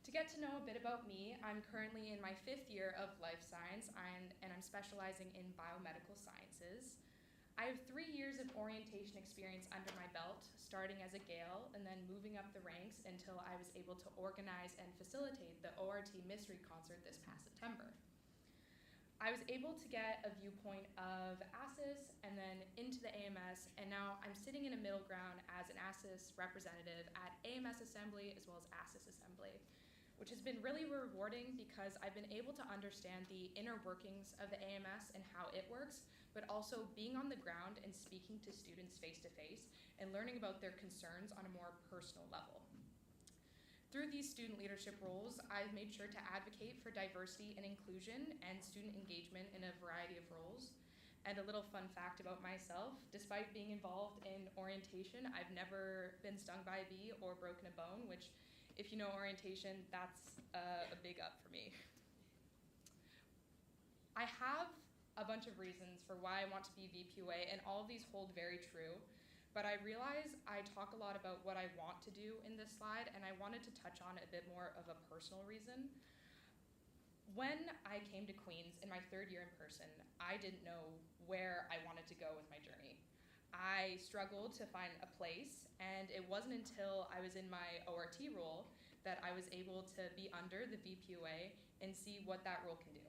To get to know a bit about me, I'm currently in my 5th year of life science, and I'm specializing in biomedical sciences. I have 3 years of orientation experience under my belt, starting as a Gale and then moving up the ranks until I was able to organize and facilitate the ORT Mystery Concert this past September. I was able to get a viewpoint of ASIS and then into the AMS, and now I'm sitting in a middle ground as an ASIS representative at AMS Assembly as well as ASIS Assembly, which has been really rewarding because I've been able to understand the inner workings of the AMS and how it works, but also being on the ground and speaking to students face to face and learning about their concerns on a more personal level. Through these student leadership roles, I've made sure to advocate for diversity and inclusion and student engagement in a variety of roles. And a little fun fact about myself, despite being involved in orientation, I've never been stung by a bee or broken a bone, which, if you know orientation, that's a big up for me. I have a bunch of reasons for why I want to be VPUA, and all of these hold very true. But I realize I talk a lot about what I want to do in this slide, and I wanted to touch on a bit more of a personal reason. When I came to Queens in my 3rd year in person, I didn't know where I wanted to go with my journey. I struggled to find a place, and it wasn't until I was in my ORT role that I was able to be under the VPUA and see what that role can do.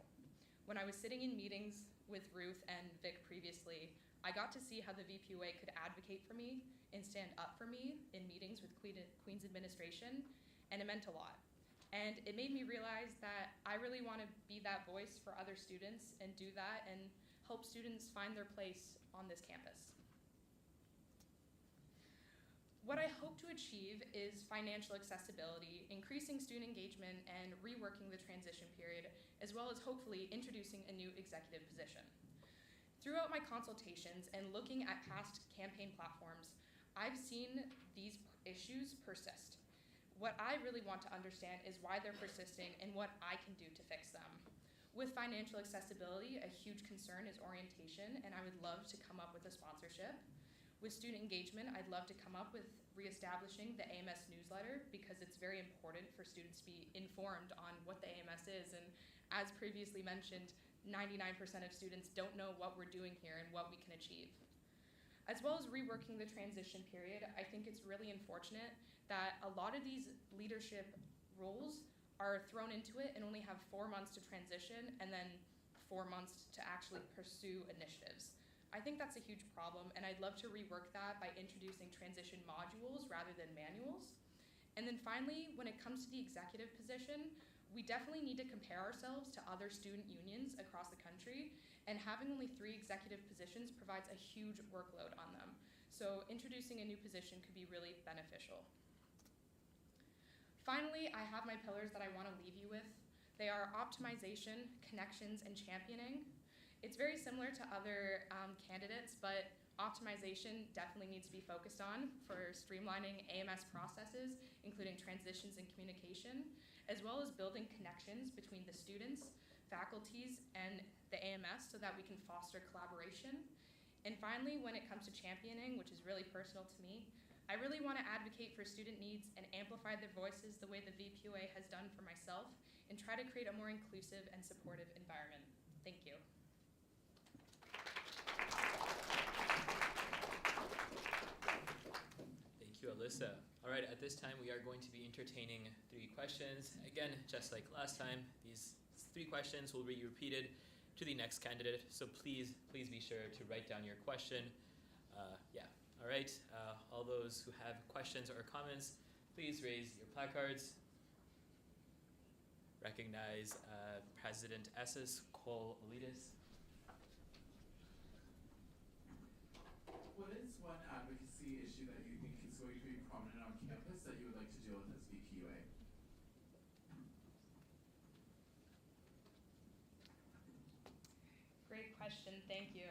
When I was sitting in meetings with Ruth and Vic previously, I got to see how the VPUA could advocate for me and stand up for me in meetings with Queen's administration, and it meant a lot. And it made me realize that I really want to be that voice for other students and do that and help students find their place on this campus. What I hope to achieve is financial accessibility, increasing student engagement, and reworking the transition period, as well as hopefully introducing a new executive position. Throughout my consultations and looking at past campaign platforms, I've seen these issues persist. What I really want to understand is why they're persisting and what I can do to fix them. With financial accessibility, a huge concern is orientation, and I would love to come up with a sponsorship. With student engagement, I'd love to come up with reestablishing the AMS newsletter because it's very important for students to be informed on what the AMS is. And as previously mentioned, 99% of students don't know what we're doing here and what we can achieve. As well as reworking the transition period, I think it's really unfortunate that a lot of these leadership roles are thrown into it and only have 4 months to transition and then 4 months to actually pursue initiatives. I think that's a huge problem, and I'd love to rework that by introducing transition modules rather than manuals. And then finally, when it comes to the executive position, we definitely need to compare ourselves to other student unions across the country, and having only 3 executive positions provides a huge workload on them. So introducing a new position could be really beneficial. Finally, I have my pillars that I want to leave you with. They are optimization, connections, and championing. It's very similar to other candidates, but optimization definitely needs to be focused on for streamlining AMS processes, including transitions and communication, as well as building connections between the students, faculties, and the AMS so that we can foster collaboration. And finally, when it comes to championing, which is really personal to me, I really want to advocate for student needs and amplify their voices the way the VPUA has done for myself, and try to create a more inclusive and supportive environment. Thank you. Thank you, Alyssa. All right, at this time, we are going to be entertaining 3 questions. Again, just like last time, these 3 questions will be repeated to the next candidate, so please be sure to write down your question. All right, all those who have questions or comments, please raise your placards. Recognize President Esses Cole-Elitis. What is one advocacy issue that you think is going to be prominent on campus that you would like to deal with as VPUA? Great question, thank you.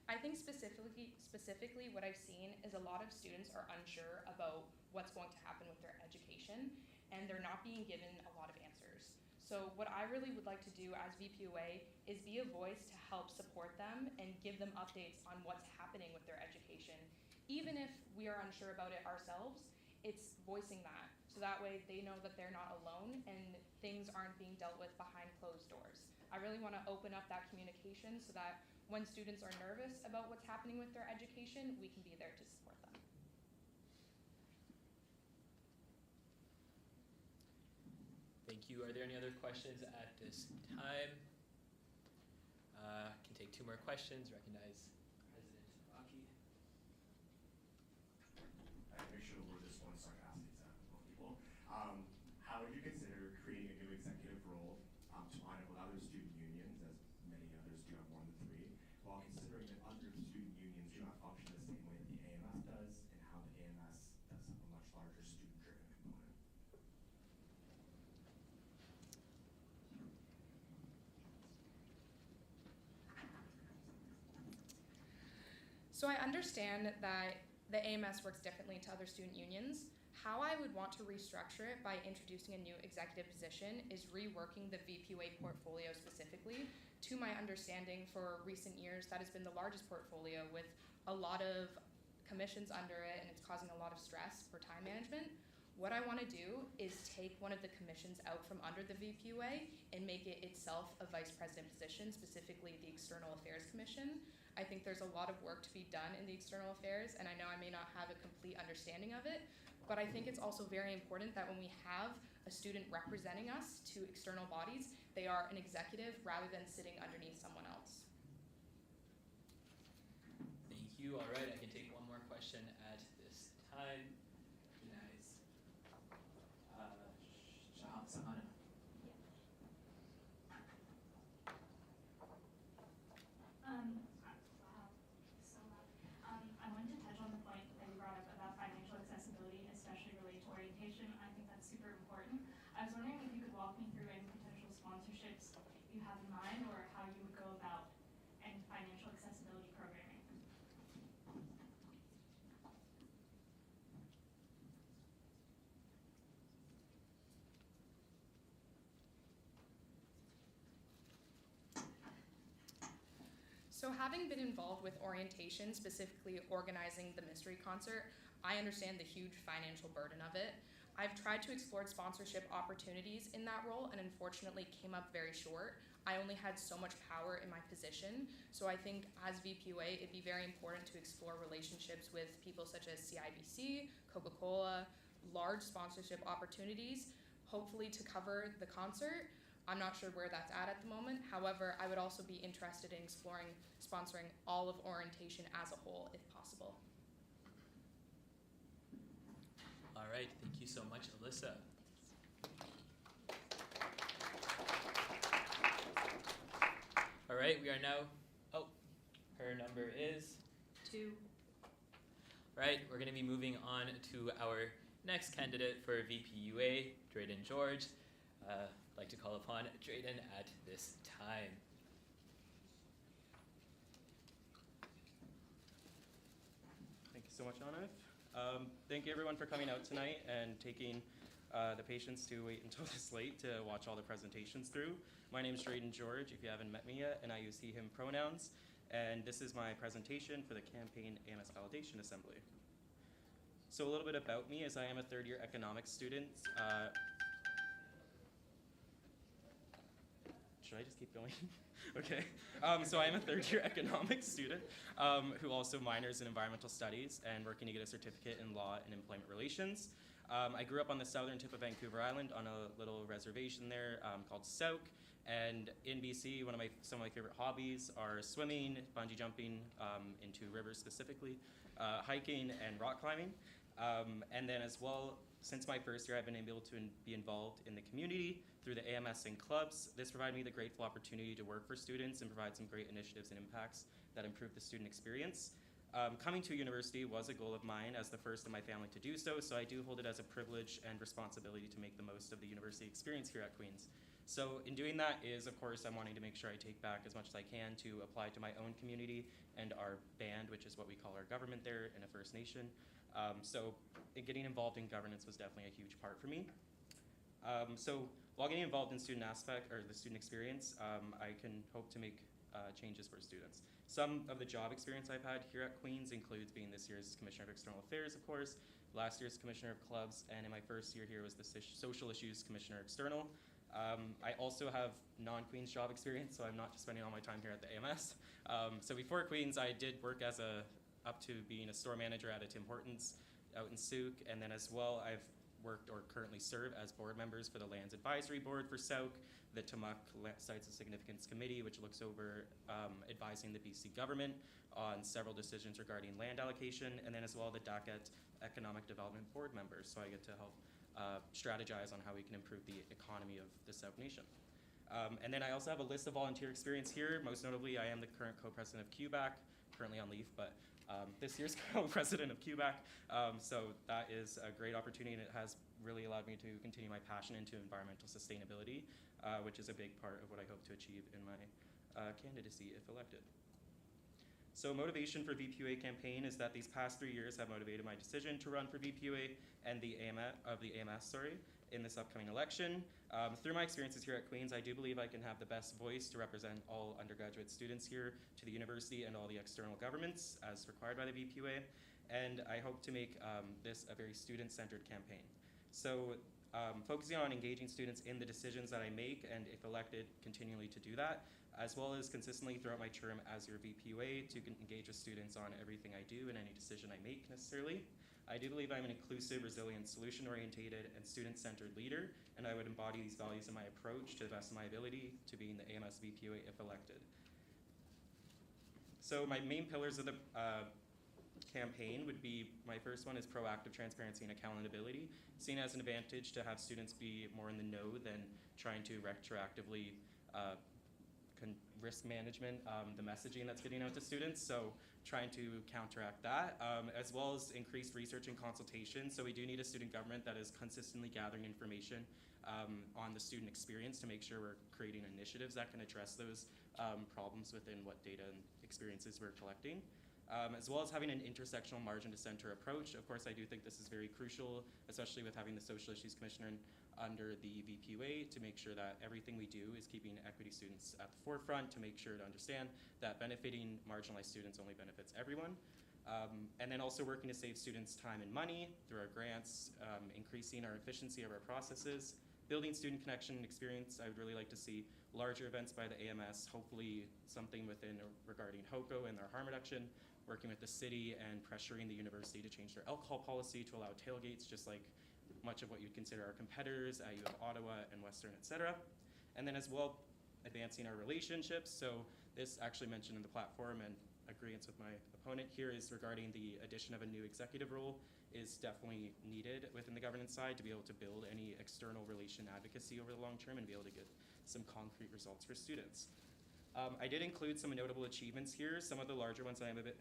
I think specifically what I've seen is a lot of students are unsure about what's going to happen with their education, and they're not being given a lot of answers. So what I really would like to do as VPUA is be a voice to help support them and give them updates on what's happening with their education. Even if we are unsure about it ourselves, it's voicing that. So that way they know that they're not alone and things aren't being dealt with behind closed doors. I really want to open up that communication so that when students are nervous about what's happening with their education, we can be there to support them. Thank you. Are there any other questions at this time? Can take 2 more questions. Recognize President Aki. I make sure to word this one sarcastic to most people. How would you consider So I understand that the AMS works differently to other student unions. How I would want to restructure it by introducing a new executive position is reworking the VPUA portfolio specifically. To my understanding, for recent years, that has been the largest portfolio with a lot of commissions under it, and it's causing a lot of stress for time management. What I want to do is take one of the commissions out from under the VPUA and make it itself a vice president position, specifically the External Affairs Commission. I think there's a lot of work to be done in the external affairs, and I know I may not have a complete understanding of it, but I think it's also very important that when we have a student representing us to external bodies, they are an executive rather than sitting underneath someone else. Thank you. All right, I can take one more question at this time. Nice. Sahana. I wanted to touch on the point that you brought up about financial accessibility, especially related to orientation. I think that's super important. I was wondering if you could walk me through any potential sponsorships you have in mind, or how you would go about any financial accessibility programming. So having been involved with orientation, specifically organizing the mystery concert, I understand the huge financial burden of it. I've tried to explore sponsorship opportunities in that role and unfortunately came up very short. I only had so much power in my position, so I think as VPUA, it'd be very important to explore relationships with people such as CIBC, Coca-Cola, large sponsorship opportunities, hopefully to cover the concert. I'm not sure where that's at the moment. However, I would also be interested in exploring sponsoring all of orientation as a whole, if possible. All right, thank you so much, Alyssa. All right, we are now, her number is? 2. All right, we're gonna be moving on to our next candidate for VPUA, Drayden George. I'd like to call upon Drayden at this time. Thank you so much, Anna. Thank you everyone for coming out tonight and taking the patience to wait until this late to watch all the presentations through. My name is Drayden George, if you haven't met me yet, and I use he, him pronouns. And this is my presentation for the Campaign AMS Validation Assembly. So a little bit about me is I am a third-year economics student. Should I just keep going? Okay. So I am a third-year economics student who also minors in environmental studies and working to get a certificate in law and employment relations. I grew up on the southern tip of Vancouver Island on a little reservation there called Sauk. And in BC, some of my favorite hobbies are swimming, bungee jumping into rivers specifically, hiking, and rock climbing. And then as well, since my first year, I've been able to be involved in the community through the AMS and clubs. This provided me the grateful opportunity to work for students and provide some great initiatives and impacts that improve the student experience. Coming to university was a goal of mine as the first in my family to do so I do hold it as a privilege and responsibility to make the most of the university experience here at Queen's. So in doing that is, of course, I'm wanting to make sure I take back as much as I can to apply to my own community and our band, which is what we call our government there in a First Nation. So getting involved in governance was definitely a huge part for me. So while getting involved in student aspect or the student experience, I can hope to make changes for students. Some of the job experience I've had here at Queen's includes being this year's Commissioner of External Affairs, of course, last year's Commissioner of Clubs, and in my first year here was the Social Issues Commissioner External. I also have non-Queen's job experience, so I'm not just spending all my time here at the AMS. So before Queen's, I did work as up to being a store manager at a Tim Hortons out in Sauk, and then as well I've worked or currently serve as board members for the Lands Advisory Board for Sauk, the Tamuk Sites of Significance Committee, which looks over advising the BC government on several decisions regarding land allocation, and then as well the DACET Economic Development Board members, so I get to help strategize on how we can improve the economy of the Sauk Nation. And then I also have a list of volunteer experience here. Most notably, I am the current co-president of QBAC, currently on leave, but this year's co-president of QBAC. So that is a great opportunity, and it has really allowed me to continue my passion into environmental sustainability, which is a big part of what I hope to achieve in my candidacy if elected. So motivation for VPUA campaign is that these past 3 years have motivated my decision to run for VPUA and the AMS, in this upcoming election. Through my experiences here at Queen's, I do believe I can have the best voice to represent all undergraduate students here to the university and all the external governments as required by the VPUA. And I hope to make this a very student-centered campaign. So focusing on engaging students in the decisions that I make, and if elected, continually to do that, as well as consistently throughout my term as your VPUA to engage with students on everything I do and any decision I make necessarily. I do believe I'm an inclusive, resilient, solution-oriented, and student-centered leader, and I would embody these values in my approach to the best of my ability to being the AMS VPUA if elected. So my main pillars of the campaign would be, my first one is proactive transparency and accountability, seen as an advantage to have students be more in the know than trying to retroactively risk management, the messaging that's getting out to students, so trying to counteract that, as well as increased research and consultation. So we do need a student government that is consistently gathering information on the student experience to make sure we're creating initiatives that can address those problems within what data and experiences we're collecting. As well as having an intersectional margin to center approach. Of course, I do think this is very crucial, especially with having the Social Issues Commissioner under the VPUA, to make sure that everything we do is keeping equity students at the forefront, to make sure to understand that benefiting marginalized students only benefits everyone. And then also working to save students time and money through our grants, increasing our efficiency of our processes, building student connection and experience. I would really like to see larger events by the AMS, hopefully something within regarding HOCO and their harm reduction, working with the city and pressuring the university to change their alcohol policy to allow tailgates, just like much of what you'd consider our competitors at U of Ottawa and Western, etc. And then as well, advancing our relationships. So this actually mentioned in the platform, and agreement with my opponent here is regarding the addition of a new executive role is definitely needed within the governance side to be able to build any external relation advocacy over the long term and be able to get some concrete results for students. I did include some notable achievements here. Some of the larger ones I'm a bit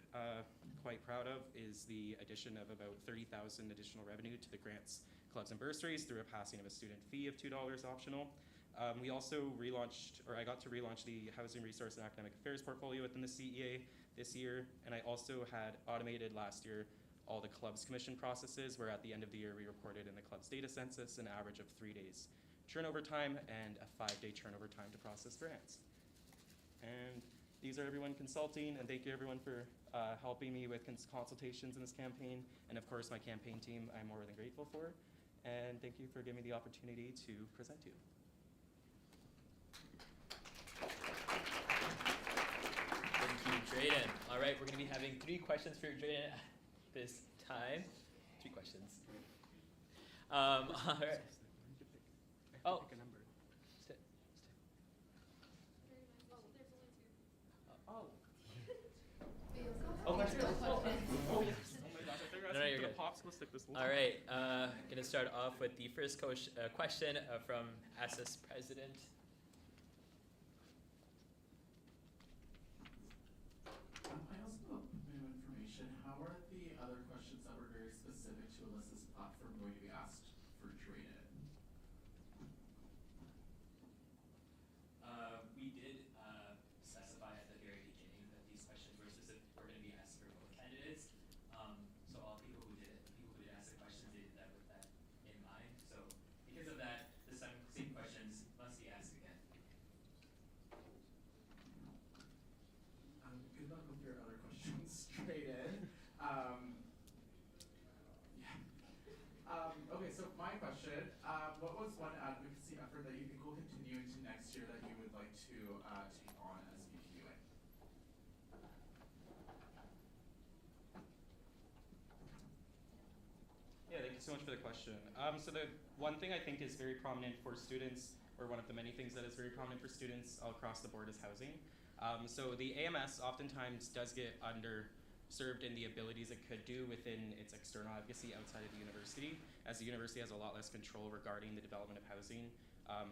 quite proud of is the addition of about 30,000 additional revenue to the grants, clubs, and bursaries through a passing of a student fee of $2 optional. We also relaunched, or I got to relaunch the Housing Resource and Academic Affairs portfolio within the CEA this year, and I also had automated last year all the clubs commission processes, where at the end of the year we reported in the clubs data census an average of 3 days turnover time and a 5-day turnover time to process grants. And these are everyone consulting, and thank you everyone for helping me with consultations in this campaign, and of course my campaign team I'm more than grateful for, and thank you for giving me the opportunity to present to you. Thank you, Drayden. All right, we're going to be having 3 questions for Drayden at this time. 3 questions. All right. Oh. Oh, my gosh. Oh, yes. Oh my gosh, I think No, you're good. Popsicle stick this All right, gonna start off with the first question from ASIS President. I also have a bit of information. How are the other questions that were very specific to Alyssa's platform going to be asked for Drayden? We did specify at the very beginning that these questions were going to be asked for both candidates. So all people who did ask the questions, they did that with that in mind. So because of that, the same questions must be asked again. Good luck with your other questions, Drayden. Okay, so my question, what was one advocacy effort that you think will continue into next year that you would like to take on as VPUA? Yeah, thank you so much for the question. So the one thing I think is very prominent for students, or one of the many things that is very prominent for students all across the board, is housing. So the AMS oftentimes does get underserved in the abilities it could do within its external advocacy outside of the university, as the university has a lot less control regarding the development of housing,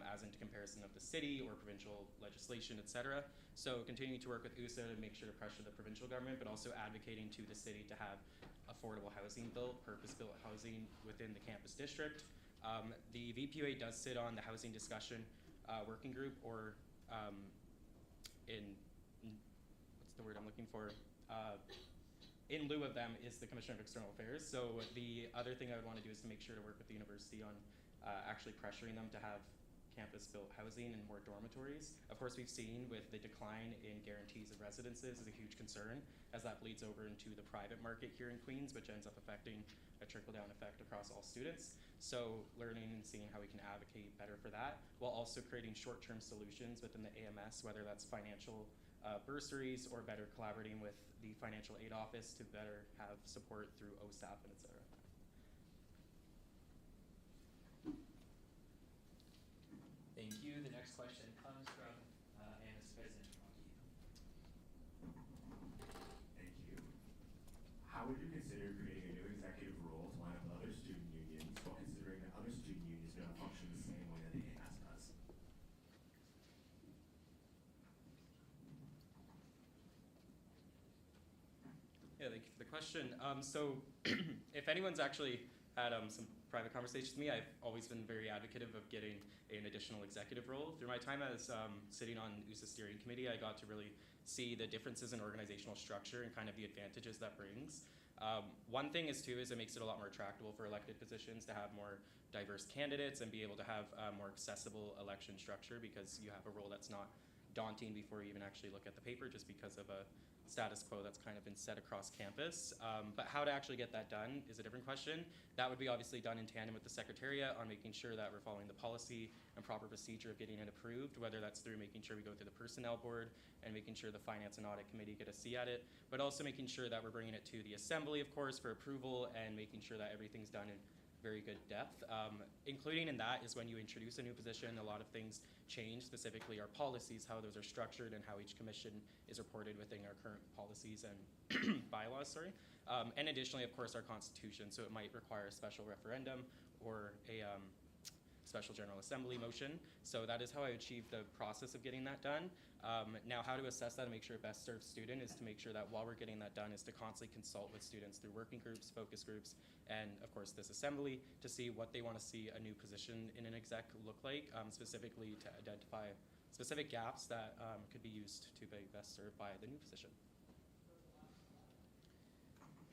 as into comparison of the city or provincial legislation, etc. So continuing to work with USA to make sure to pressure the provincial government, but also advocating to the city to have affordable housing built, purpose-built housing within the campus district. The VPUA does sit on the housing discussion working group, or the word I'm looking for? In lieu of them is the Commission of External Affairs. So the other thing I would want to do is to make sure to work with the university on actually pressuring them to have campus-built housing and more dormitories. Of course, we've seen with the decline in guarantees of residences is a huge concern as that bleeds over into the private market here in Queens, which ends up affecting a trickle-down effect across all students. So learning and seeing how we can advocate better for that, while also creating short-term solutions within the AMS, whether that's financial bursaries or better collaborating with the financial aid office to better have support through OSAP and et cetera. Thank you. The next question comes from AMS President Rocky. Thank you. How would you consider creating a new executive role to line up with other student unions while considering that other student unions do not function the same way that the AMS does? Yeah, thank you for the question. So if anyone's actually had some private conversations with me, I've always been very advocative of getting an additional executive role. Through my time as sitting on USA's steering committee, I got to really see the differences in organizational structure and kind of the advantages that brings. One thing is too, is it makes it a lot more attractable for elected positions to have more diverse candidates and be able to have a more accessible election structure because you have a role that's not daunting before you even actually look at the paper just because of a status quo that's kind of been set across campus. But how to actually get that done is a different question. That would be obviously done in tandem with the Secretariat on making sure that we're following the policy and proper procedure of getting it approved, whether that's through making sure we go through the Personnel Board and making sure the Finance and Audit Committee get a see at it, but also making sure that we're bringing it to the Assembly, of course, for approval and making sure that everything's done in very good depth. Including in that is when you introduce a new position, a lot of things change, specifically our policies, how those are structured and how each commission is reported within our current policies and bylaws, sorry. And additionally, of course, our constitution, so it might require a special referendum or a special General Assembly motion. So that is how I achieved the process of getting that done. Now, how to assess that and make sure it best serves student is to make sure that while we're getting that done is to constantly consult with students through working groups, focus groups, and of course this assembly to see what they want to see a new position in an exec look like, specifically to identify specific gaps that could be used to be best served by the new position.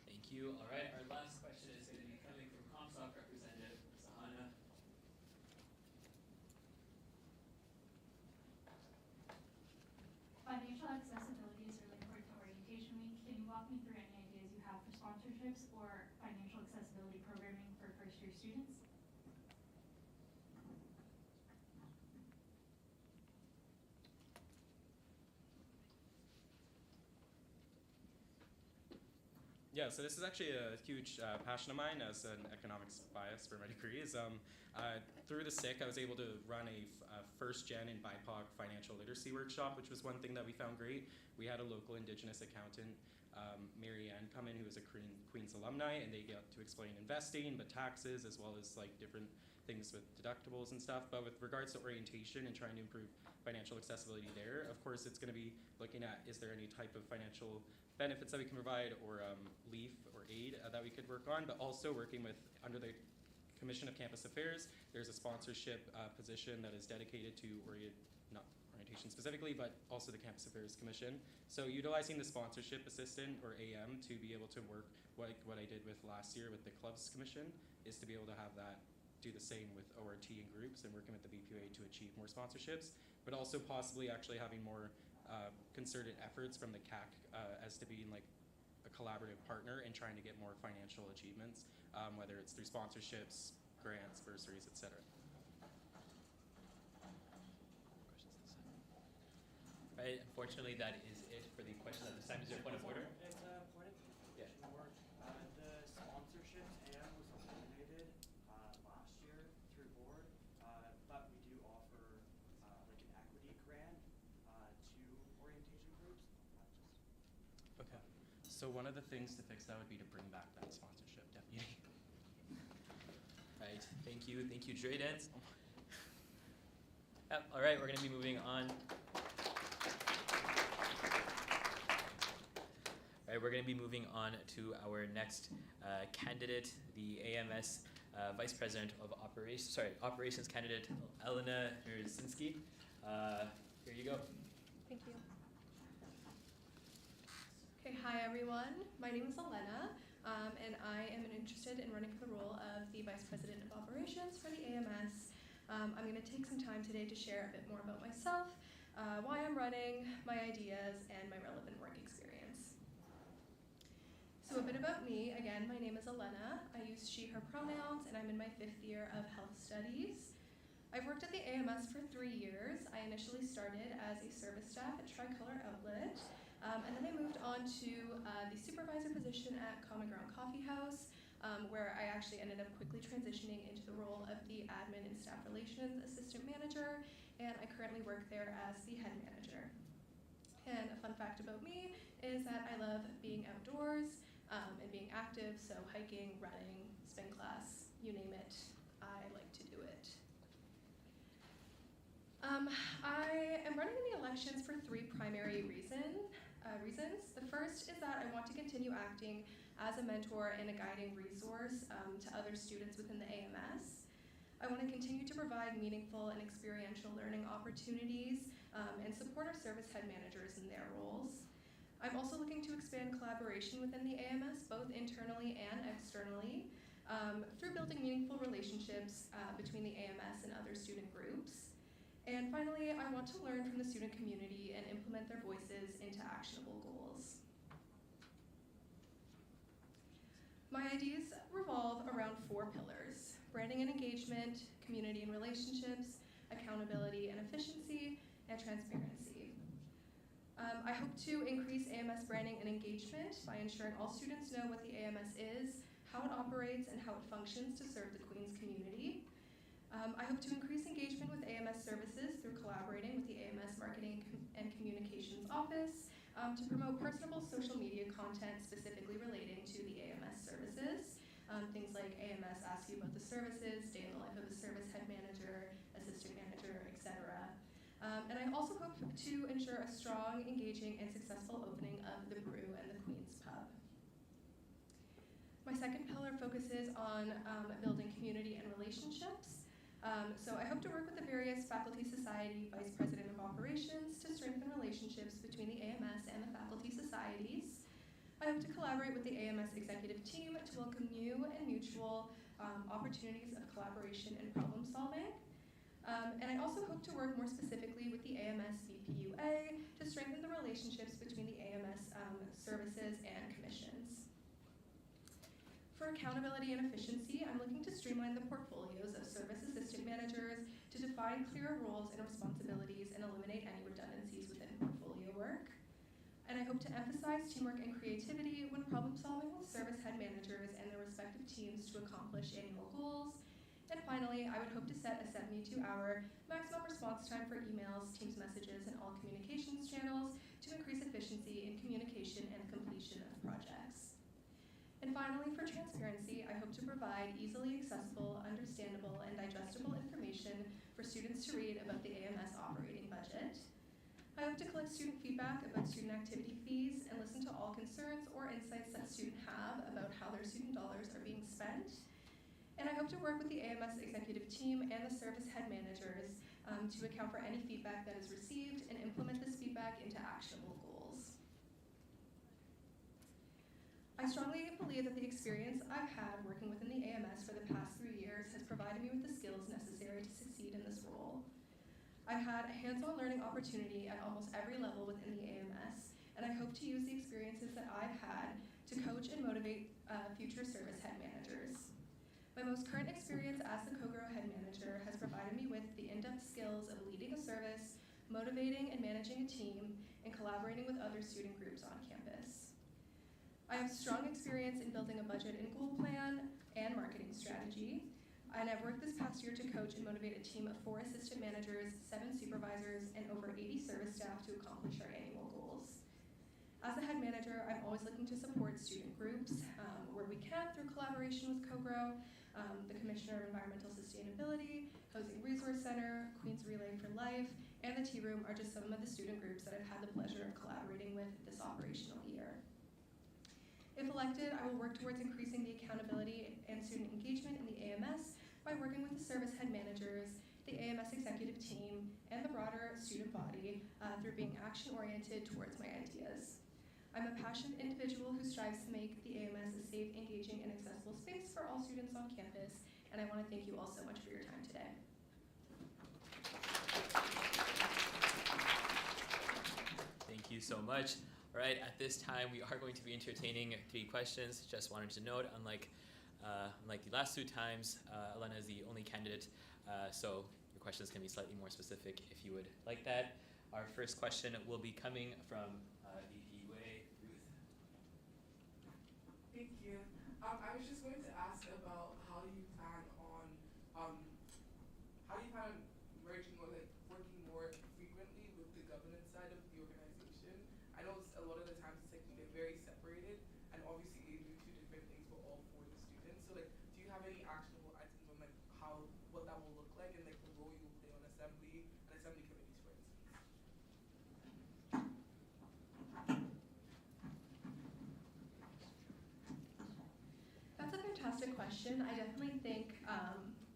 Thank you. All right, our last question is going to be coming from ComSoc Representative Sahana. Financial accessibility is really important to Orientation Week. Can you walk me through any ideas you have for sponsorships or financial accessibility programming for first-year students? Yeah, so this is actually a huge passion of mine as an economics bias for my degree. Through the SIC, I was able to run a first-gen and BIPOC financial literacy workshop, which was one thing that we found great. We had a local Indigenous accountant, Mary Ann, come in, who is a Queen's alumni, and they got to explain investing, but taxes, as well as like different things with deductibles and stuff. But with regards to orientation and trying to improve financial accessibility there, of course, it's going to be looking at, is there any type of financial benefits that we can provide or leaf or aid that we could work on, but also working with, under the Commission of Campus Affairs, there's a sponsorship position that is dedicated to not orientation specifically, but also the Campus Affairs Commission. So utilizing the sponsorship assistant or AM to be able to work like what I did with last year with the Clubs Commission is to be able to have that do the same with ORT and groups and working with the BPA to achieve more sponsorships, but also possibly actually having more concerted efforts from the CAC as to being like a collaborative partner and trying to get more financial achievements, whether it's through sponsorships, grants, bursaries, etc. Right, unfortunately that is it for the questions at this time. Is there a point of order? It's a point of clarification work. The sponsorships AM was eliminated last year through board, but we do offer like an equity grant to orientation groups. Okay. So one of the things to fix that would be to bring back that sponsorship deputy. Right, thank you, Drayden. All right, we're going to be moving on. All right, we're going to be moving on to our next candidate, the AMS Vice President of Operations candidate, Elena Herzinski. Here you go. Thank you. everyone. My name is Elena, and I am interested in running for the role of the Vice President of Operations for the AMS. I'm going to take some time today to share a bit more about myself, why I'm running, my ideas, and my relevant work experience. So a bit about me. Again, my name is Elena. I use she, her pronouns, and I'm in my 5th year of health studies. I've worked at the AMS for 3 years. I initially started as a service staff at Tricolor Outlet, and then I moved on to the supervisor position at Common Ground Coffee House, where I actually ended up quickly transitioning into the role of the Admin and Staff Relations Assistant Manager, and I currently work there as the head manager. And a fun fact about me is that I love being outdoors and being active, so hiking, running, spin class, you name it, I like to do it. I am running in the elections for 3 primary reasons. The first is that I want to continue acting as a mentor and a guiding resource to other students within the AMS. I want to continue to provide meaningful and experiential learning opportunities and support our service head managers in their roles. I'm also looking to expand collaboration within the AMS, both internally and externally, through building meaningful relationships between the AMS and other student groups. And finally, I want to learn from the student community and implement their voices into actionable goals. My ideas revolve around 4 pillars: branding and engagement, community and relationships, accountability and efficiency, and transparency. I hope to increase AMS branding and engagement by ensuring all students know what the AMS is, how it operates, and how it functions to serve the Queens community. I hope to increase engagement with AMS services through collaborating with the AMS Marketing and Communications Office to promote personable social media content specifically relating to the AMS services. Things like AMS Ask You About the Services, Day in the Life of a Service Head Manager, Assistant Manager, etc. And I also hope to ensure a strong, engaging, and successful opening of the Brew and the Queens Pub. My second pillar focuses on building community and relationships. So I hope to work with the various faculty society vice president of operations to strengthen relationships between the AMS and the faculty societies. I hope to collaborate with the AMS executive team to welcome new and mutual opportunities of collaboration and problem solving. And I also hope to work more specifically with the AMS VPUA to strengthen the relationships between the AMS services and commissions. For accountability and efficiency, I'm looking to streamline the portfolios of service assistant managers to define clearer roles and responsibilities and eliminate any redundancies within portfolio work. And I hope to emphasize teamwork and creativity when problem solving with service head managers and their respective teams to accomplish annual goals. And finally, I would hope to set a 72-hour maximum response time for emails, Teams messages, and all communications channels to increase efficiency in communication and completion of projects. And finally, for transparency, I hope to provide easily accessible, understandable, and digestible information for students to read about the AMS operating budget. I hope to collect student feedback about student activity fees and listen to all concerns or insights that students have about how their student dollars are being spent. And I hope to work with the AMS executive team and the service head managers to account for any feedback that is received and implement this feedback into actionable goals. I strongly believe that the experience I've had working within the AMS for the past 3 years has provided me with the skills necessary to succeed in this role. I've had a hands-on learning opportunity at almost every level within the AMS, and I hope to use the experiences that I've had to coach and motivate future service head managers. My most current experience as the co-grow head manager has provided me with the in-depth skills of leading a service, motivating and managing a team, and collaborating with other student groups on campus. I have strong experience in building a budget and goal plan and marketing strategy, and I've worked this past year to coach and motivate a team of 4 assistant managers, 7 supervisors, and over 80 service staff to accomplish our annual goals. As a head manager, I'm always looking to support student groups where we can through collaboration with co-grow, the Commissioner of Environmental Sustainability, Housing Resource Center, Queens Relay for Life, and the Tea Room are just some of the student groups that I've had the pleasure of collaborating with this operational year. If elected, I will work towards increasing the accountability and student engagement in the AMS by working with the service head managers, the AMS executive team, and the broader student body through being action-oriented towards my ideas. I'm a passionate individual who strives to make the AMS a safe, engaging, and accessible space for all students on campus, and I want to thank you all so much for your time today. Thank you so much. All right, at this time, we are going to be entertaining 3 questions. Just wanted to note, unlike the last 2 times, Elena is the only candidate, so your questions can be slightly more specific if you would like that. Our first question will be coming from VP Wei, Ruth. Thank you. I was just going to ask about how you plan on merging or like working more frequently with the governance side of the organization. I know a lot of the times it's like you get very separated, and obviously they do 2 different things for all 4 the students. So like, do you have any actionable items on like what that will look like and like the role you will play on assembly and assembly committees, for instance? That's a fantastic question. I definitely think,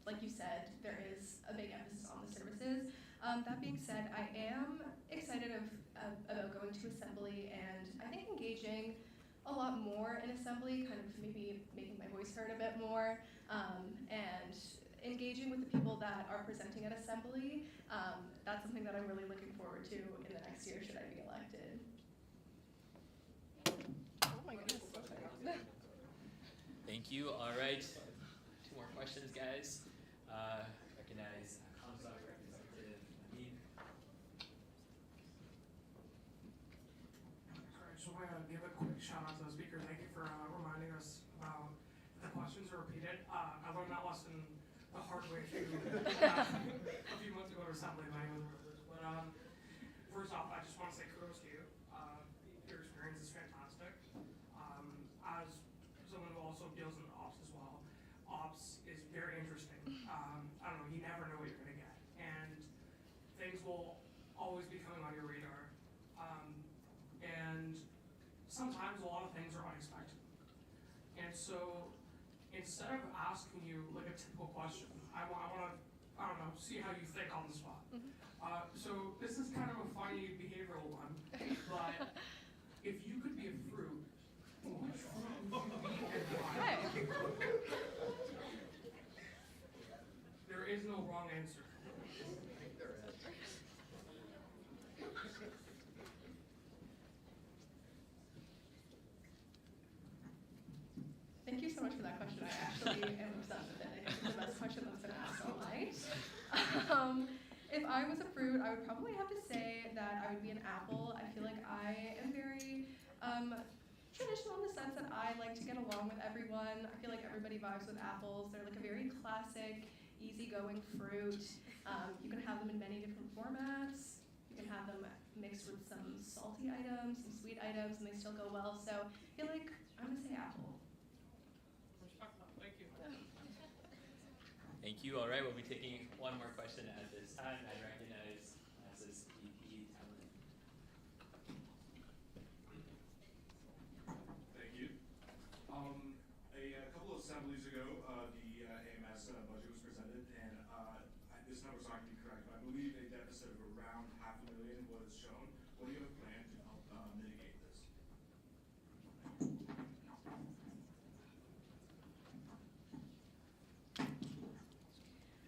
like you said, there is a big emphasis on the services. That being said, I am excited about going to assembly and I think engaging a lot more in assembly, kind of maybe making my voice heard a bit more, and engaging with the people that are presenting at assembly. That's something that I'm really looking forward to in the next year should I be elected. Oh my goodness. Thank you. All right, 2 more questions, guys. Recognize Comstock Representative Naveed. Sorry, just want to give a quick shout out to the speaker. Thank you for reminding us about the questions are repeated. I learned that lesson the hard way a few months ago at assembly. But first off, I just want to say kudos to you. Your experience is fantastic. As someone who also deals in ops as well, ops is very interesting. I don't know, you never know what you're going to get. And things will always be coming on your radar. And sometimes a lot of things are unexpected. And so instead of asking you like a typical question, I want to, I don't know, see how you think on the spot. So this is kind of a funny behavioral one, but if you could be a fruit, which fruit would you be and why? There is no wrong answer. Thank you so much for that question. I actually am obsessed with it. I think it's the best question that's been asked all night. If I was a fruit, I would probably have to say that I would be an apple. I feel like I am very traditional in the sense that I like to get along with everyone. I feel like everybody vibes with apples. They're like a very classic, easygoing fruit. You can have them in many different formats. You can have them mixed with some salty items, some sweet items, and they still go well. So I feel like I'm gonna say apple. Thank you. Thank you. All right, we'll be taking 1 more question at this time. I recognize SSVP Talent. Thank you. A couple of assemblies ago, the AMS budget was presented, and this number's not going to be correct, but I believe a deficit of around $500,000 was shown. What do you have planned to help mitigate this?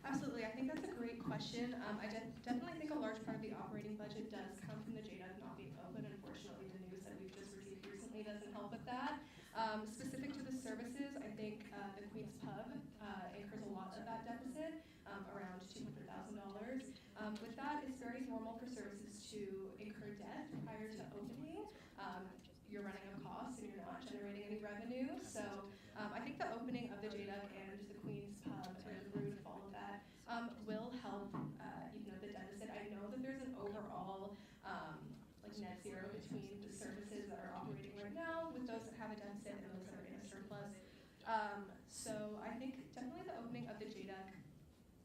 Absolutely, I think that's a great question. I definitely think a large part of the operating budget does come from the JDUG not being open. Unfortunately, the news that we've just received recently doesn't help with that. Specific to the services, I think the Queen's Pub incurs a lot of that deficit, around $200,000. With that, it's very normal for services to incur debt prior to opening. You're running a cost and you're not generating any revenue. So I think the opening of the JDUG and the Queen's Pub and the root of all of that will help even out the deficit. I know that there's an overall like net zero between the services that are operating right now with those that have a deficit and those that are in a surplus. So I think definitely the opening of the JDUG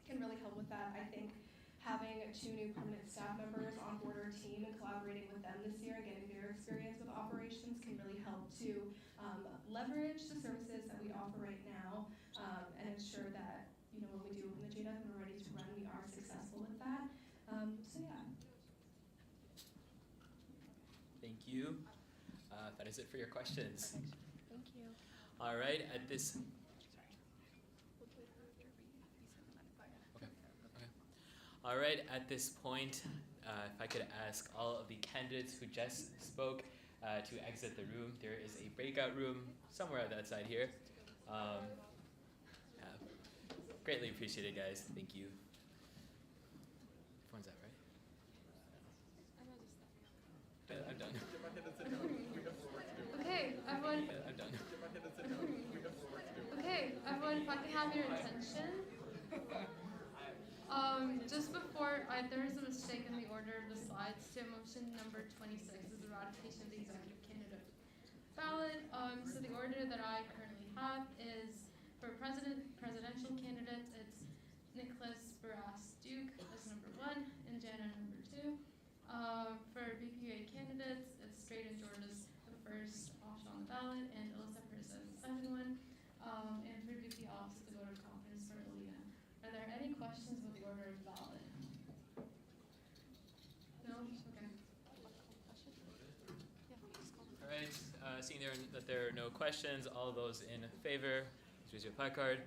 can really help with that. I think having 2 new permanent staff members on board our team and collaborating with them this year and getting their experience with operations can really help to leverage the services that we offer right now and ensure that, you know, when we do open the JDUG and we're ready to run, we are successful with that. So yeah. Thank you. If is it for your questions? Thank you. All right, at this. Okay. All right, at this point, if I could ask all of the candidates who just spoke to exit the room. There is a breakout room somewhere on that side here. Yeah. Greatly appreciated, guys. Thank you. Everyone's out, right? I'm done. Okay, everyone. I'm done. Okay, everyone, if I could have your attention. Just before, there is a mistake in the order of the slides. So motion number 26 is the ratification of the executive candidate ballot. So the order that I currently have is for presidential candidates, it's Nicholas Barras Duke as number 1 and Jana number 2. For BPA candidates, it's Drayden Georges the first option on the ballot, and Alyssa Perez the second one. And for VP office, the vote of confidence for Alina. Are there any questions with the order of the ballot? No? Okay. All right, seeing that there are no questions, all those in favor, please use your placard.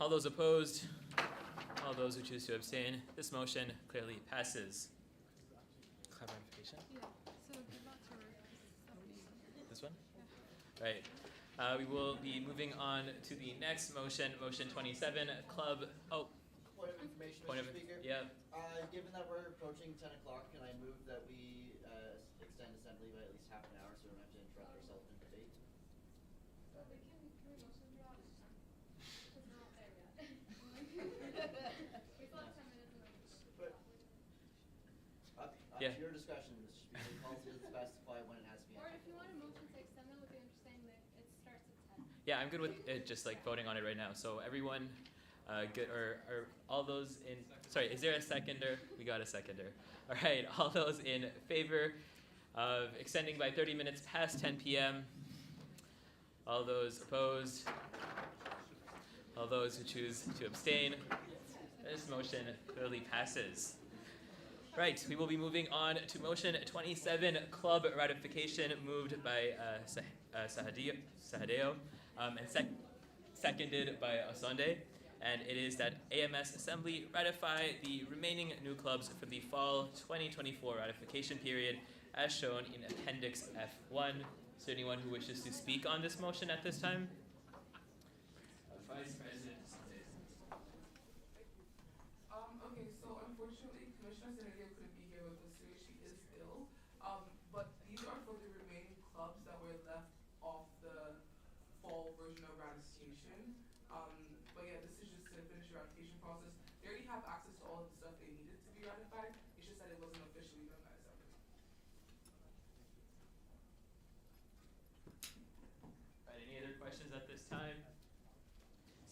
All those opposed, all those who choose to abstain, this motion clearly passes. Clarification? Yeah, so good luck to This one? Right. We will be moving on to the next motion, motion 27, club. Oh. Point of information, Point Mr. of, Speaker. yeah. Given that we're approaching 10 o'clock, can I move that we extend assembly by at least half an hour so we don't have to interrupt ourselves in debate? So we can motion draw because we're not there yet. We still have 10 minutes in the Up Yeah. to your discussion, Mr. Speaker. The policy doesn't specify when it has to be. Or if you want a motion to extend it with the understanding that it starts at 10. Yeah, I'm good with it just like voting on it right now. So everyone good, or all those in, sorry, is there a seconder? We got a seconder. All right, all those in favor of extending by 30 minutes past 10 p.m. All those opposed? All those who choose to abstain? This motion clearly passes. Right, we will be moving on to motion 27, club ratification, moved by Sahadeo and seconded by Asande. And it is that AMS Assembly ratify the remaining new clubs for the fall 2024 ratification period as shown in Appendix F1. Is there anyone who wishes to speak on this motion at this time? Vice President Asande. Okay, so unfortunately, Commissioner Zenelio couldn't be here with us today. She is ill. But these are for the remaining clubs that were left off the fall version of ratification. But yeah, this is just to finish the ratification process. They already have access to all of the stuff they needed to be ratified. It's just that it wasn't officially done by Assembly. Right, any other questions at this time?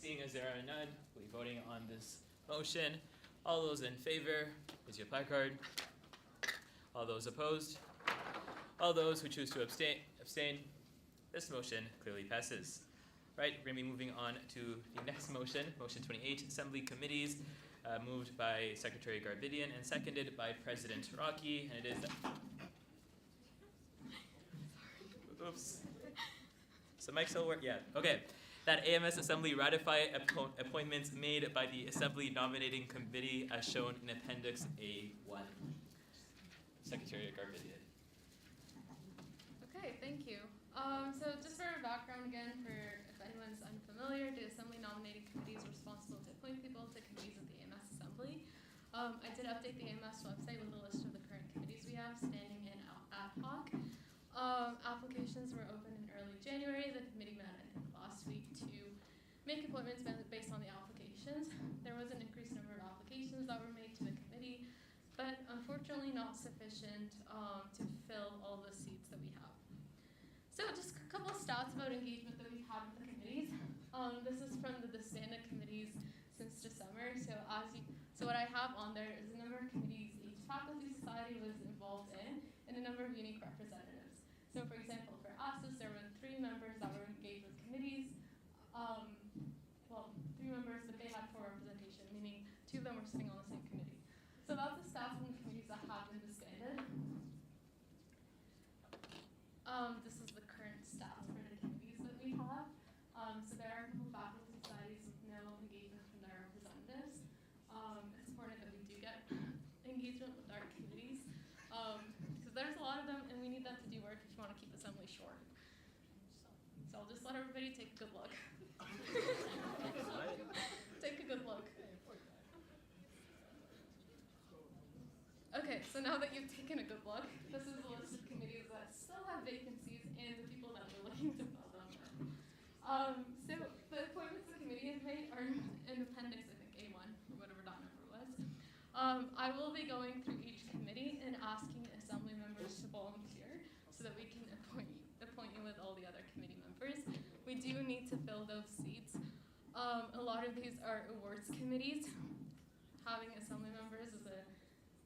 Seeing as there are none, we'll be voting on this motion. All those in favor, is your placard. All those opposed? All those who choose to abstain. This motion clearly passes. Right, we're going to be moving on to the next motion, motion 28, Assembly Committees, moved by Secretary Garbidian and seconded by President Rocky, and it is oops. So mic still work? Yeah, okay. That AMS Assembly ratify appointments made by the Assembly Nominating Committee as shown in Appendix A1. Secretary Garbidian. Okay, thank you. So just for background again, for if anyone's unfamiliar, the Assembly Nominating Committee is responsible to appoint people to committees of the AMS Assembly. I did update the AMS website with a list of the current committees we have standing in ad hoc. Applications were open in early January. The committee met, I think, last week to make appointments based on the applications. There was an increased number of applications that were made to the committee, but unfortunately not sufficient to fill all the seats that we have. So just a couple of stats about engagement that we've had with the committees. This is from the disbanded committees since December. So what I have on there is the number of committees each faculty society was involved in and the number of unique representatives. So for example, for ASUS, there were 3 members that were engaged with committees. 3 members, but they had 4 representation, meaning 2 of them were sitting on the same committee. So that's the stats from the committees that have been disbanded. So there are a couple faculty societies with no engagement from their representatives. It's important that we do get engagement with our committees, because there's a lot of them, and we need them to do work if you want to keep assembly short. So I'll just let everybody take a good look. Take a good look. Okay, so now that you've taken a good look, this is a list of committees that still have vacancies and the people that we're looking to fill them with. So the appointments the committee has made are in appendix, I think, A1, or whatever that number was. I will be going through each committee and asking assembly members to volunteer so that we can appoint you with all the other committee members. We do need to fill those seats. A lot of these are awards committees. Having assembly members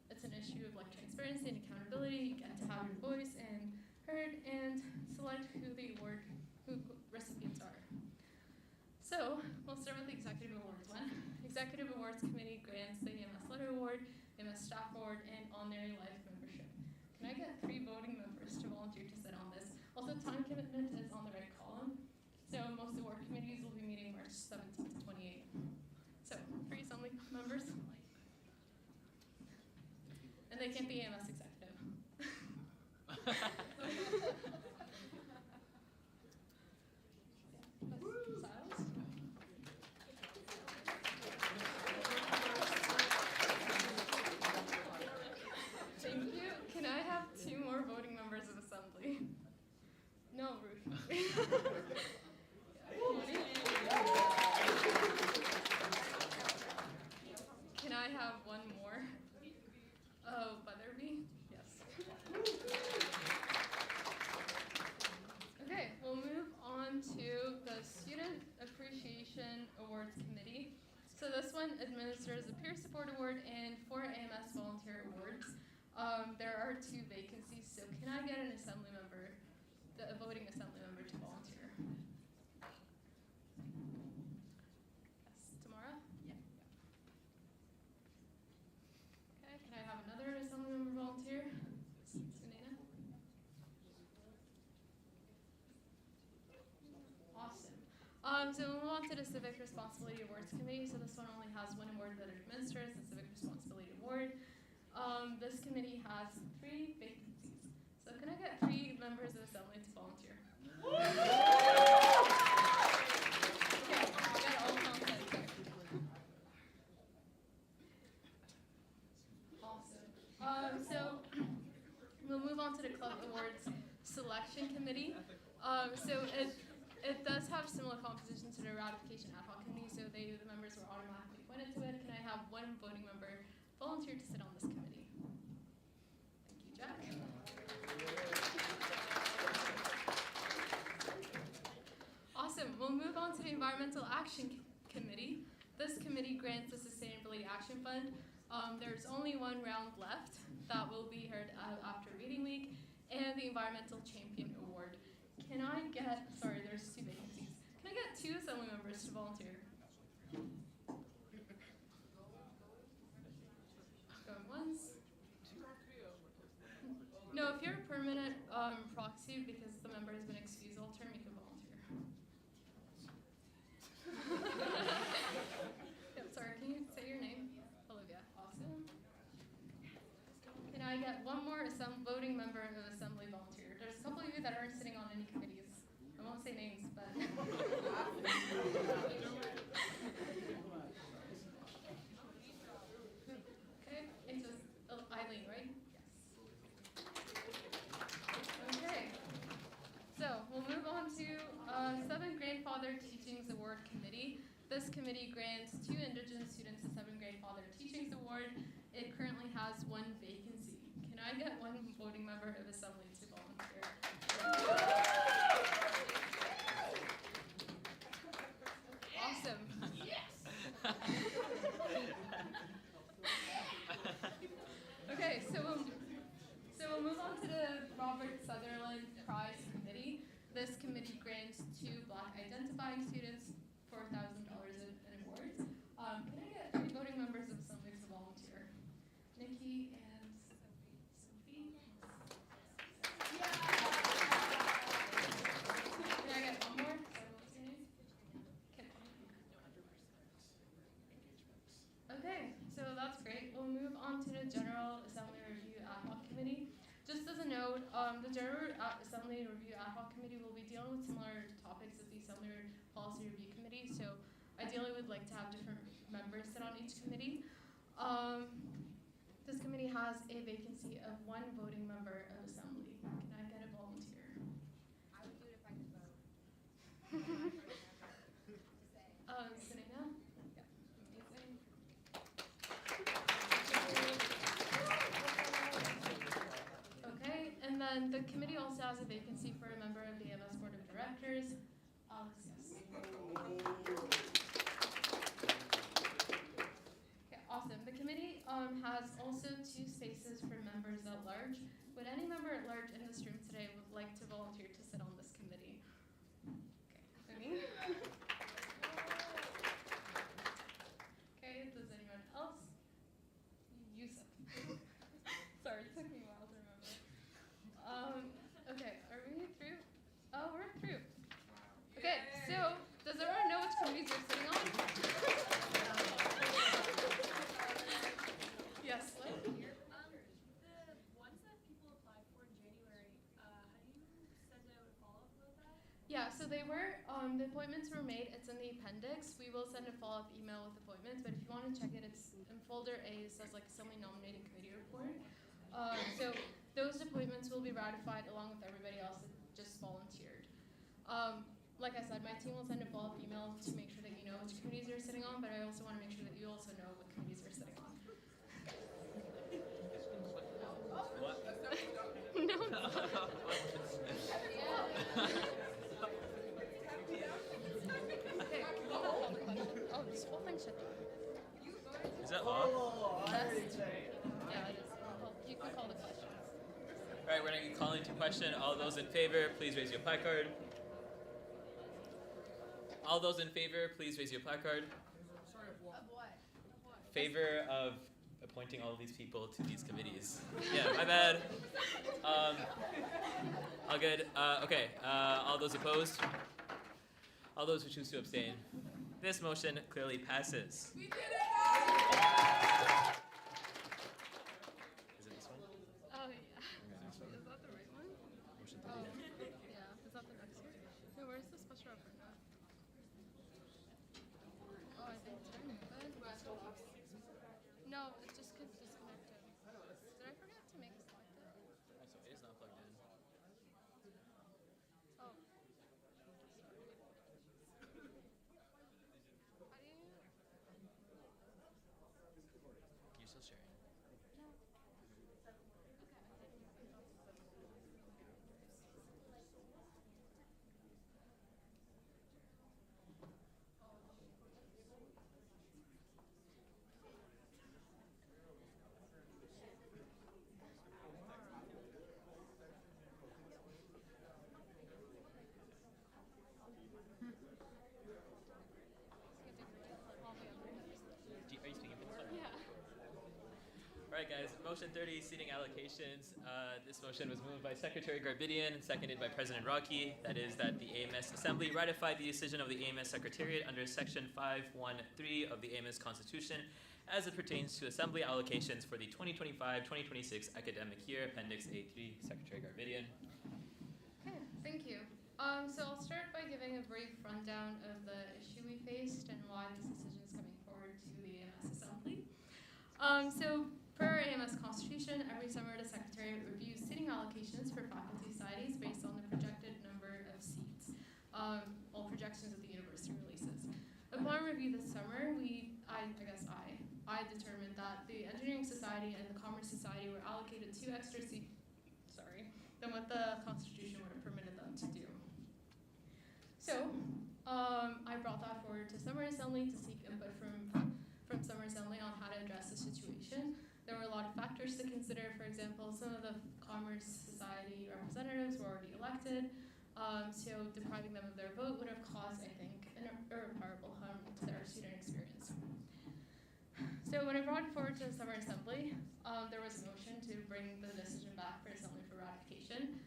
it's an issue of like transparency and accountability. You get to have your voice and heard and select who recipients are. So we'll start with the Executive Awards one. Executive Awards Committee grants the AMS Letter Award, AMS Staff Award, and Honorary Life Membership. Can I get 3 voting members to volunteer to sit on this? Also, time commitment is on the right column. So most award committees will be meeting March 17th to 28th. So 3 assembly members. And they can't be AMS executive. Silas? Thank you. Can I have 2 more voting members of assembly? No, Ruth. Can I have 1 more? Oh, Butterby? Yes. Okay, we'll move on to the Student Appreciation Awards Committee. So this one administers a peer support award and 4 AMS volunteer awards. There are 2 vacancies, so can I get an assembly member, a voting assembly member to volunteer? Yes, Tamara? Yeah. Okay, can I have another assembly member volunteer? Sunena? Awesome. So we'll move on to the Civic Responsibility Awards Committee. So this one only has 1 award that it administers, the Civic Responsibility Award. This committee has 3 vacancies. So can I get 3 members of assembly to volunteer? Okay, we got all content there. Awesome. So we'll move on to the Club Awards Selection Committee. So it does have similar composition to the Ratification Ad Hoc Committee, so the members were automatically appointed to it. Can I have 1 voting member volunteer to sit on this committee? Thank you, Jack. Awesome. We'll move on to the Environmental Action Committee. This committee grants the Sustainability Action Fund. There's only 1 round left that will be heard after reading week, and the Environmental Champion Award. Can I get, sorry, there's 2 vacancies. Can I get 2 assembly members to volunteer? Going once. No, if you're a permanent proxy because the member has been excused all term, you can volunteer. Yep, sorry, can you say your name? Olivia. Awesome. Can I get 1 more voting member of assembly volunteer? There's a couple of you that aren't sitting on any committees. I won't say names, but. Okay, it's just Eileen, right? Yes. Okay. So we'll move on to 7th Grandfather Teachings Award Committee. This committee grants 2 Indigenous students the 7th Grandfather Teachings Award. It currently has 1 vacancy. Can I get 1 voting member of assembly to volunteer? Awesome. Yes. Okay, so we'll move on to the Robert Sutherland Prize Committee. This committee grants 2 Black identifying students $4,000 in awards. Can I get 3 voting members of assembly to volunteer? Nikki and Sophie. Yeah. Can I get 1 more? Sorry, what was your name? Review Ad Hoc Committee will be dealing with similar topics as the Assembly Policy Review Committee. So ideally, we'd like to have different members sit on each committee. This committee has a vacancy of 1 voting member of Assembly. Can I get a volunteer? I would do it if I could vote. Serena? Yeah, amazing. Okay, and then the committee also has a vacancy for a member of the AMS Board of Directors. Alex, yes. Okay, awesome. The committee has also 2 spaces for members at large. Would any member at large in this room today would like to volunteer to sit on this committee? Okay, okay, does anyone else? Yusuf. Sorry, it took me a while to remember. Okay, are we through? Oh, we're through. Okay, so does everyone know which committees you're sitting on? Yes, what? The ones that people applied for in January, how do you send out a follow-up about that? Yeah, so they were, the appointments were made, it's in the appendix. We will send a follow-up email with appointments, but if you want to check it, it's in folder A, it says like Assembly Nominating Committee Report. So those appointments will be ratified along with everybody else that just volunteered. Like I said, my team will send a follow-up email to make sure that you know which committees you're sitting on, but I also want to make sure that you also know what committees you're sitting on. No. Okay. Oh, this whole thing should. Is that off? Yeah, it is. Well, you can call the questions. All right, we're going to be calling to question. All those in favor, please raise your placard. All those in favor, please raise your placard. Sorry, of what? Favor of appointing all of these people to these committees. Yeah, my bad. All good. Okay, all those opposed? All those who choose to abstain. This motion clearly passes. We did it! Is it this one? Oh, yeah. Is that the right one? Motion Oh, 30. yeah. Is that the next one? No, where's the special referendum? Oh, I think did I move it? No, it just gets disconnected. Did I forget to make a select it? Also, it is not plugged in. Oh. Sorry. How do you? You're still sharing. No. Okay, I think. Are you speaking for this one? Yeah. All right, guys. Motion 30, seating allocations. This motion was moved by Secretary Garbidian and seconded by President Rocky. That is that the AMS Assembly ratify the decision of the AMS Secretariat under Section 513 of the AMS Constitution as it pertains to Assembly allocations for the 2025-2026 academic year. Appendix A3, Secretary Garbidian. Okay, thank you. So I'll start by giving a brief rundown of the issue we faced and why this decision is coming forward to the AMS Assembly. So per AMS Constitution, every summer the Secretariat reviews seating allocations for faculty societies based on the projected number of seats, all projections that the university releases. Upon review this summer, I determined that the Engineering Society and the Commerce Society were allocated 2 extra seats, than what the Constitution would have permitted them to do. So, I brought that forward to Summer Assembly to seek input from Summer Assembly on how to address the situation. There were a lot of factors to consider. For example, some of the Commerce Society representatives were already elected, so depriving them of their vote would have caused, I think, an irreparable harm to their student experience. So when I brought it forward to the Summer Assembly, there was a motion to bring the decision back for Assembly for ratification,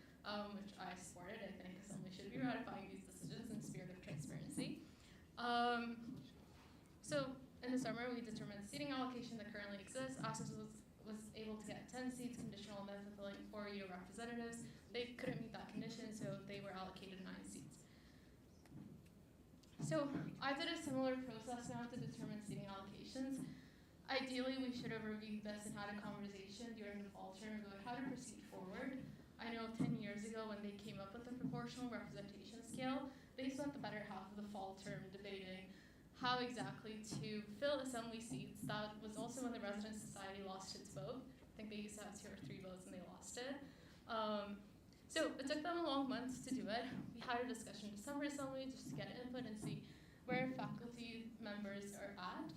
which I supported. I think Assembly should be ratifying these decisions in spirit of transparency. So in the summer, we determined the seating allocation that currently exists. ASUS was able to get 10 seats conditional on them fulfilling 4 U representatives. They couldn't meet that condition, so So I did a similar process now to determine seating allocations. Ideally, we should have reviewed this and had a conversation during the fall term about how to proceed forward. I know 10 years ago when they came up with the proportional representation scale, they spent the better half of the fall term debating how exactly to fill assembly seats. That was also when the Resident Society lost its vote. I think they used to have 2 or 3 votes and they lost it. So it took them a long month to do it. We had a discussion in December assembly just to get input and see where faculty members are at.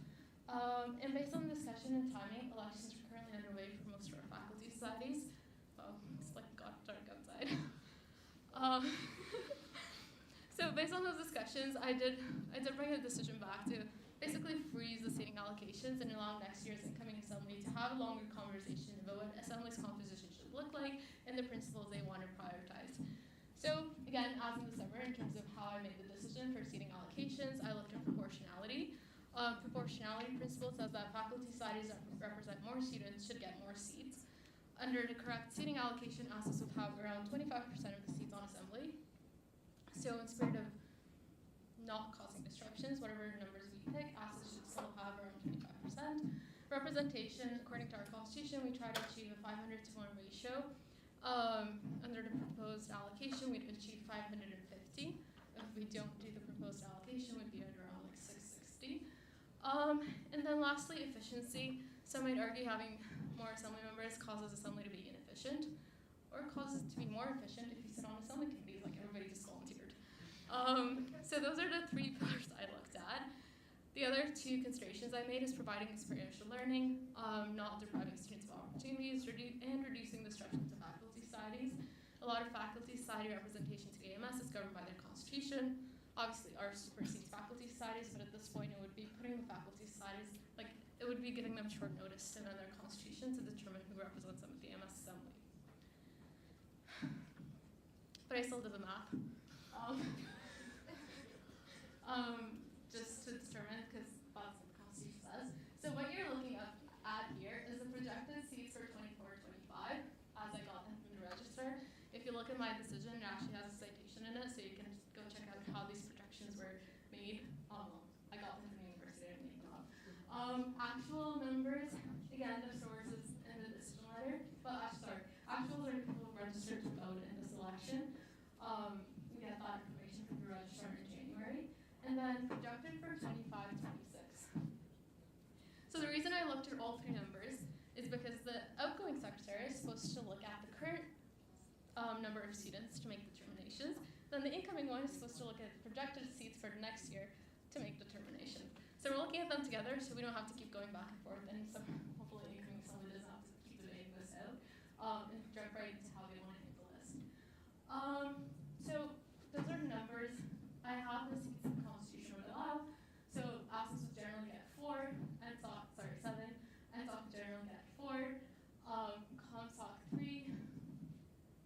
And based on the discussion and timing, elections are currently underway for most of our faculty societies. Oh, it's like got dark outside. So based on those discussions, I did bring a decision back to basically freeze the seating allocations and allow next year's incoming assembly to have a longer conversation about what assembly's composition should look like and the principles they want to prioritize. So again, as in December, in terms of how I made the decision for seating allocations, I looked at proportionality. Proportionality principle says that faculty societies that represent more students should get more seats. Under the correct seating allocation, ASUS would have around 25% of the seats on assembly. So in spirit of not causing disruptions, whatever numbers we pick, ASUS should still have around 25%. Representation, according to our constitution, we try to achieve a 500 to 1 ratio. Under the proposed allocation, we'd achieve 550. If we don't do the proposed allocation, we'd be at around like 660. And then lastly, efficiency. Some might argue having more assembly members causes assembly to be inefficient, or causes it to be more efficient if you sit on assembly committees like everybody just volunteered. So those are the 3 pillars I looked at. The other 2 considerations I made is providing experiential learning, not depriving students of opportunities, and reducing the disruption to faculty societies. A lot of faculty society representation to AMS is governed by their constitution. Obviously, ours supersedes faculty societies, but at this point, it would be putting the faculty societies, like, it would be giving them short notice to amend their constitution to determine who represents them at the AMS assembly. But I still did the math. Just to determine, because that's what the constitution says. So what you're looking at here is the projected seats for 24-25, as I got them from the register. If you look at my decision, it actually has a citation in it, so you can go check out how these projections were made. I got them from the university, I didn't make them up. Actual numbers, again, the source is in the decision letter, but actuals are people registered to vote in this election. We get that information from the registrar in January. And then projected for 25-26. So the reason I looked at all 3 numbers is because the outgoing secretary is supposed to look at the current number of students to make determinations. Then the incoming one is supposed to look at projected seats for next year to make determinations. So we're looking at them together so we don't have to keep going back and forth, and hopefully incoming assembly doesn't have to keep debating this out and jump right into how they want to hit the list. So those are numbers. I have the seats in the constitution would allow. So ASUS would generally get 4, and 7, and SOC would generally get 4. ComSoc 3.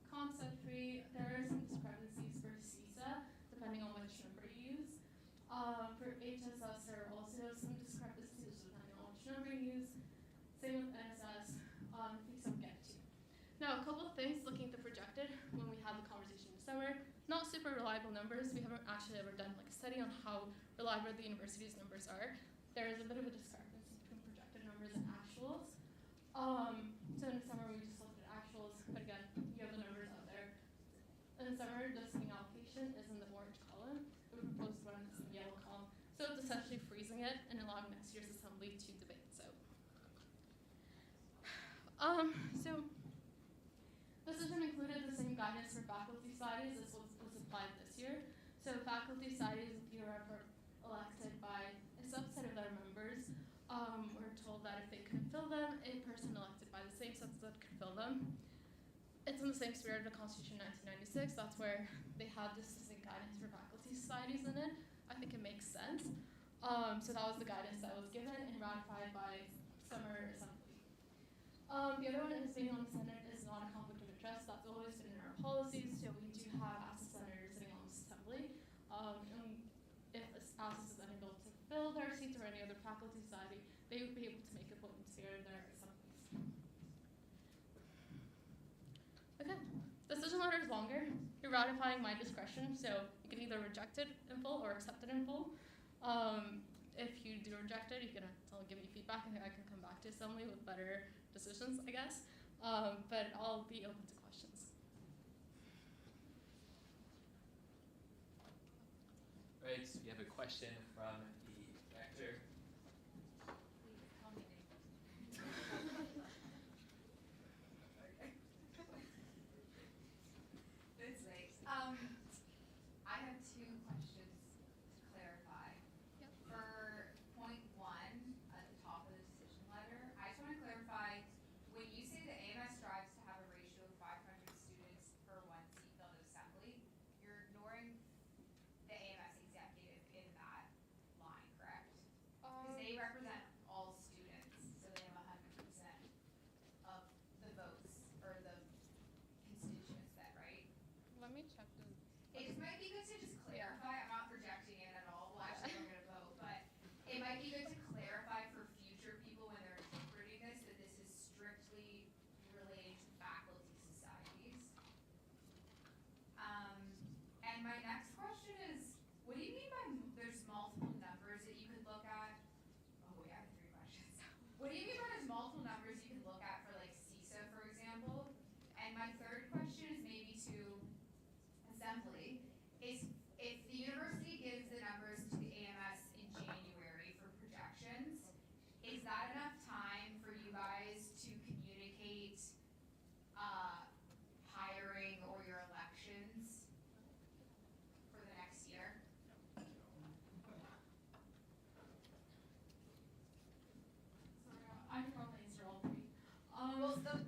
ComSoc 3, there are some discrepancies for CISA, depending on which number you use. For HSS, there are also some discrepancies depending on which number you use. Same with NSS, FISA would get 2. Now, a couple of things looking at the projected when we had the conversation in December. Not super reliable numbers. We haven't actually ever done like a study on how reliable the university's numbers are. There is a bit of a discrepancy between projected numbers and actuals. So in the summer we just looked at actuals, but again, you have the numbers out there. In the summer, the seating allocation is in the orange column. The proposed one is in the yellow column. So it's essentially freezing it and allowing next year's assembly to debate this out. So this has been included the same guidance for faculty societies as was applied this year. So faculty societies are elected by a subset of their members. We're told that if they couldn't fill them, a person elected by the same subset could fill them. It's in the same spirit of the Constitution 1996. That's where they had this distinct guidance for faculty societies in it. I think it makes sense. So that was the guidance that was given and ratified by summer assembly. The other one is being on the Senate is not a conflict of interest. That's always been in our policies. So we do have ASUS senators sitting on this assembly. And if ASUS is unable to fill their seats or any other faculty society, they would be able to make a vote in spirit of their assemblies. Okay, decision letter is longer. You're you're ratifying my discretion, so you can either reject it in full or accept it in full. If you do reject it, you can tell, give me feedback, and I can come back to assembly with better decisions, I guess. But I'll be open to questions. Right, so we have a question from the director. Please tell me names. Okay. It's late. I have two questions to clarify. Yep. For point one at the top of the decision letter, I just want to clarify, when you say the AMS strives to have a ratio of 500 students per one seat filled at assembly, you're ignoring the AMS executive in that line, correct? Because they represent all students, so they have 100% of the votes or the constituents then, right? Let me check the. It just might be good to just clarify. I'm not projecting it at all. Well, actually, I'm going to vote, but it might be good to clarify for future people when they're interpreting this that this is strictly related to faculty societies. And my next question is, what do you mean by there's multiple numbers that you could look at? Oh wait, I have 3 questions. What do you mean by there's multiple numbers you could look at for like CISA, for example? And my third question is maybe to assembly, is if the university gives the numbers to the AMS in January for projections, is that enough time for you guys to communicate hiring or your elections for the next year? I can probably answer all 3. Well, the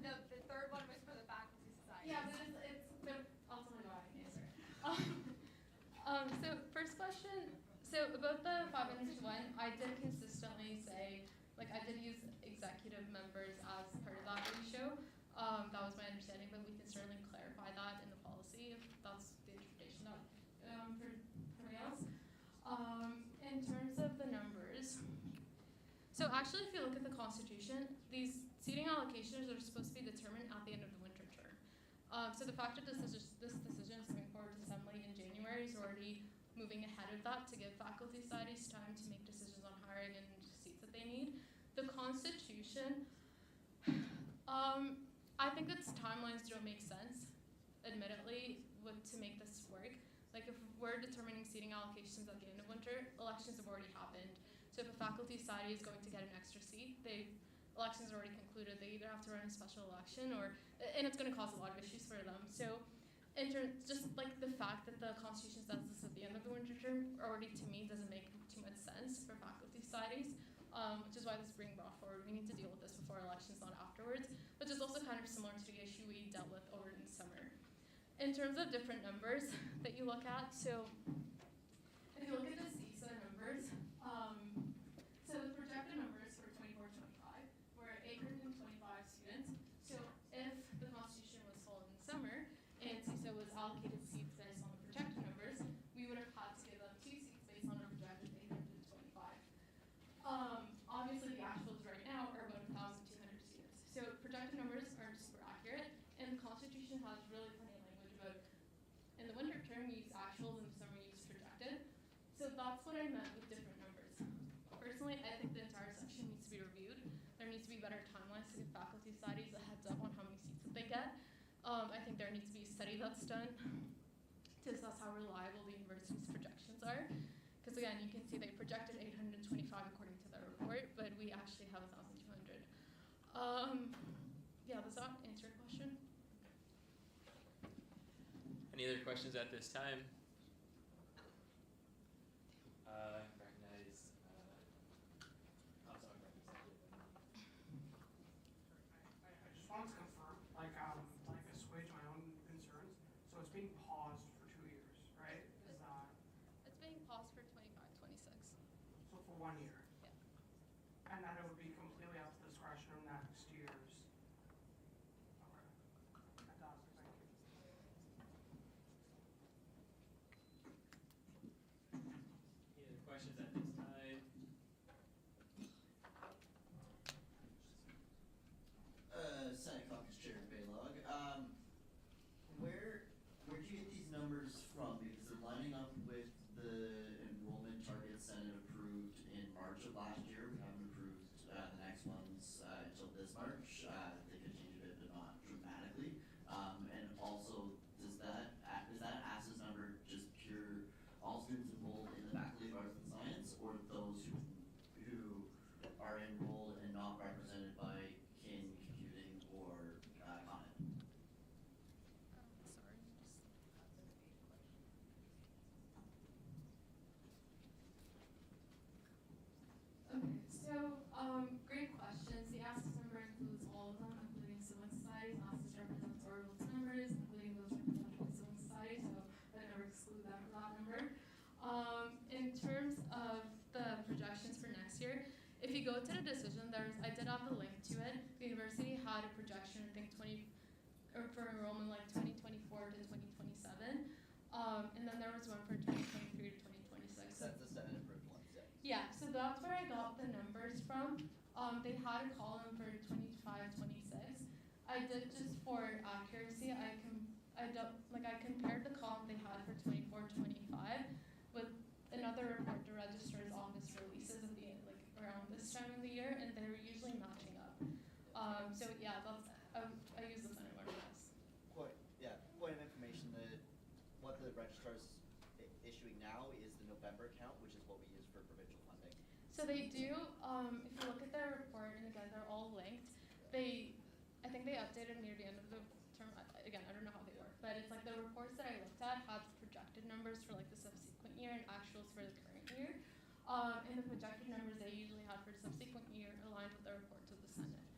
third one was for the faculty society. Yeah, but I'll tell you what I can answer. So first question, so about the 500 to 1, I did consistently say, like I did use executive members as part of that ratio. That was my understanding, but we can certainly clarify that in the policy if that's the interpretation that for everybody else. In terms of the numbers, so actually if you look at the Constitution, these seating allocations are supposed to be determined at the end of the winter term. So the fact that this decision is coming forward to assembly in January is already moving ahead of that to give faculty societies time to make decisions on hiring and seats that they need. The Constitution, I think its timelines don't make sense, admittedly, to make this work. Like if we're determining seating allocations at the end of winter, elections have already happened. So if a faculty society is going to get an extra seat, elections are already concluded. They either have to run a special election and it's going to cause a lot of issues for them. So just like the fact that the Constitution says this at the end of the winter term already to me doesn't make too much sense for faculty societies, which is why this is being brought forward. We need to deal with this before elections, not afterwards, which is also kind of similar to the issue we dealt with over in the summer. In terms of different numbers that you look at, so if you look at the CISA numbers, so the projected numbers for 24-25 were 825 students. So if the Constitution was followed in the summer and CISA was allocated seats based on the projected numbers, we would have had to give them 2 seats based on a projected 825. Obviously, the actuals right now are about 1,200 students. So projected numbers aren't super accurate, and the Constitution has really plenty of language about, in the winter term, we use actuals, and the summer we use projected. So that's what I meant with different numbers. Personally, I think the entire section needs to be reviewed. There needs to be better timelines to give faculty societies a heads up on how many seats that they get. I think there needs to be a study that's done to assess how reliable the university's projections are. Because again, you can see they projected 825 according to their report, but we actually have 1,200. Yeah, does that answer your question? Any other questions at this time? Recognize. I just wanted to confirm, like assuage my own concerns. So it's being paused for 2 years, right? Is that It's being paused for 25-26. so for 1 year? Yeah. And then it would be completely at the discretion of next year's. Okay. Fantastic. Thank you. Any other questions at this time? Senate Caucus Chair Baylog. Where'd you get these you go to the decision, I did have the link to it. The university had a projection, I think for enrollment like 2024 to 2027. And then there was one for 2023 to 2026. That's the Senate approved ones, yeah. Yeah, so that's where I got the numbers from. They had a column for 25, 26. I did, just for accuracy, I compared the column they had for 24, 25 with another report the registrar's office releases at the around this time of the year, and they're usually matching up. So yeah, I use the Senate more or less. Point of information, what the registrar's issuing now is the November count, which is what we use for provincial funding. So they do, if you look at their report, and again, they're all linked, I think they updated near the end of the term. Again, I don't know how they work, but it's like the reports that I looked at had projected numbers for like the subsequent year and actuals for the current year. And the projected numbers they usually had for the subsequent year aligned with the reports of the Senate.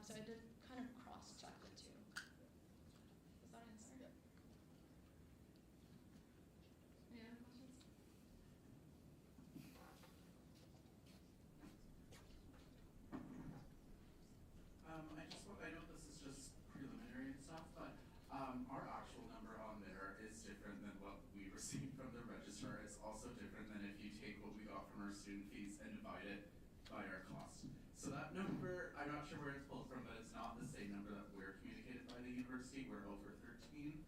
So I did kind of cross-check the two. Does that answer? Yeah. Any other questions? I know this is just preliminary and stuff, but our actual number on there is different than what we received from the registrar. It's also different than if you take what we got from our student fees and divide it by our cost. So that number, I'm not sure where it's pulled from, but it's not the same number that we're communicated by the university. We're over 13.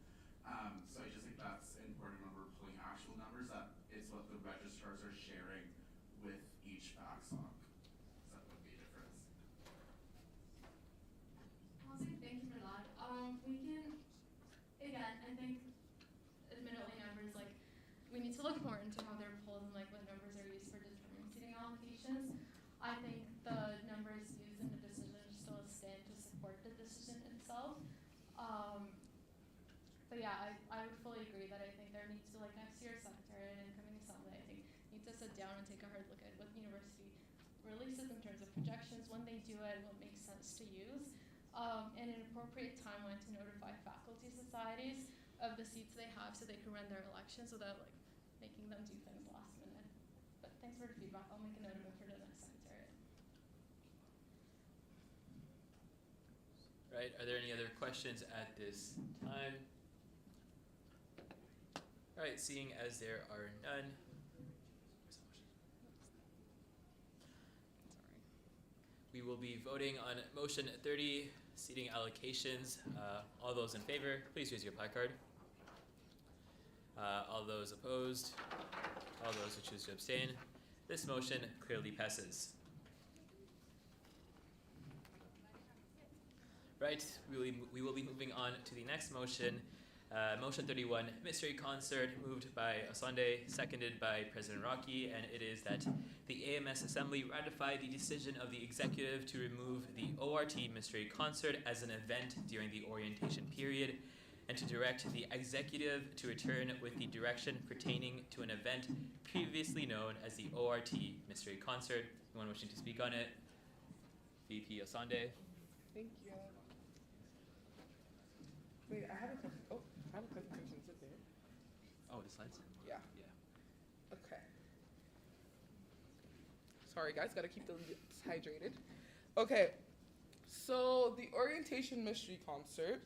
So I just think that's important when we're pulling actual numbers, that it's what the registrars are sharing with each FACSOC. So that would be a difference. I'll say thank you for that. We can, again, I think, admittedly numbers, we need to look more into how they're pulled and what numbers are used for determining seating allocations. I think the numbers used in the decision still stand to support the decision itself. But yeah, I would fully agree that I think there needs to, next year's secretary and incoming assembly, I think, need to sit down and take a hard look at what the university releases in terms of projections, when they do it, what makes sense to use, and an appropriate timeline to notify faculty societies of the seats they have so they can run their elections without making them do things last minute. But thanks for the feedback. I'll make a note of it for the next secretariat. Right, are there any other questions at this time? All right, seeing as there are none. We will be voting on motion 30, seating allocations. All those in favor, please raise your placard. All those opposed, all those who choose to abstain. This motion clearly passes. Right, we will be moving on to the next motion. Motion 31, Mystery Concert, moved by Osande, seconded by President Rocky, and it is that the AMS Assembly ratify the decision of the executive to remove the ORT Mystery Concert as an event during the orientation period, and to direct the executive to return with the direction pertaining to an event previously known as the ORT Mystery Concert. Anyone wishing to speak on it? VP Osande. Thank you. Wait, I have a question. Oh, I have a presentation. Is it there? Oh, the slides? Yeah. Yeah. Okay. Sorry, guys. Gotta keep the lips hydrated. Okay. So the orientation mystery concert.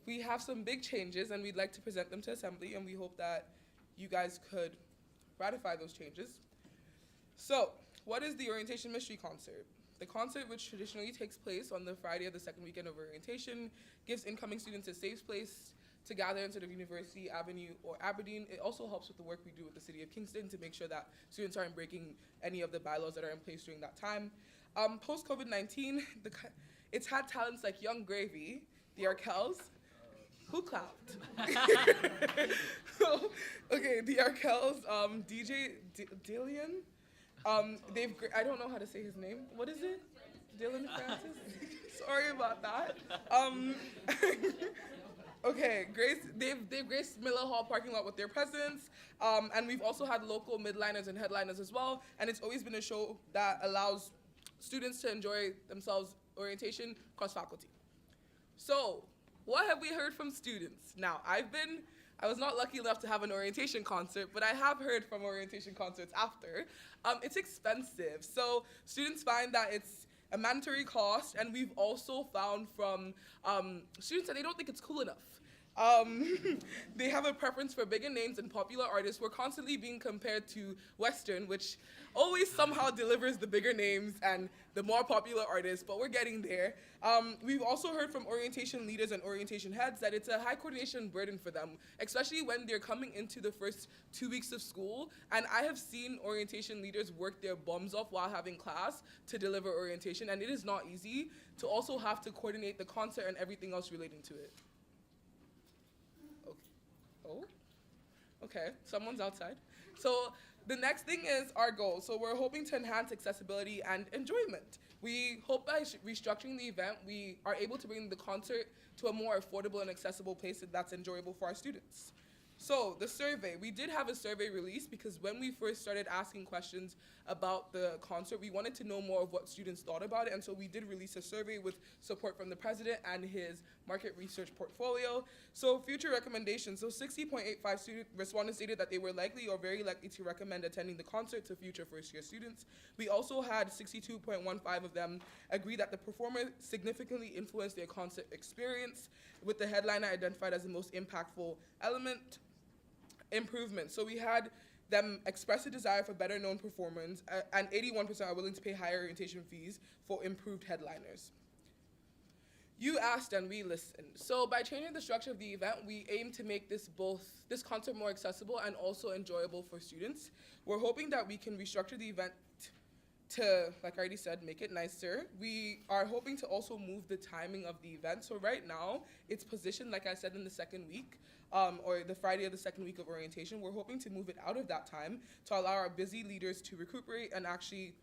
We have some big changes, and we'd like to present them to Assembly, and we hope that you guys could ratify those changes. So, what is the orientation mystery concert? The concert, which traditionally takes place on the Friday of the second weekend of orientation, gives incoming students a safe place to gather in sort of University Avenue or Aberdeen. It also helps with the work we do with the City of Kingston to make sure that students aren't breaking any of the bylaws that are in place during that time. Post-COVID-19, it's had talents like Young Gravy, the Arkells. Who clapped? Okay, the Arkells, DJ Dillian. I don't know how to say his name. What is it? Dylan Francis? Sorry about that. Okay, they've graced Miller Hall parking lot with their presence, and we've also had local midliners and headliners as well, and it's always been a show that allows students to enjoy themselves orientation cross faculty. So, what have we heard from students? Now, I've been I was not lucky enough to have an orientation concert, but I have heard from orientation concerts after. It's expensive. So students find that it's a mandatory cost, and we've also found from students that they don't think it's cool enough. They have a preference for bigger names and popular artists. We're constantly being compared to Western, which always somehow delivers the bigger names and the more popular artists, but we're getting there. We've also heard from orientation leaders and orientation heads that it's a high coordination burden for them, especially when they're coming into the first 2 weeks of school. And I have seen orientation leaders work their bums off while having class to deliver orientation, and it is not easy to also have to coordinate the concert and everything else relating to it. Oh, okay, someone's outside. So the next thing is our goal. So we're hoping to enhance accessibility and enjoyment. We hope by restructuring the event, we are able to bring the concert to a more affordable and accessible place that's enjoyable for our students. So the survey, we did have a survey released because when we first started asking questions about the concert, we wanted to know more of what students thought about it, and so we did release a survey with support from the president and his market research portfolio. So future recommendations, so 60.85 respondents stated that they were likely or very likely to recommend attending the concert to future first-year students. We also had 62.15 of them agree that the performer significantly influenced their concert experience, with the headliner identified as the most impactful element. Improvement. So we had them express a desire for better known performance, and 81% are willing to pay higher orientation fees for improved headliners. You asked and we listened. So by changing the structure of the event, we aim to make this concert more accessible and also enjoyable for students. We're hoping that we can restructure the event to, like I already said, make it nicer. We are hoping to also move the timing of the event. So right now, it's positioned, like I said, in the second week, or the Friday of the second week of orientation. We're hoping to move it out of that time to allow our busy leaders to recuperate and actually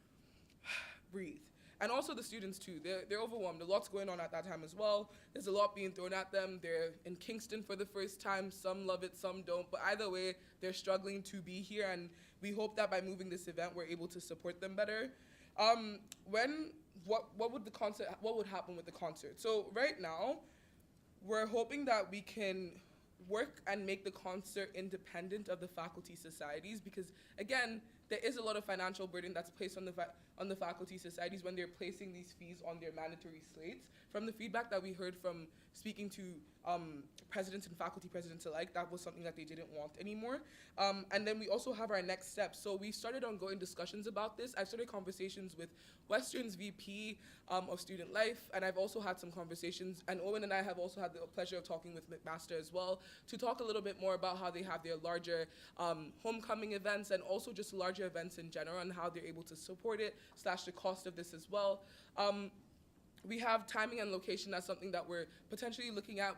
breathe. And also the students too, they're overwhelmed. A lot's going on at that time as well. There's a lot being thrown at them. They're in Kingston for the first time. Some love it, some don't. But either way, they're struggling to be here, and we hope that by moving this event, we're able to support them better. What would happen with the concert? So right now, we're hoping that we can work and make the concert independent of the faculty societies, because again, there is a lot of financial burden that's placed on the faculty societies when they're placing these fees on their mandatory slates. From the feedback that we heard from speaking to presidents and faculty presidents alike, that was something that they didn't want anymore. And then we also have our next steps. So we started ongoing discussions about this. I've started conversations with Western's VP of Student Life, and I've also had some conversations, and Owen and I have also had the pleasure of talking with McMaster as well, to talk a little bit more about how they have their larger homecoming events and also just larger events in general and how they're able to support it, / the cost of this as well. We have timing and location as something that we're potentially looking at.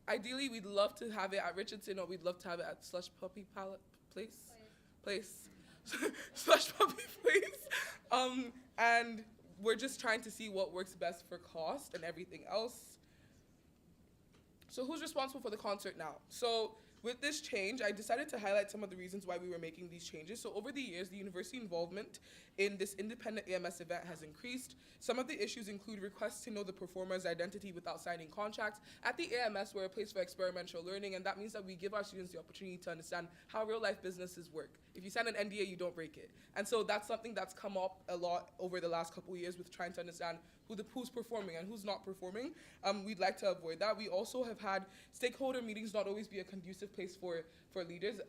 Ideally, we'd love to have it at Richardson, or we'd love to have it at Slush Puppy Place. Slush Puppy Place. And we're just trying to see what works best for cost and everything else. So who's responsible for the concert now? So with this change, I decided to highlight some of the reasons why we were making these changes. So over the years, the university involvement in this independent AMS event has increased. Some of the issues include requests to know the performer's identity without signing contracts. At the AMS, we're a place for experiential learning, and that means that we give our students the opportunity to understand how real-life businesses work. If you sign an NDA, you don't break it. And so that's something that's come up a lot over the last couple of years with trying to understand who's performing and who's not performing. We'd like to avoid that. We also have had stakeholder meetings not always be a conducive place for leaders.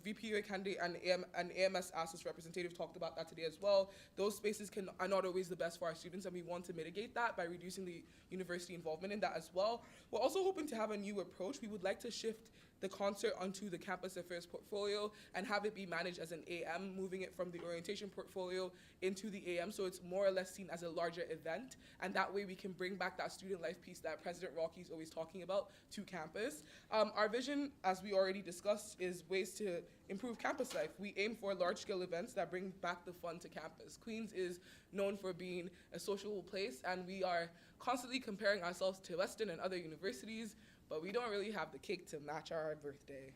VP candidate and AMS ASUS representative talked about that today as well. Those spaces are not always the best for our students, and we want to mitigate that by reducing the university involvement in that as well. We're also hoping to have a new approach. We would like to shift the concert onto the campus affairs portfolio and have it be managed as an AM, moving it from the orientation portfolio into the AM, so it's more or less seen as a larger event, and that way we can bring back that student life piece that President Rocky is always talking about to campus. Our vision, as we already discussed, is ways to improve campus life. We aim for large-scale events that bring back the fun to campus. Queens is known for being a social place, and we are constantly comparing ourselves to Western and other universities, but we don't really have the cake to match our birthday.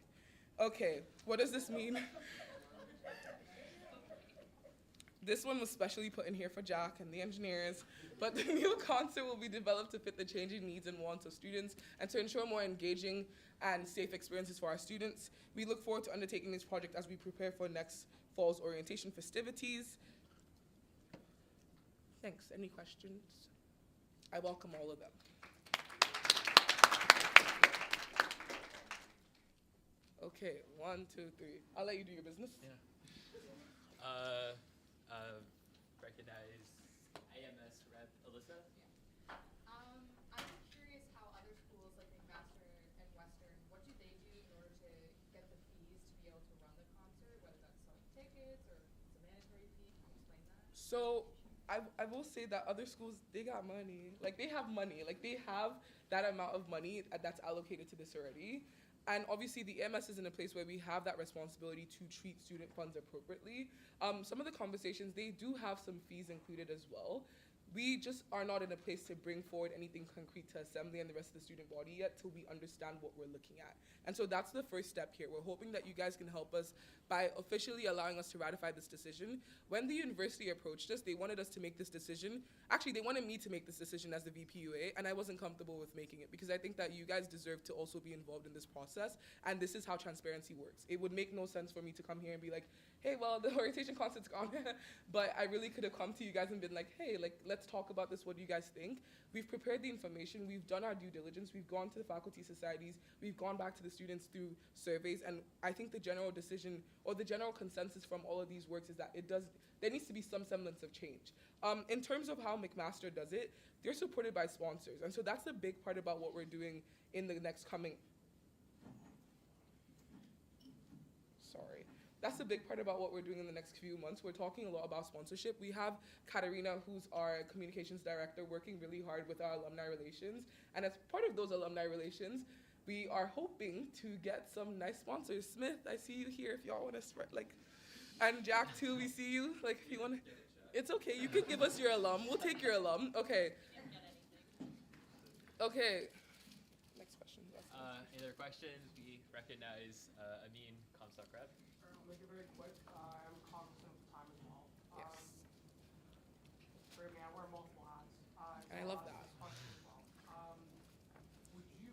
Okay, what does this mean? This one was specially put in here for Jack and the engineers, but the new concert will be developed to fit the changing needs and wants of students and to ensure more engaging and safe experiences for our students. We look forward to undertaking this project as we prepare for next fall's orientation festivities. Thanks. Any questions? I welcome all of them. Okay, 1, 2, 3. I'll let you do your business. Yeah. Recognize AMS rep Alyssa. I'm curious how other schools like McMaster and Western, what do they do in order to get the fees to be able to run the concert, whether that's selling tickets or it's a mandatory fee? Can you explain that? So I will say that other schools, they got money. Like, they have money. Like, they have that amount of money that's allocated to this already. And obviously, the AMS is in a place where we have that responsibility to treat student funds appropriately. Some of the conversations, they do have some fees included as well. We just are not in a place to bring forward anything concrete to Assembly and the rest of the student body yet till we understand what we're looking at. And so that's the first step here. We're hoping that you guys can help us by officially allowing us to ratify this decision. When the university approached us, they wanted us to make this decision. Actually, they wanted me to make this decision as the VPUA, and I wasn't comfortable with making it because I think that you guys deserve to also be involved in this process, and this is how transparency works. It would make no sense for me to come here and be like, hey, well, the orientation concert's gone. But I really could have come to you guys and been like, hey, like, let's talk about this. What do you guys think? We've prepared the information. We've done our due diligence. We've gone to the faculty societies. We've gone back to the students through surveys. And I think the general decision or the general consensus from all of these works is that there needs to be some semblance of change. In terms of how McMaster does it, they're supported by sponsors. And so that's a big part about what we're doing in the next coming. That's the big part about what we're doing in the next few months. We're talking a lot about sponsorship. We have Katarina, who's our communications director, working really hard with our alumni relations. And as part of those alumni relations, we are hoping to get some nice sponsors. Smith, I see you here if y'all want to spread, like, and Jack too, we see you. Like, if you want to, it's okay. You can give us your alum. We'll take your alum. Okay. Okay. Next question. Any other questions? We recognize Amin, Comstock rep. Make it very quick. I'm cognizant of time as well. Yes. Forgive me, I wear multiple hats. I love that. As well.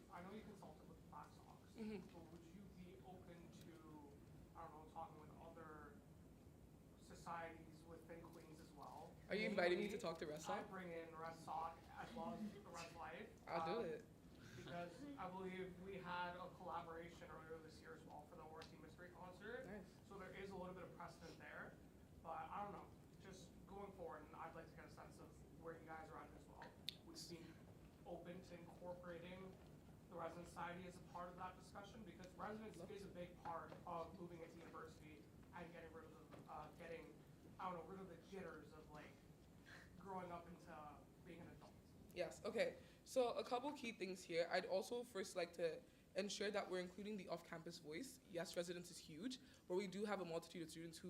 I know you consulted with Black Sox, but would you be open to, I don't know, talking with other societies within Queens as well? Are you inviting me to talk to Red Sox? I bring in Red Sox as well as the Red Life. I'll do it. Because I believe we had a collaboration earlier this year as well for the Warranty Mystery Concert. Nice. So there is a little bit of precedent there. But I don't know, just going forward, and I'd like to get a sense of where you guys are at as well. Would you be open to incorporating the resident society as a part of that discussion? Because residence is a big part of moving into university and getting rid of rid of the jitters of like growing up into being an adult. Yes, okay. So a couple key things here. I'd also first like to ensure that we're including the off-campus voice. Yes, residence is huge, but we do have a multitude of students who,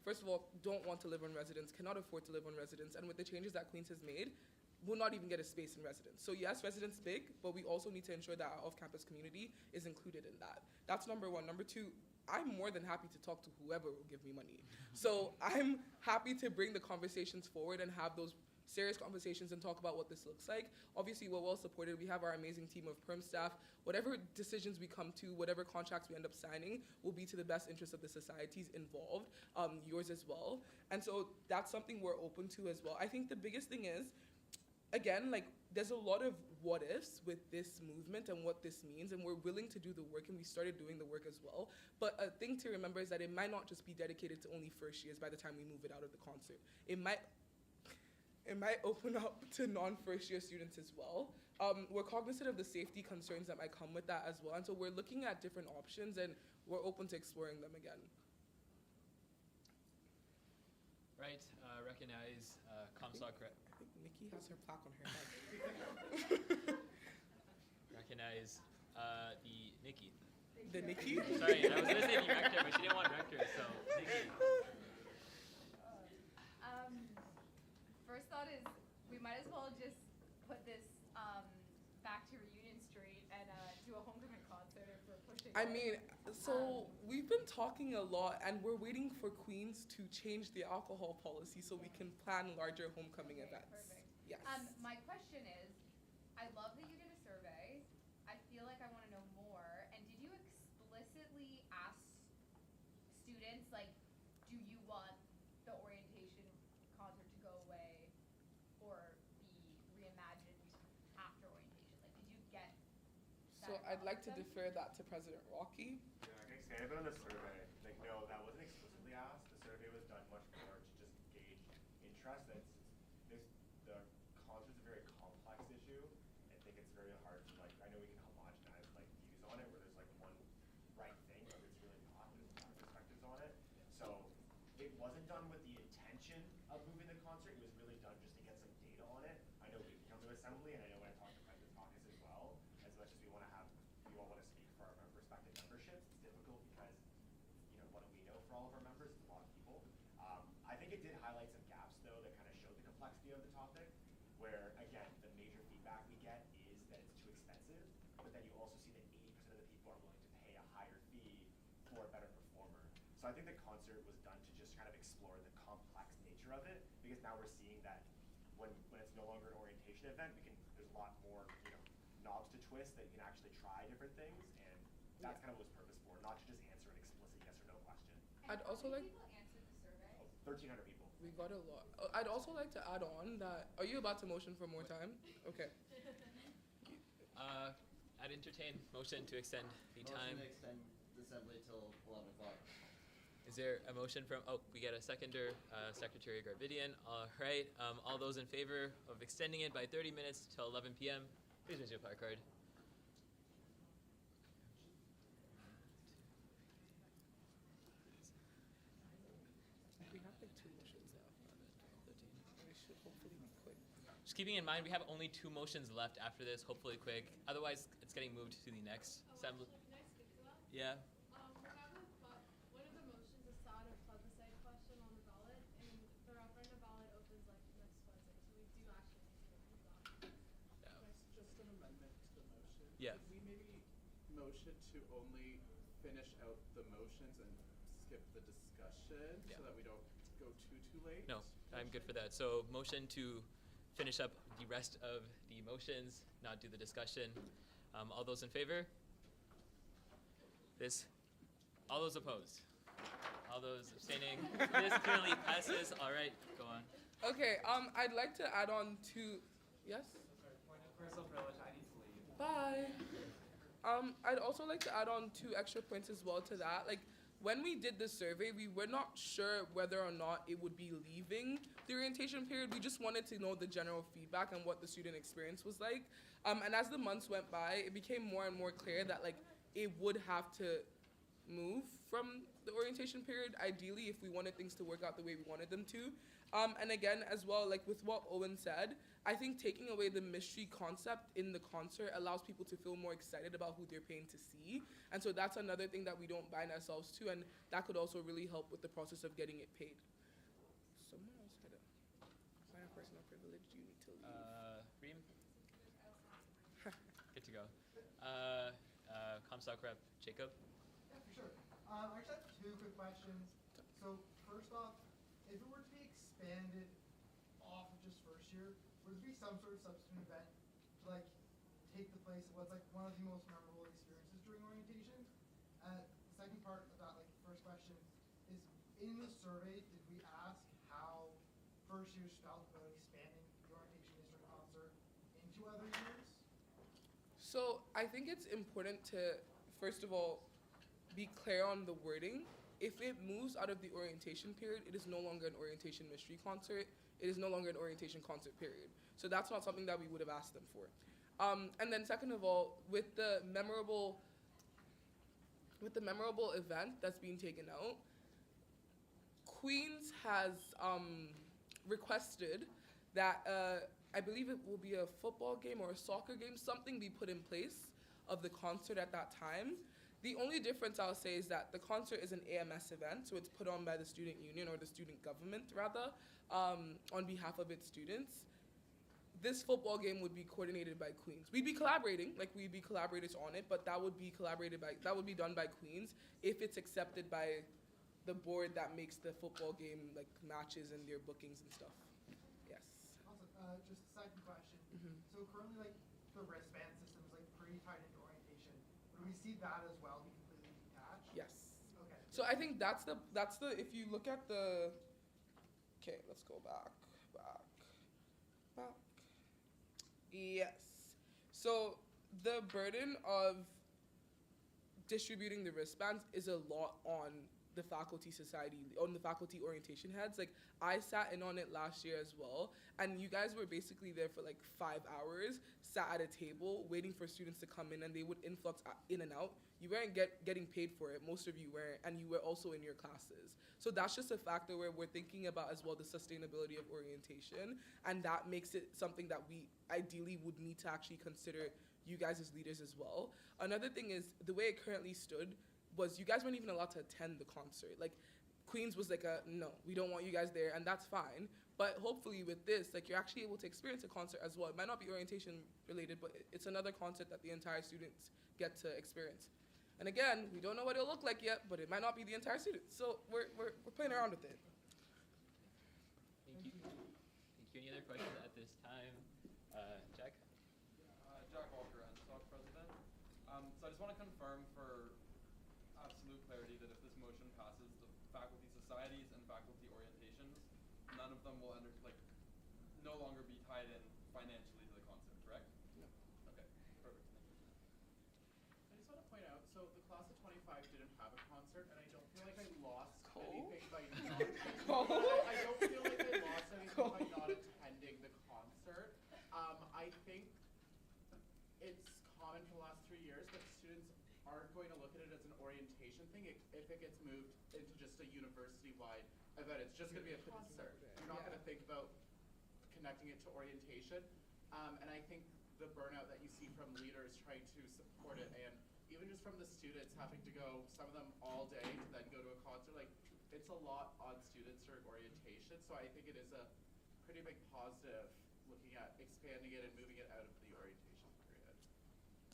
first of all, don't want to live on residence, cannot afford to live on residence, and with the changes that Queens has made, will not even get a space in residence. So yes, residence big, but we also need to ensure that our off-campus community is included in that. That's number one. Number two, I'm more than happy to talk to whoever will give me money. So I'm happy to bring the conversations forward and have those serious conversations and talk about what this looks like. Obviously, we're well supported. We have our amazing team of perm staff. Whatever decisions we come to, whatever contracts we end up signing, will be to the best interest of the societies involved, yours as well. And so that's something we're open to as well. I think the biggest thing is, again, like, there's a lot of what ifs with this movement and what this means, and we're willing to do the work, and we started doing the work as well. But a thing to remember is that it might not just be dedicated to only first years by the time we move it out of the concert. It might open up to non-first year students as well. We're cognizant of the safety concerns that might come with that as well, and so we're looking at different options, and we're open to exploring them again. Right, recognize Comstock rep. I think Nikki has her plaque on her head. Recognize the Nikki. The Nikki? Sorry, I was going to say the rector, but she didn't want rector, so Nikki. First thought is we might as well just put this back to Reunion Street and do a homecoming concert if we're pushing I mean, so we've been talking a lot, and we're waiting for Queens to change the alcohol policy so we can plan larger homecoming events. Perfect. Yes. My question is, I love that you did a survey. I feel like I want to know more. And did you explicitly ask students, like, do you want the orientation concert to go away or be reimagined after orientation? Like, did you get that? So I'd like to across them? defer that to President Rocky. Yeah, I can expand a bit on the survey. Like, no, that wasn't explicitly asked. The survey was done much more to just gauge interest. The concert's a very complex issue. I think it's very hard to, like, I know we can homogenize, like, views on it where there's, like, one right thing, but it's really not. There's a lot of perspectives on it. So it wasn't done with the intention of moving the concert. It was really done just to get some data on it. I know we come to assembly, and I know when I talk to President Caucus as well, as much as we want to have, we all want to speak for our respective memberships, it's difficult because, what do we know for all of our members? It's a lot of people. I think it did highlight some gaps, though, that kind of showed the complexity of the topic, where, again, the major feedback we get is that it's too expensive, but then you also see that 80% of the people are willing to pay a higher fee for a better performer. So I think the concert was done to just kind of explore the complex nature of it, because now we're seeing that when it's no longer an orientation event, there's a lot more, knobs to twist that you can actually try different things, and that's kind of what it was purpose for, not to just answer an explicit yes or no question. I'd also like. People answered the survey. 1,300 people. We got a lot. I'd also like to add on that. Are you about to motion for more time? Okay. I'd entertain motion to extend the time. Motion to extend the assembly till 11 o'clock. Is there a motion from, we get a seconder, Secretary Garvidian. All right, all those in favor of extending it by 30 minutes till 11 p.m., please raise your placard. We have like 2 motions now. We should hopefully be quick. Just keeping in mind, we have only 2 motions left after this, hopefully quick. Otherwise, it's getting moved to the next assembly. Can I speak to that? Yeah. One of the motions is to add a plebiscite question on the ballot, and the referendum ballot opens like next Wednesday, so we do actually need to approve that. Just an amendment to the motion. Yeah. Could we maybe motion to only finish out the motions and skip the discussion Yeah. so that we don't go too late? No, I'm good for that. So motion to finish up the rest of the motions, not do the discussion. All those in favor? All those opposed? All those abstaining? This clearly passes. All right, go on. Okay. I'd like to add on to. Yes. Sorry, point of personal privilege. I need to leave. Bye. I'd also like to add on 2 extra points as well to that. Like, when we did the survey, we were not sure whether or not it would be leaving the orientation period. We just wanted to know the general feedback and what the student experience was like. And as the months went by, it became more and more clear that, like, it would have to move from the orientation period, ideally, if we wanted things to work out the way we wanted them to. And again, as well, like with what Owen said, I think taking away the mystery concept in the concert allows people to feel more excited about who they're paying to see. And so that's another thing that we don't bind ourselves to, and that could also really help with the process of getting it paid. Someone else had a point of personal privilege. You need to leave. Reem? Good to go. Comstock Rep. Jacob? Yeah, for sure. I actually have 2 quick questions. So first off, if it were to be expanded off of just first year, would there be some sort of subsequent event to like take the place of what's like one of the most memorable experiences during orientation? The second part of that, like first question, is in the survey, did we ask how first years felt about expanding the orientation district concert into other years? So I think it's important to, first of all, be clear on the wording. If it moves out of the orientation period, it is no longer an orientation mystery concert. It is no longer an orientation concert period. So that's not something that we would have asked them for. And then second of all, with the memorable event that's being taken out, Queens has requested that I believe it will be a football game or a soccer game, something be put in place of the concert at that time. The only difference I'll say is that the concert is an AMS event, so it's put on by the student union, or the student government rather, on behalf of its students. this football game would be coordinated by Queens. We'd be collaborating, like we'd be collaborators on it, but that would be done by Queens if it's accepted by the board that makes the football game like matches and their bookings and stuff. Yes. Also, just a second question. Mhm. So currently, like the wristband system is like pretty tied into orientation. Would we see that as well be completely detached? Yes. Okay. So I think that's the if you look at the, okay, let's go back. Yes. So the burden of distributing the wristbands is a lot on the faculty society, on the faculty orientation heads. Like I sat in on it last year as well, and you guys were basically there for like 5 hours, sat at a table waiting for students to come in, and they would influx in and out. You weren't getting paid for it, most of you weren't, and you were also in your classes. So that's just a factor where we're thinking about as well the sustainability of orientation, and that makes it something that we ideally would need to actually consider you guys as leaders as well. Another thing is, the way it currently stood was you guys weren't even allowed to attend the concert. Like, Queens was like no, we don't want you guys there, and that's fine. But hopefully with this, like, you're actually able to experience a concert as well. It might not be orientation related, but it's another concert that the entire students get to experience. And again, we don't know what it'll look like yet, but it might not be the entire students. So we're playing around with it. Thank you. Thank you. Any other questions at this time? Jack? Jack Walker, NSOC president. So I just want to confirm for absolute clarity that if this motion passes, the faculty societies and faculty orientations, none of them will no longer be tied in financially to the concert, correct? No. Okay, perfect. Thank you. I just want to point out, so the class of 25 didn't have a concert, and I don't feel like I lost anything by not. I don't feel like I lost anything by not attending the concert. I think it's common for the last 3 years that students aren't going to look at it as an orientation thing if it gets moved into just a university-wide event. It's just going to be a concert. You're not going to think about connecting it to orientation. And I think the burnout that you see from leaders trying to support it, and even just from the students having to go, some of them all day to then go to a concert, like it's a lot on students during orientation. So I think it is a pretty big positive looking at expanding it and moving it out of the orientation period.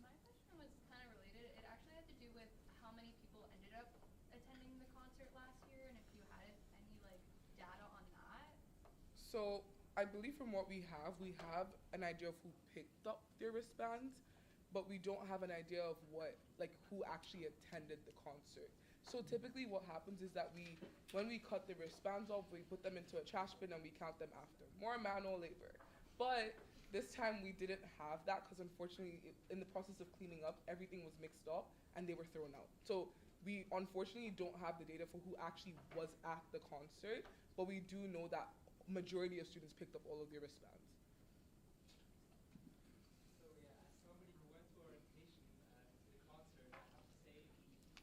My question was kind of related. It actually had to do with how many people ended up attending the concert last year, and if you had any data on that. So I believe from what we have an idea of who picked up their wristbands, but we don't have an idea of who actually attended the concert. So typically what happens is that when we cut the wristbands off, we put them into a trash bin and we count them after. More manual labor. But this time we didn't have that because unfortunately in the process of cleaning up, everything was mixed up and they were thrown out. So we unfortunately don't have the data for who actually was at the concert, but we do know that majority of students picked up all of their wristbands. So yeah, as somebody who went to orientation to the concert, I have to say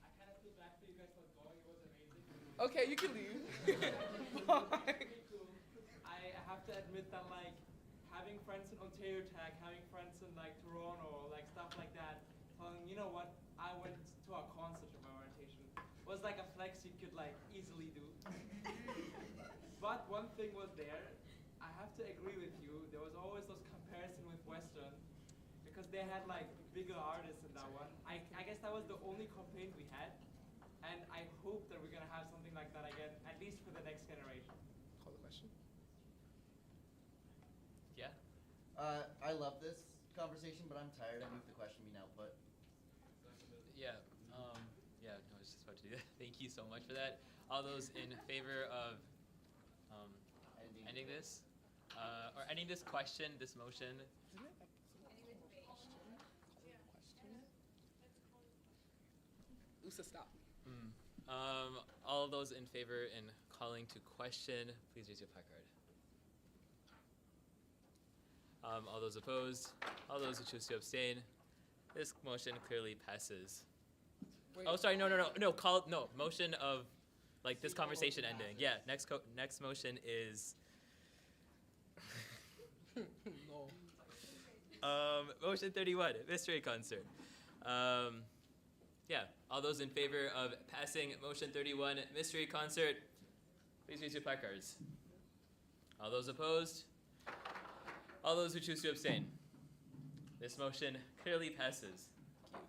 I kind of feel bad for you guys not going. It was amazing. Okay, you can leave. Pretty cool. I have to admit that having friends in Ontario Tech, having friends in Toronto, stuff like that, telling you know what, I went to a concert of my orientation was like a flex you could easily do. But one thing was there, I have to agree with you, there was always those comparison with Western, because they had bigger artists in that one. I guess that was the only complaint we had, and I hope that we're gonna have something like that again, at least for the next generation. Call the question. Yeah? I love this conversation, but I'm tired. I moved the question being output. Yeah. Yeah, no, I was just about to do that. Thank you so much for that. All those in favor of ending this? Or ending this question, this motion? Usa, stop. All those in favor in calling to question, please raise your placard. All those opposed? All those who choose to abstain? This motion clearly passes. Wait. Oh, sorry, no. Motion of, this conversation ending. Yeah, next motion is... No. Motion 31, mystery concert. Yeah, all those in favor of passing motion 31, mystery concert, please raise your placards. All those opposed? All those who choose to abstain. This motion clearly passes. Passed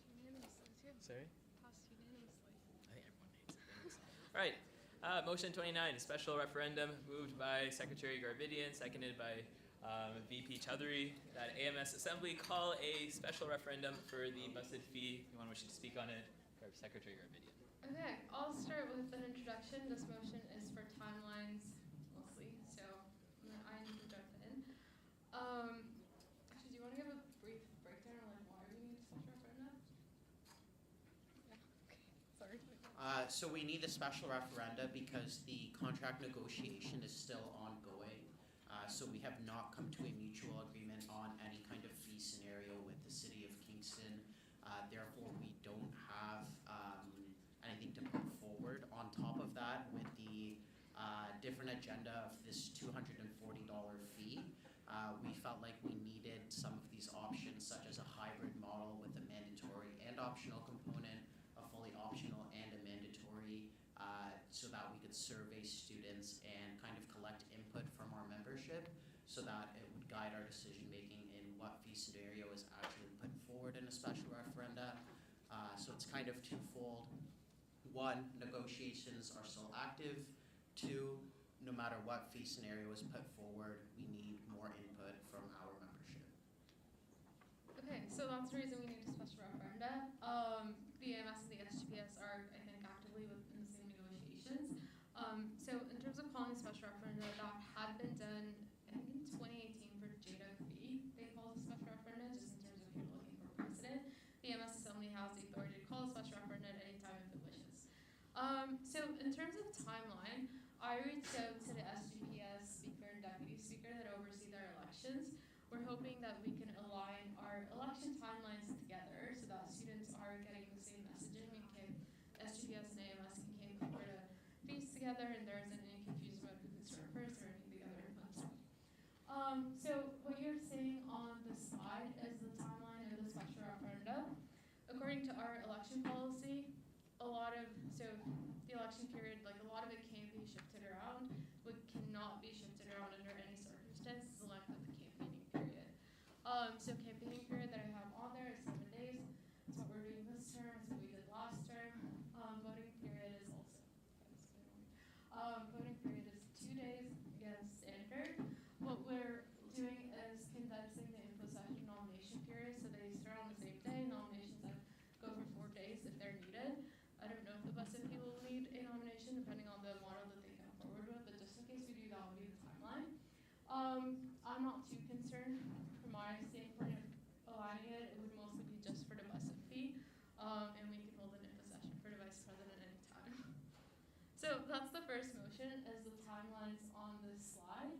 unanimously too. Sorry? Passed unanimously. I think everyone hates it. All right. Motion 29, special referendum, moved by Secretary Garvidian, seconded by VP Chowdhury, that AMS Assembly call a special referendum for the bused fee. Anyone wishing to speak on it? Secretary Garvidian. Okay, I'll start with an introduction. This motion is for timelines mostly, so I need to jump in. Actually, do you want to give a brief breakdown of like why we need a special referendum? Yeah. Okay. Sorry. So we need a special referenda because the contract negotiation is still ongoing. So we have not come to a mutual agreement on any kind of fee scenario with the City of Kingston. Therefore, we don't have anything to put forward. On top of that, with the different agenda of this $240 fee, we felt like we needed some of these options, such as a hybrid model with a mandatory and optional component, a fully optional and a mandatory, so that we could survey students and kind of collect input from our membership so that it would guide our decision making in what fee scenario is actually put forward in a special referenda. So it's kind of twofold. One, negotiations are still active. Two, no matter what fee scenario is put forward, we need more input from our membership. Okay, so that's the reason we need a special referenda. The AMS and the SGPS are, I think, actively within the same negotiations. So in terms of calling a special referenda, that had been done, I think in 2018 for JDA fee. They called a special referenda just in terms of if you're looking for precedent. The AMS Assembly has the authority to call a special referenda at any time if it wishes. So in terms of timeline, I reached out to the SGPS speaker and deputy speaker that oversee their elections. We're hoping that we can align our election timelines together so that students are getting the same messaging and SGPS and AMS can came forward to feast together and there isn't any confusion about who can start first or any of the other fun stuff. So what you're seeing on the slide is the timeline of the special referenda. According to our election policy, the election period, like a lot of it can be shifted around, but cannot be shifted around under any circumstances, the length of the campaigning period. So campaigning period that I have on there is 7 days. It's what we're doing this term, it's what we did last term. Voting period is also, voting period is 2 days, again, standard. What we're doing is condensing the info session nomination period, so they start on the same day, nominations that go for 4 days if they're needed. I don't know if the bused fee will need a nomination depending on the model that they come forward with, but just in case we do, that will be the timeline. I'm not too concerned from my standpoint of aligning it. It would mostly be just for the bused fee, and we can hold an info session for the vice president anytime. So that's the first motion, is the timelines on this slide.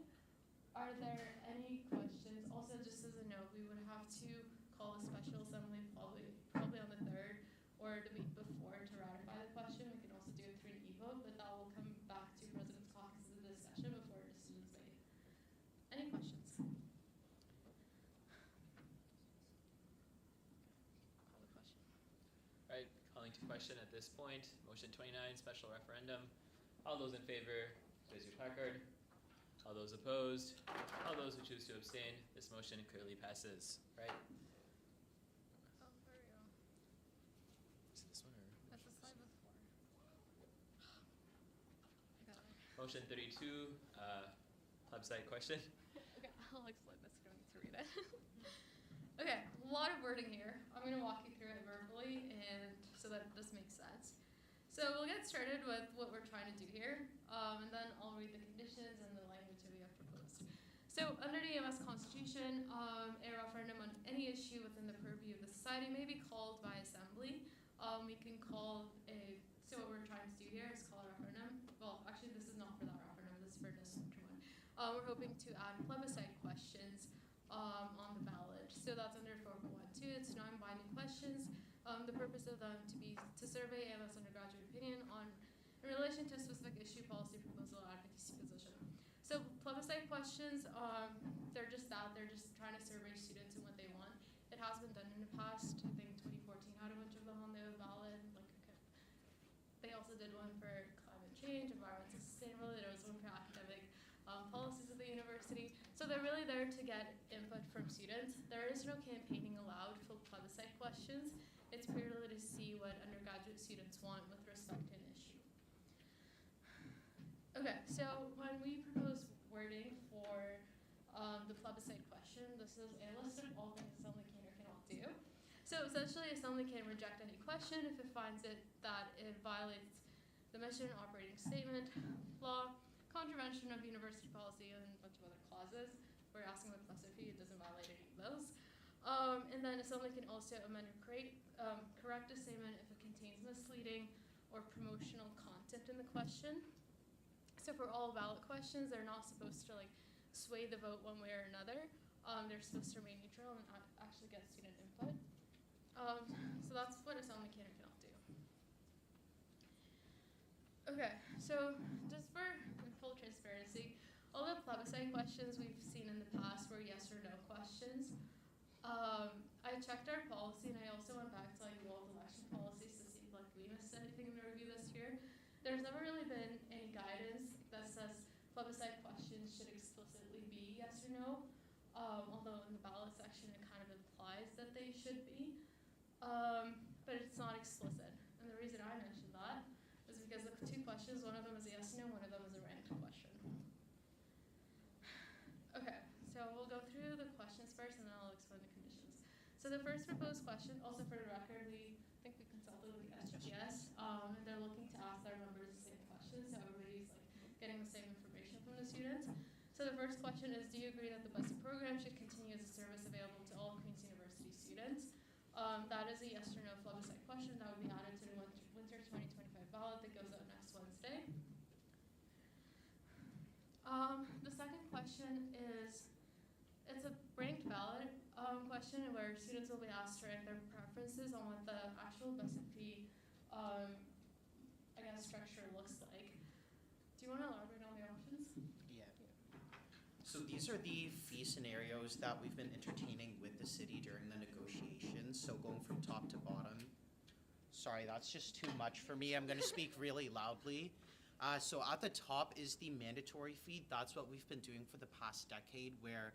Are there any questions? Also, just as a note, we would have to call a special assembly probably on the 3rd or the week before to ratify the question. We can also do it through an e-vote, but that will come back to President's Caucus of this session before a decision is made. Any questions? Call the question. All right, calling to question at this point. Motion 29, special referendum. All those in favor, raise your placard. All those opposed, all those who choose to abstain, this motion clearly passes. Right? Oh, there we go. Is it this one or? That's the slide before. I got it. Motion 32, plebiscite question. Okay, I'll explain this. I don't need to read it. Okay, a lot of wording here. I'm going to walk you through it verbally and so that this makes sense. So we'll get started with what we're trying to do here, and then I'll read the conditions and the language that we have proposed. So under the AMS Constitution, a referendum on any issue within the purview of the society may be called by assembly. We can call so what we're trying to do here is call a referendum. Well, actually this is not for that referendum, this is for this one. We're hoping to add plebiscite questions on the ballot. So that's under 4.12, it's non-binding questions. The purpose of them to survey AMS undergraduate opinion in relation to a specific issue, policy, proposal, advocacy position. So plebiscite questions, they're just that. They're just trying to survey students and what they want. It has been done in the past. I think 2014 had a bunch of them on the ballot. They also did one for change, environmental sustainability, there was one for academic policies of the university. So they're really there to get input from students. There is no campaigning allowed for plebiscite questions. It's purely to see what undergraduate students want with respect to an issue. Okay, so when we propose wording for the plebiscite question, this is a list of all things Assembly can or cannot do. So essentially, Assembly can reject any question if it finds that it violates the mission and operating statement, law, contravention of university policy, and a bunch of other clauses. We're asking about plebiscite fee, it doesn't violate any of those. And then Assembly can also amend or correct a statement if it contains misleading or promotional content in the question. So for all ballot questions, they're not supposed to sway the vote one way or another. They're supposed to remain neutral and actually get student input. So that's what Assembly can or cannot do. Okay, so just for full transparency, all the plebiscite questions we've seen in the past were yes or no questions. I checked our policy and I also went back to the old election policies to see if we missed anything in the review this year. There's never really been any guidance that says plebiscite questions should explicitly be yes or no, although in the ballot section it kind of implies that they should be, but it's not explicit. And the reason I mentioned that is because the two questions, one of them is a yes or no, one of them is a random question. Okay, so we'll go through the questions first and then I'll explain the conditions. So the first proposed question, also for the record, we think we consulted with the SGS, and they're looking to ask their members the same questions, so everybody's getting the same information from the students. So the first question is, do you agree that the BUSIT program should continue as a service available to all Queen's University students? That is a yes or no plebiscite question that would be added to the winter 2025 ballot that goes out next Wednesday. The second question is, it's a ranked ballot question where students will be asked to rank their preferences on what the actual BUSIT fee structure looks like. Do you want to elaborate on the options? Yeah. So these are the fee scenarios that we've been entertaining with the city during the negotiations. So going from top to bottom. Sorry, that's just too much for me. I'm going to speak really loudly. So at the top is the mandatory fee. That's what we've been doing for the past decade, where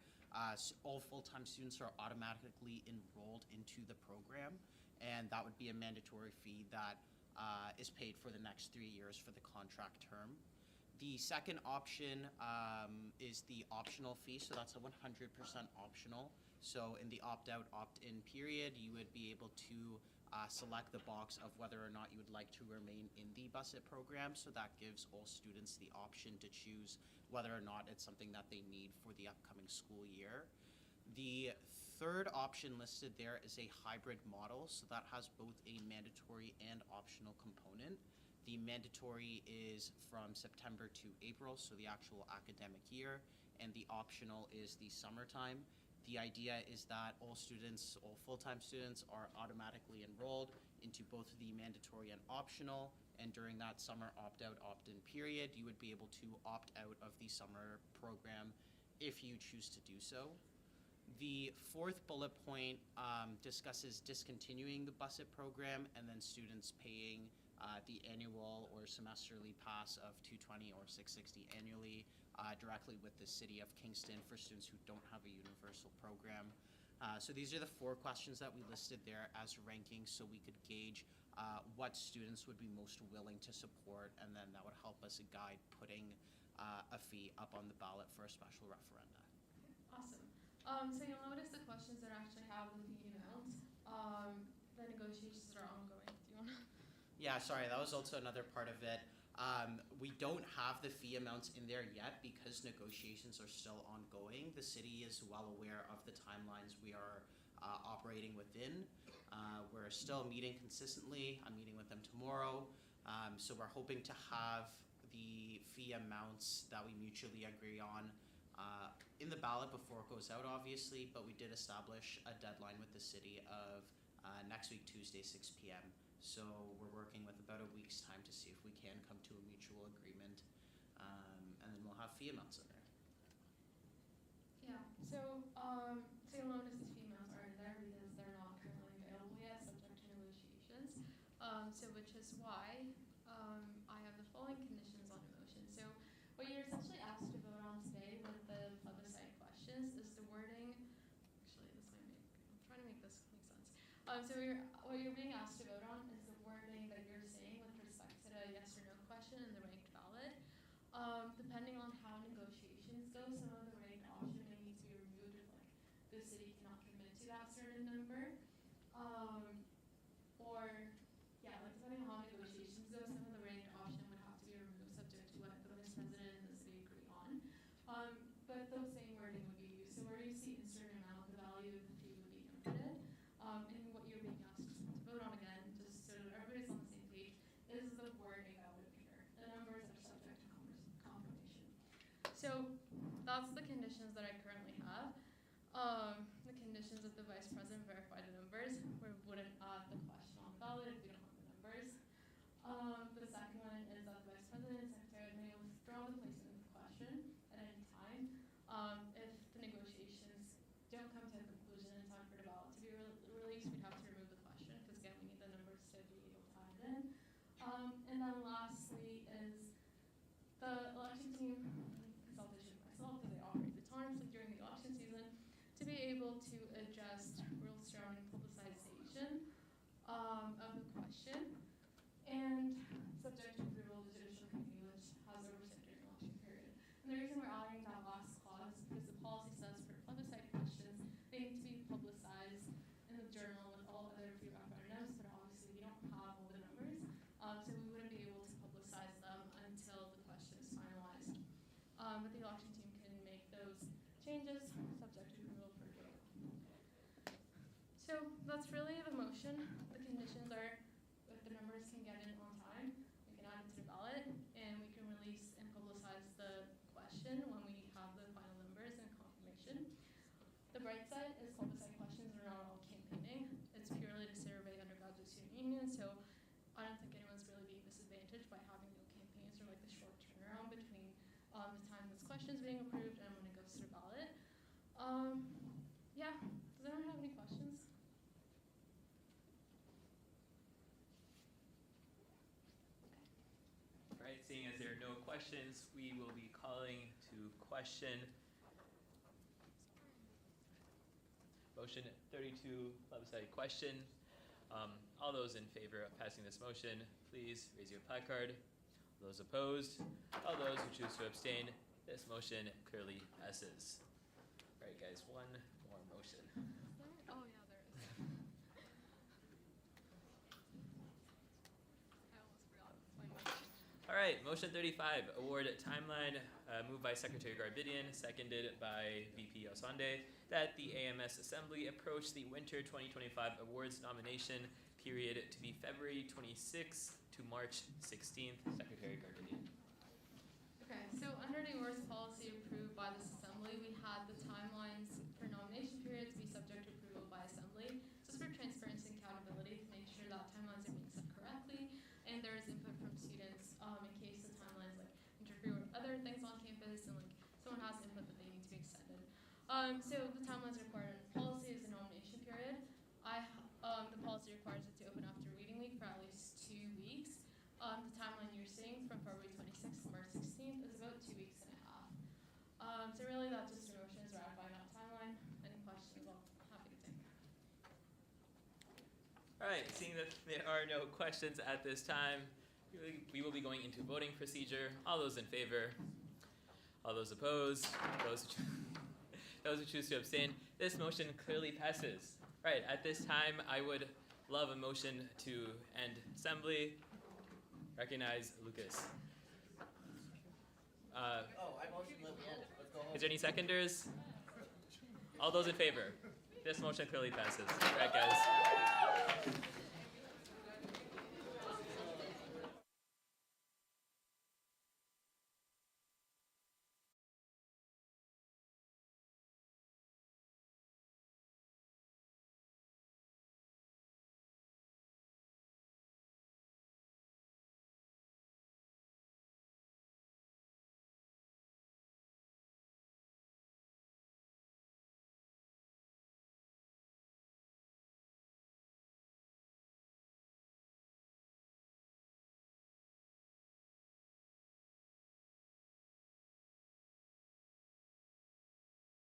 all full-time students are automatically enrolled into the program. And that would be a mandatory fee that is paid for the next 3 years for the contract term. The second option is the optional fee, so that's a 100% optional. So in the opt-out, opt-in period, you would be able to select the box of whether or not you would like to remain in the BUSIT program, so that gives all students the option to choose whether or not it's something that they need for the upcoming school year. The third option listed there is a hybrid model, so that has both a mandatory and optional component. The mandatory is from September to April, so the actual academic year, and the optional is the summertime. The idea is that all students, all full-time students, are automatically enrolled into both the mandatory and optional, and during that summer opt-out, opt-in period, you would be able to opt out of the summer program if you choose to do so. The fourth bullet point discusses discontinuing the BUSIT program and then students paying the annual or semesterly pass of $220 or $660 annually directly with the City of Kingston for students who don't have a universal program. So these are the 4 questions that we listed there as rankings, so we could gauge what students would be most willing to support, and then that would help us guide putting a fee up on the ballot for a special referenda. Awesome. So you'll notice the questions that actually have the fee amounts. The negotiations are ongoing. Do you want to? Yeah, sorry, that was also another part of it. We don't have the fee amounts in there yet because negotiations are still ongoing. The city is well aware of the timelines we are operating within. We're still meeting consistently. I'm meeting with them tomorrow. So we're hoping to have the fee amounts that we mutually agree on in the ballot before it goes out, obviously, but we did establish a deadline with the city of next week, Tuesday, 6 p.m. So we're working with about a week's time to see if we can come to a mutual agreement, and then we'll have fee amounts in there. Yeah, so you'll notice the fee amounts are in there because they're not currently available yet, subject to negotiations. So which is why I have the following conditions What you're being asked to vote on is the wording that you're saying with respect to the yes or no question and the ranked ballot. Depending on how negotiations go, some of the ranked option may need to be removed if like the city cannot commit to that certain number. Or yeah, like depending on how negotiations go, some of the ranked option would have to be removed subject to what the vice president and the city agree on. But the same wording would be used. So where you see insert amount, the value of the fee would be noted. And what you're being asked to vote on again, just so that everybody's on the same page, is the wording that would appear. The numbers are subject to confirmation. So that's the conditions that I currently have. The conditions that the vice president verify the numbers. We wouldn't add the question on the ballot if we don't have the numbers. The second one is that the vice president and secretary may withdraw the placement of the question at any time. If the negotiations don't come to a conclusion in time for the ballot to be released, we'd have to remove the question because again, we need the numbers to be able to add it in. And then lastly is the election team, consultation with myself because I operate the times during the election season, to be able to adjust rules surrounding publicization of the question and subject to approval of the judicial committee, which has oversight during the election period. And the reason we're adding that last clause is because the policy says for plebiscite questions, they need to be publicized in the journal with all other pre-referendums, but obviously we don't have all the numbers, so we wouldn't be able to publicize them until the question is finalized. But the election team can make those changes subject to approval for JO. So that's really the motion. The conditions are if the numbers can get in on time, we can add it to the ballot, and we can release and publicize the question when we have the final numbers and confirmation. The bright side is plebiscite questions are not all campaigning. It's purely to survey undergraduate student unions, so I don't think anyone's really being disadvantaged by having no campaigns or like the short turnaround between the time this question is being approved and when it goes to the ballot. Yeah, does anyone have any questions? All right, seeing as there are no questions, we will be calling to question motion 32, plebiscite question. All those in favor of passing this motion, please raise your placard. Those opposed, all those who choose to abstain, this motion clearly passes. All right, guys, one more motion. Oh yeah, there is. I almost forgot my motion. All right, motion 35, award timeline, moved by Secretary Garbidian, seconded by VP Osande, that the AMS Assembly approach the winter 2025 awards nomination period to be February 26th to March 16th. Secretary Garbidian. Okay, so under the awards policy approved by this assembly, we had the timelines for nomination period to be subject to approval by assembly, just for transparency and accountability to make sure that timelines are being set correctly, and there is input from students in case the timelines like interfere with other things on campus and like someone has input that they need to be extended. So the timelines required in policy is the nomination period. The policy requires it to open after reading week for at least 2 weeks. The timeline you're seeing from February 26th to March 16th is about 2 weeks and a half. So really that's just a motion is ratifying that timeline. Any questions? I'm happy to take. All right, seeing that there are no questions at this time, we will be going into voting procedure. All those in favor? All those opposed? Those who choose to abstain? This motion clearly passes. Right, at this time, I would love a motion to end assembly. Recognize Lucas. I motion that we end. Let's go home. Is there any seconders? All those in favor? This motion clearly passes. All right, guys.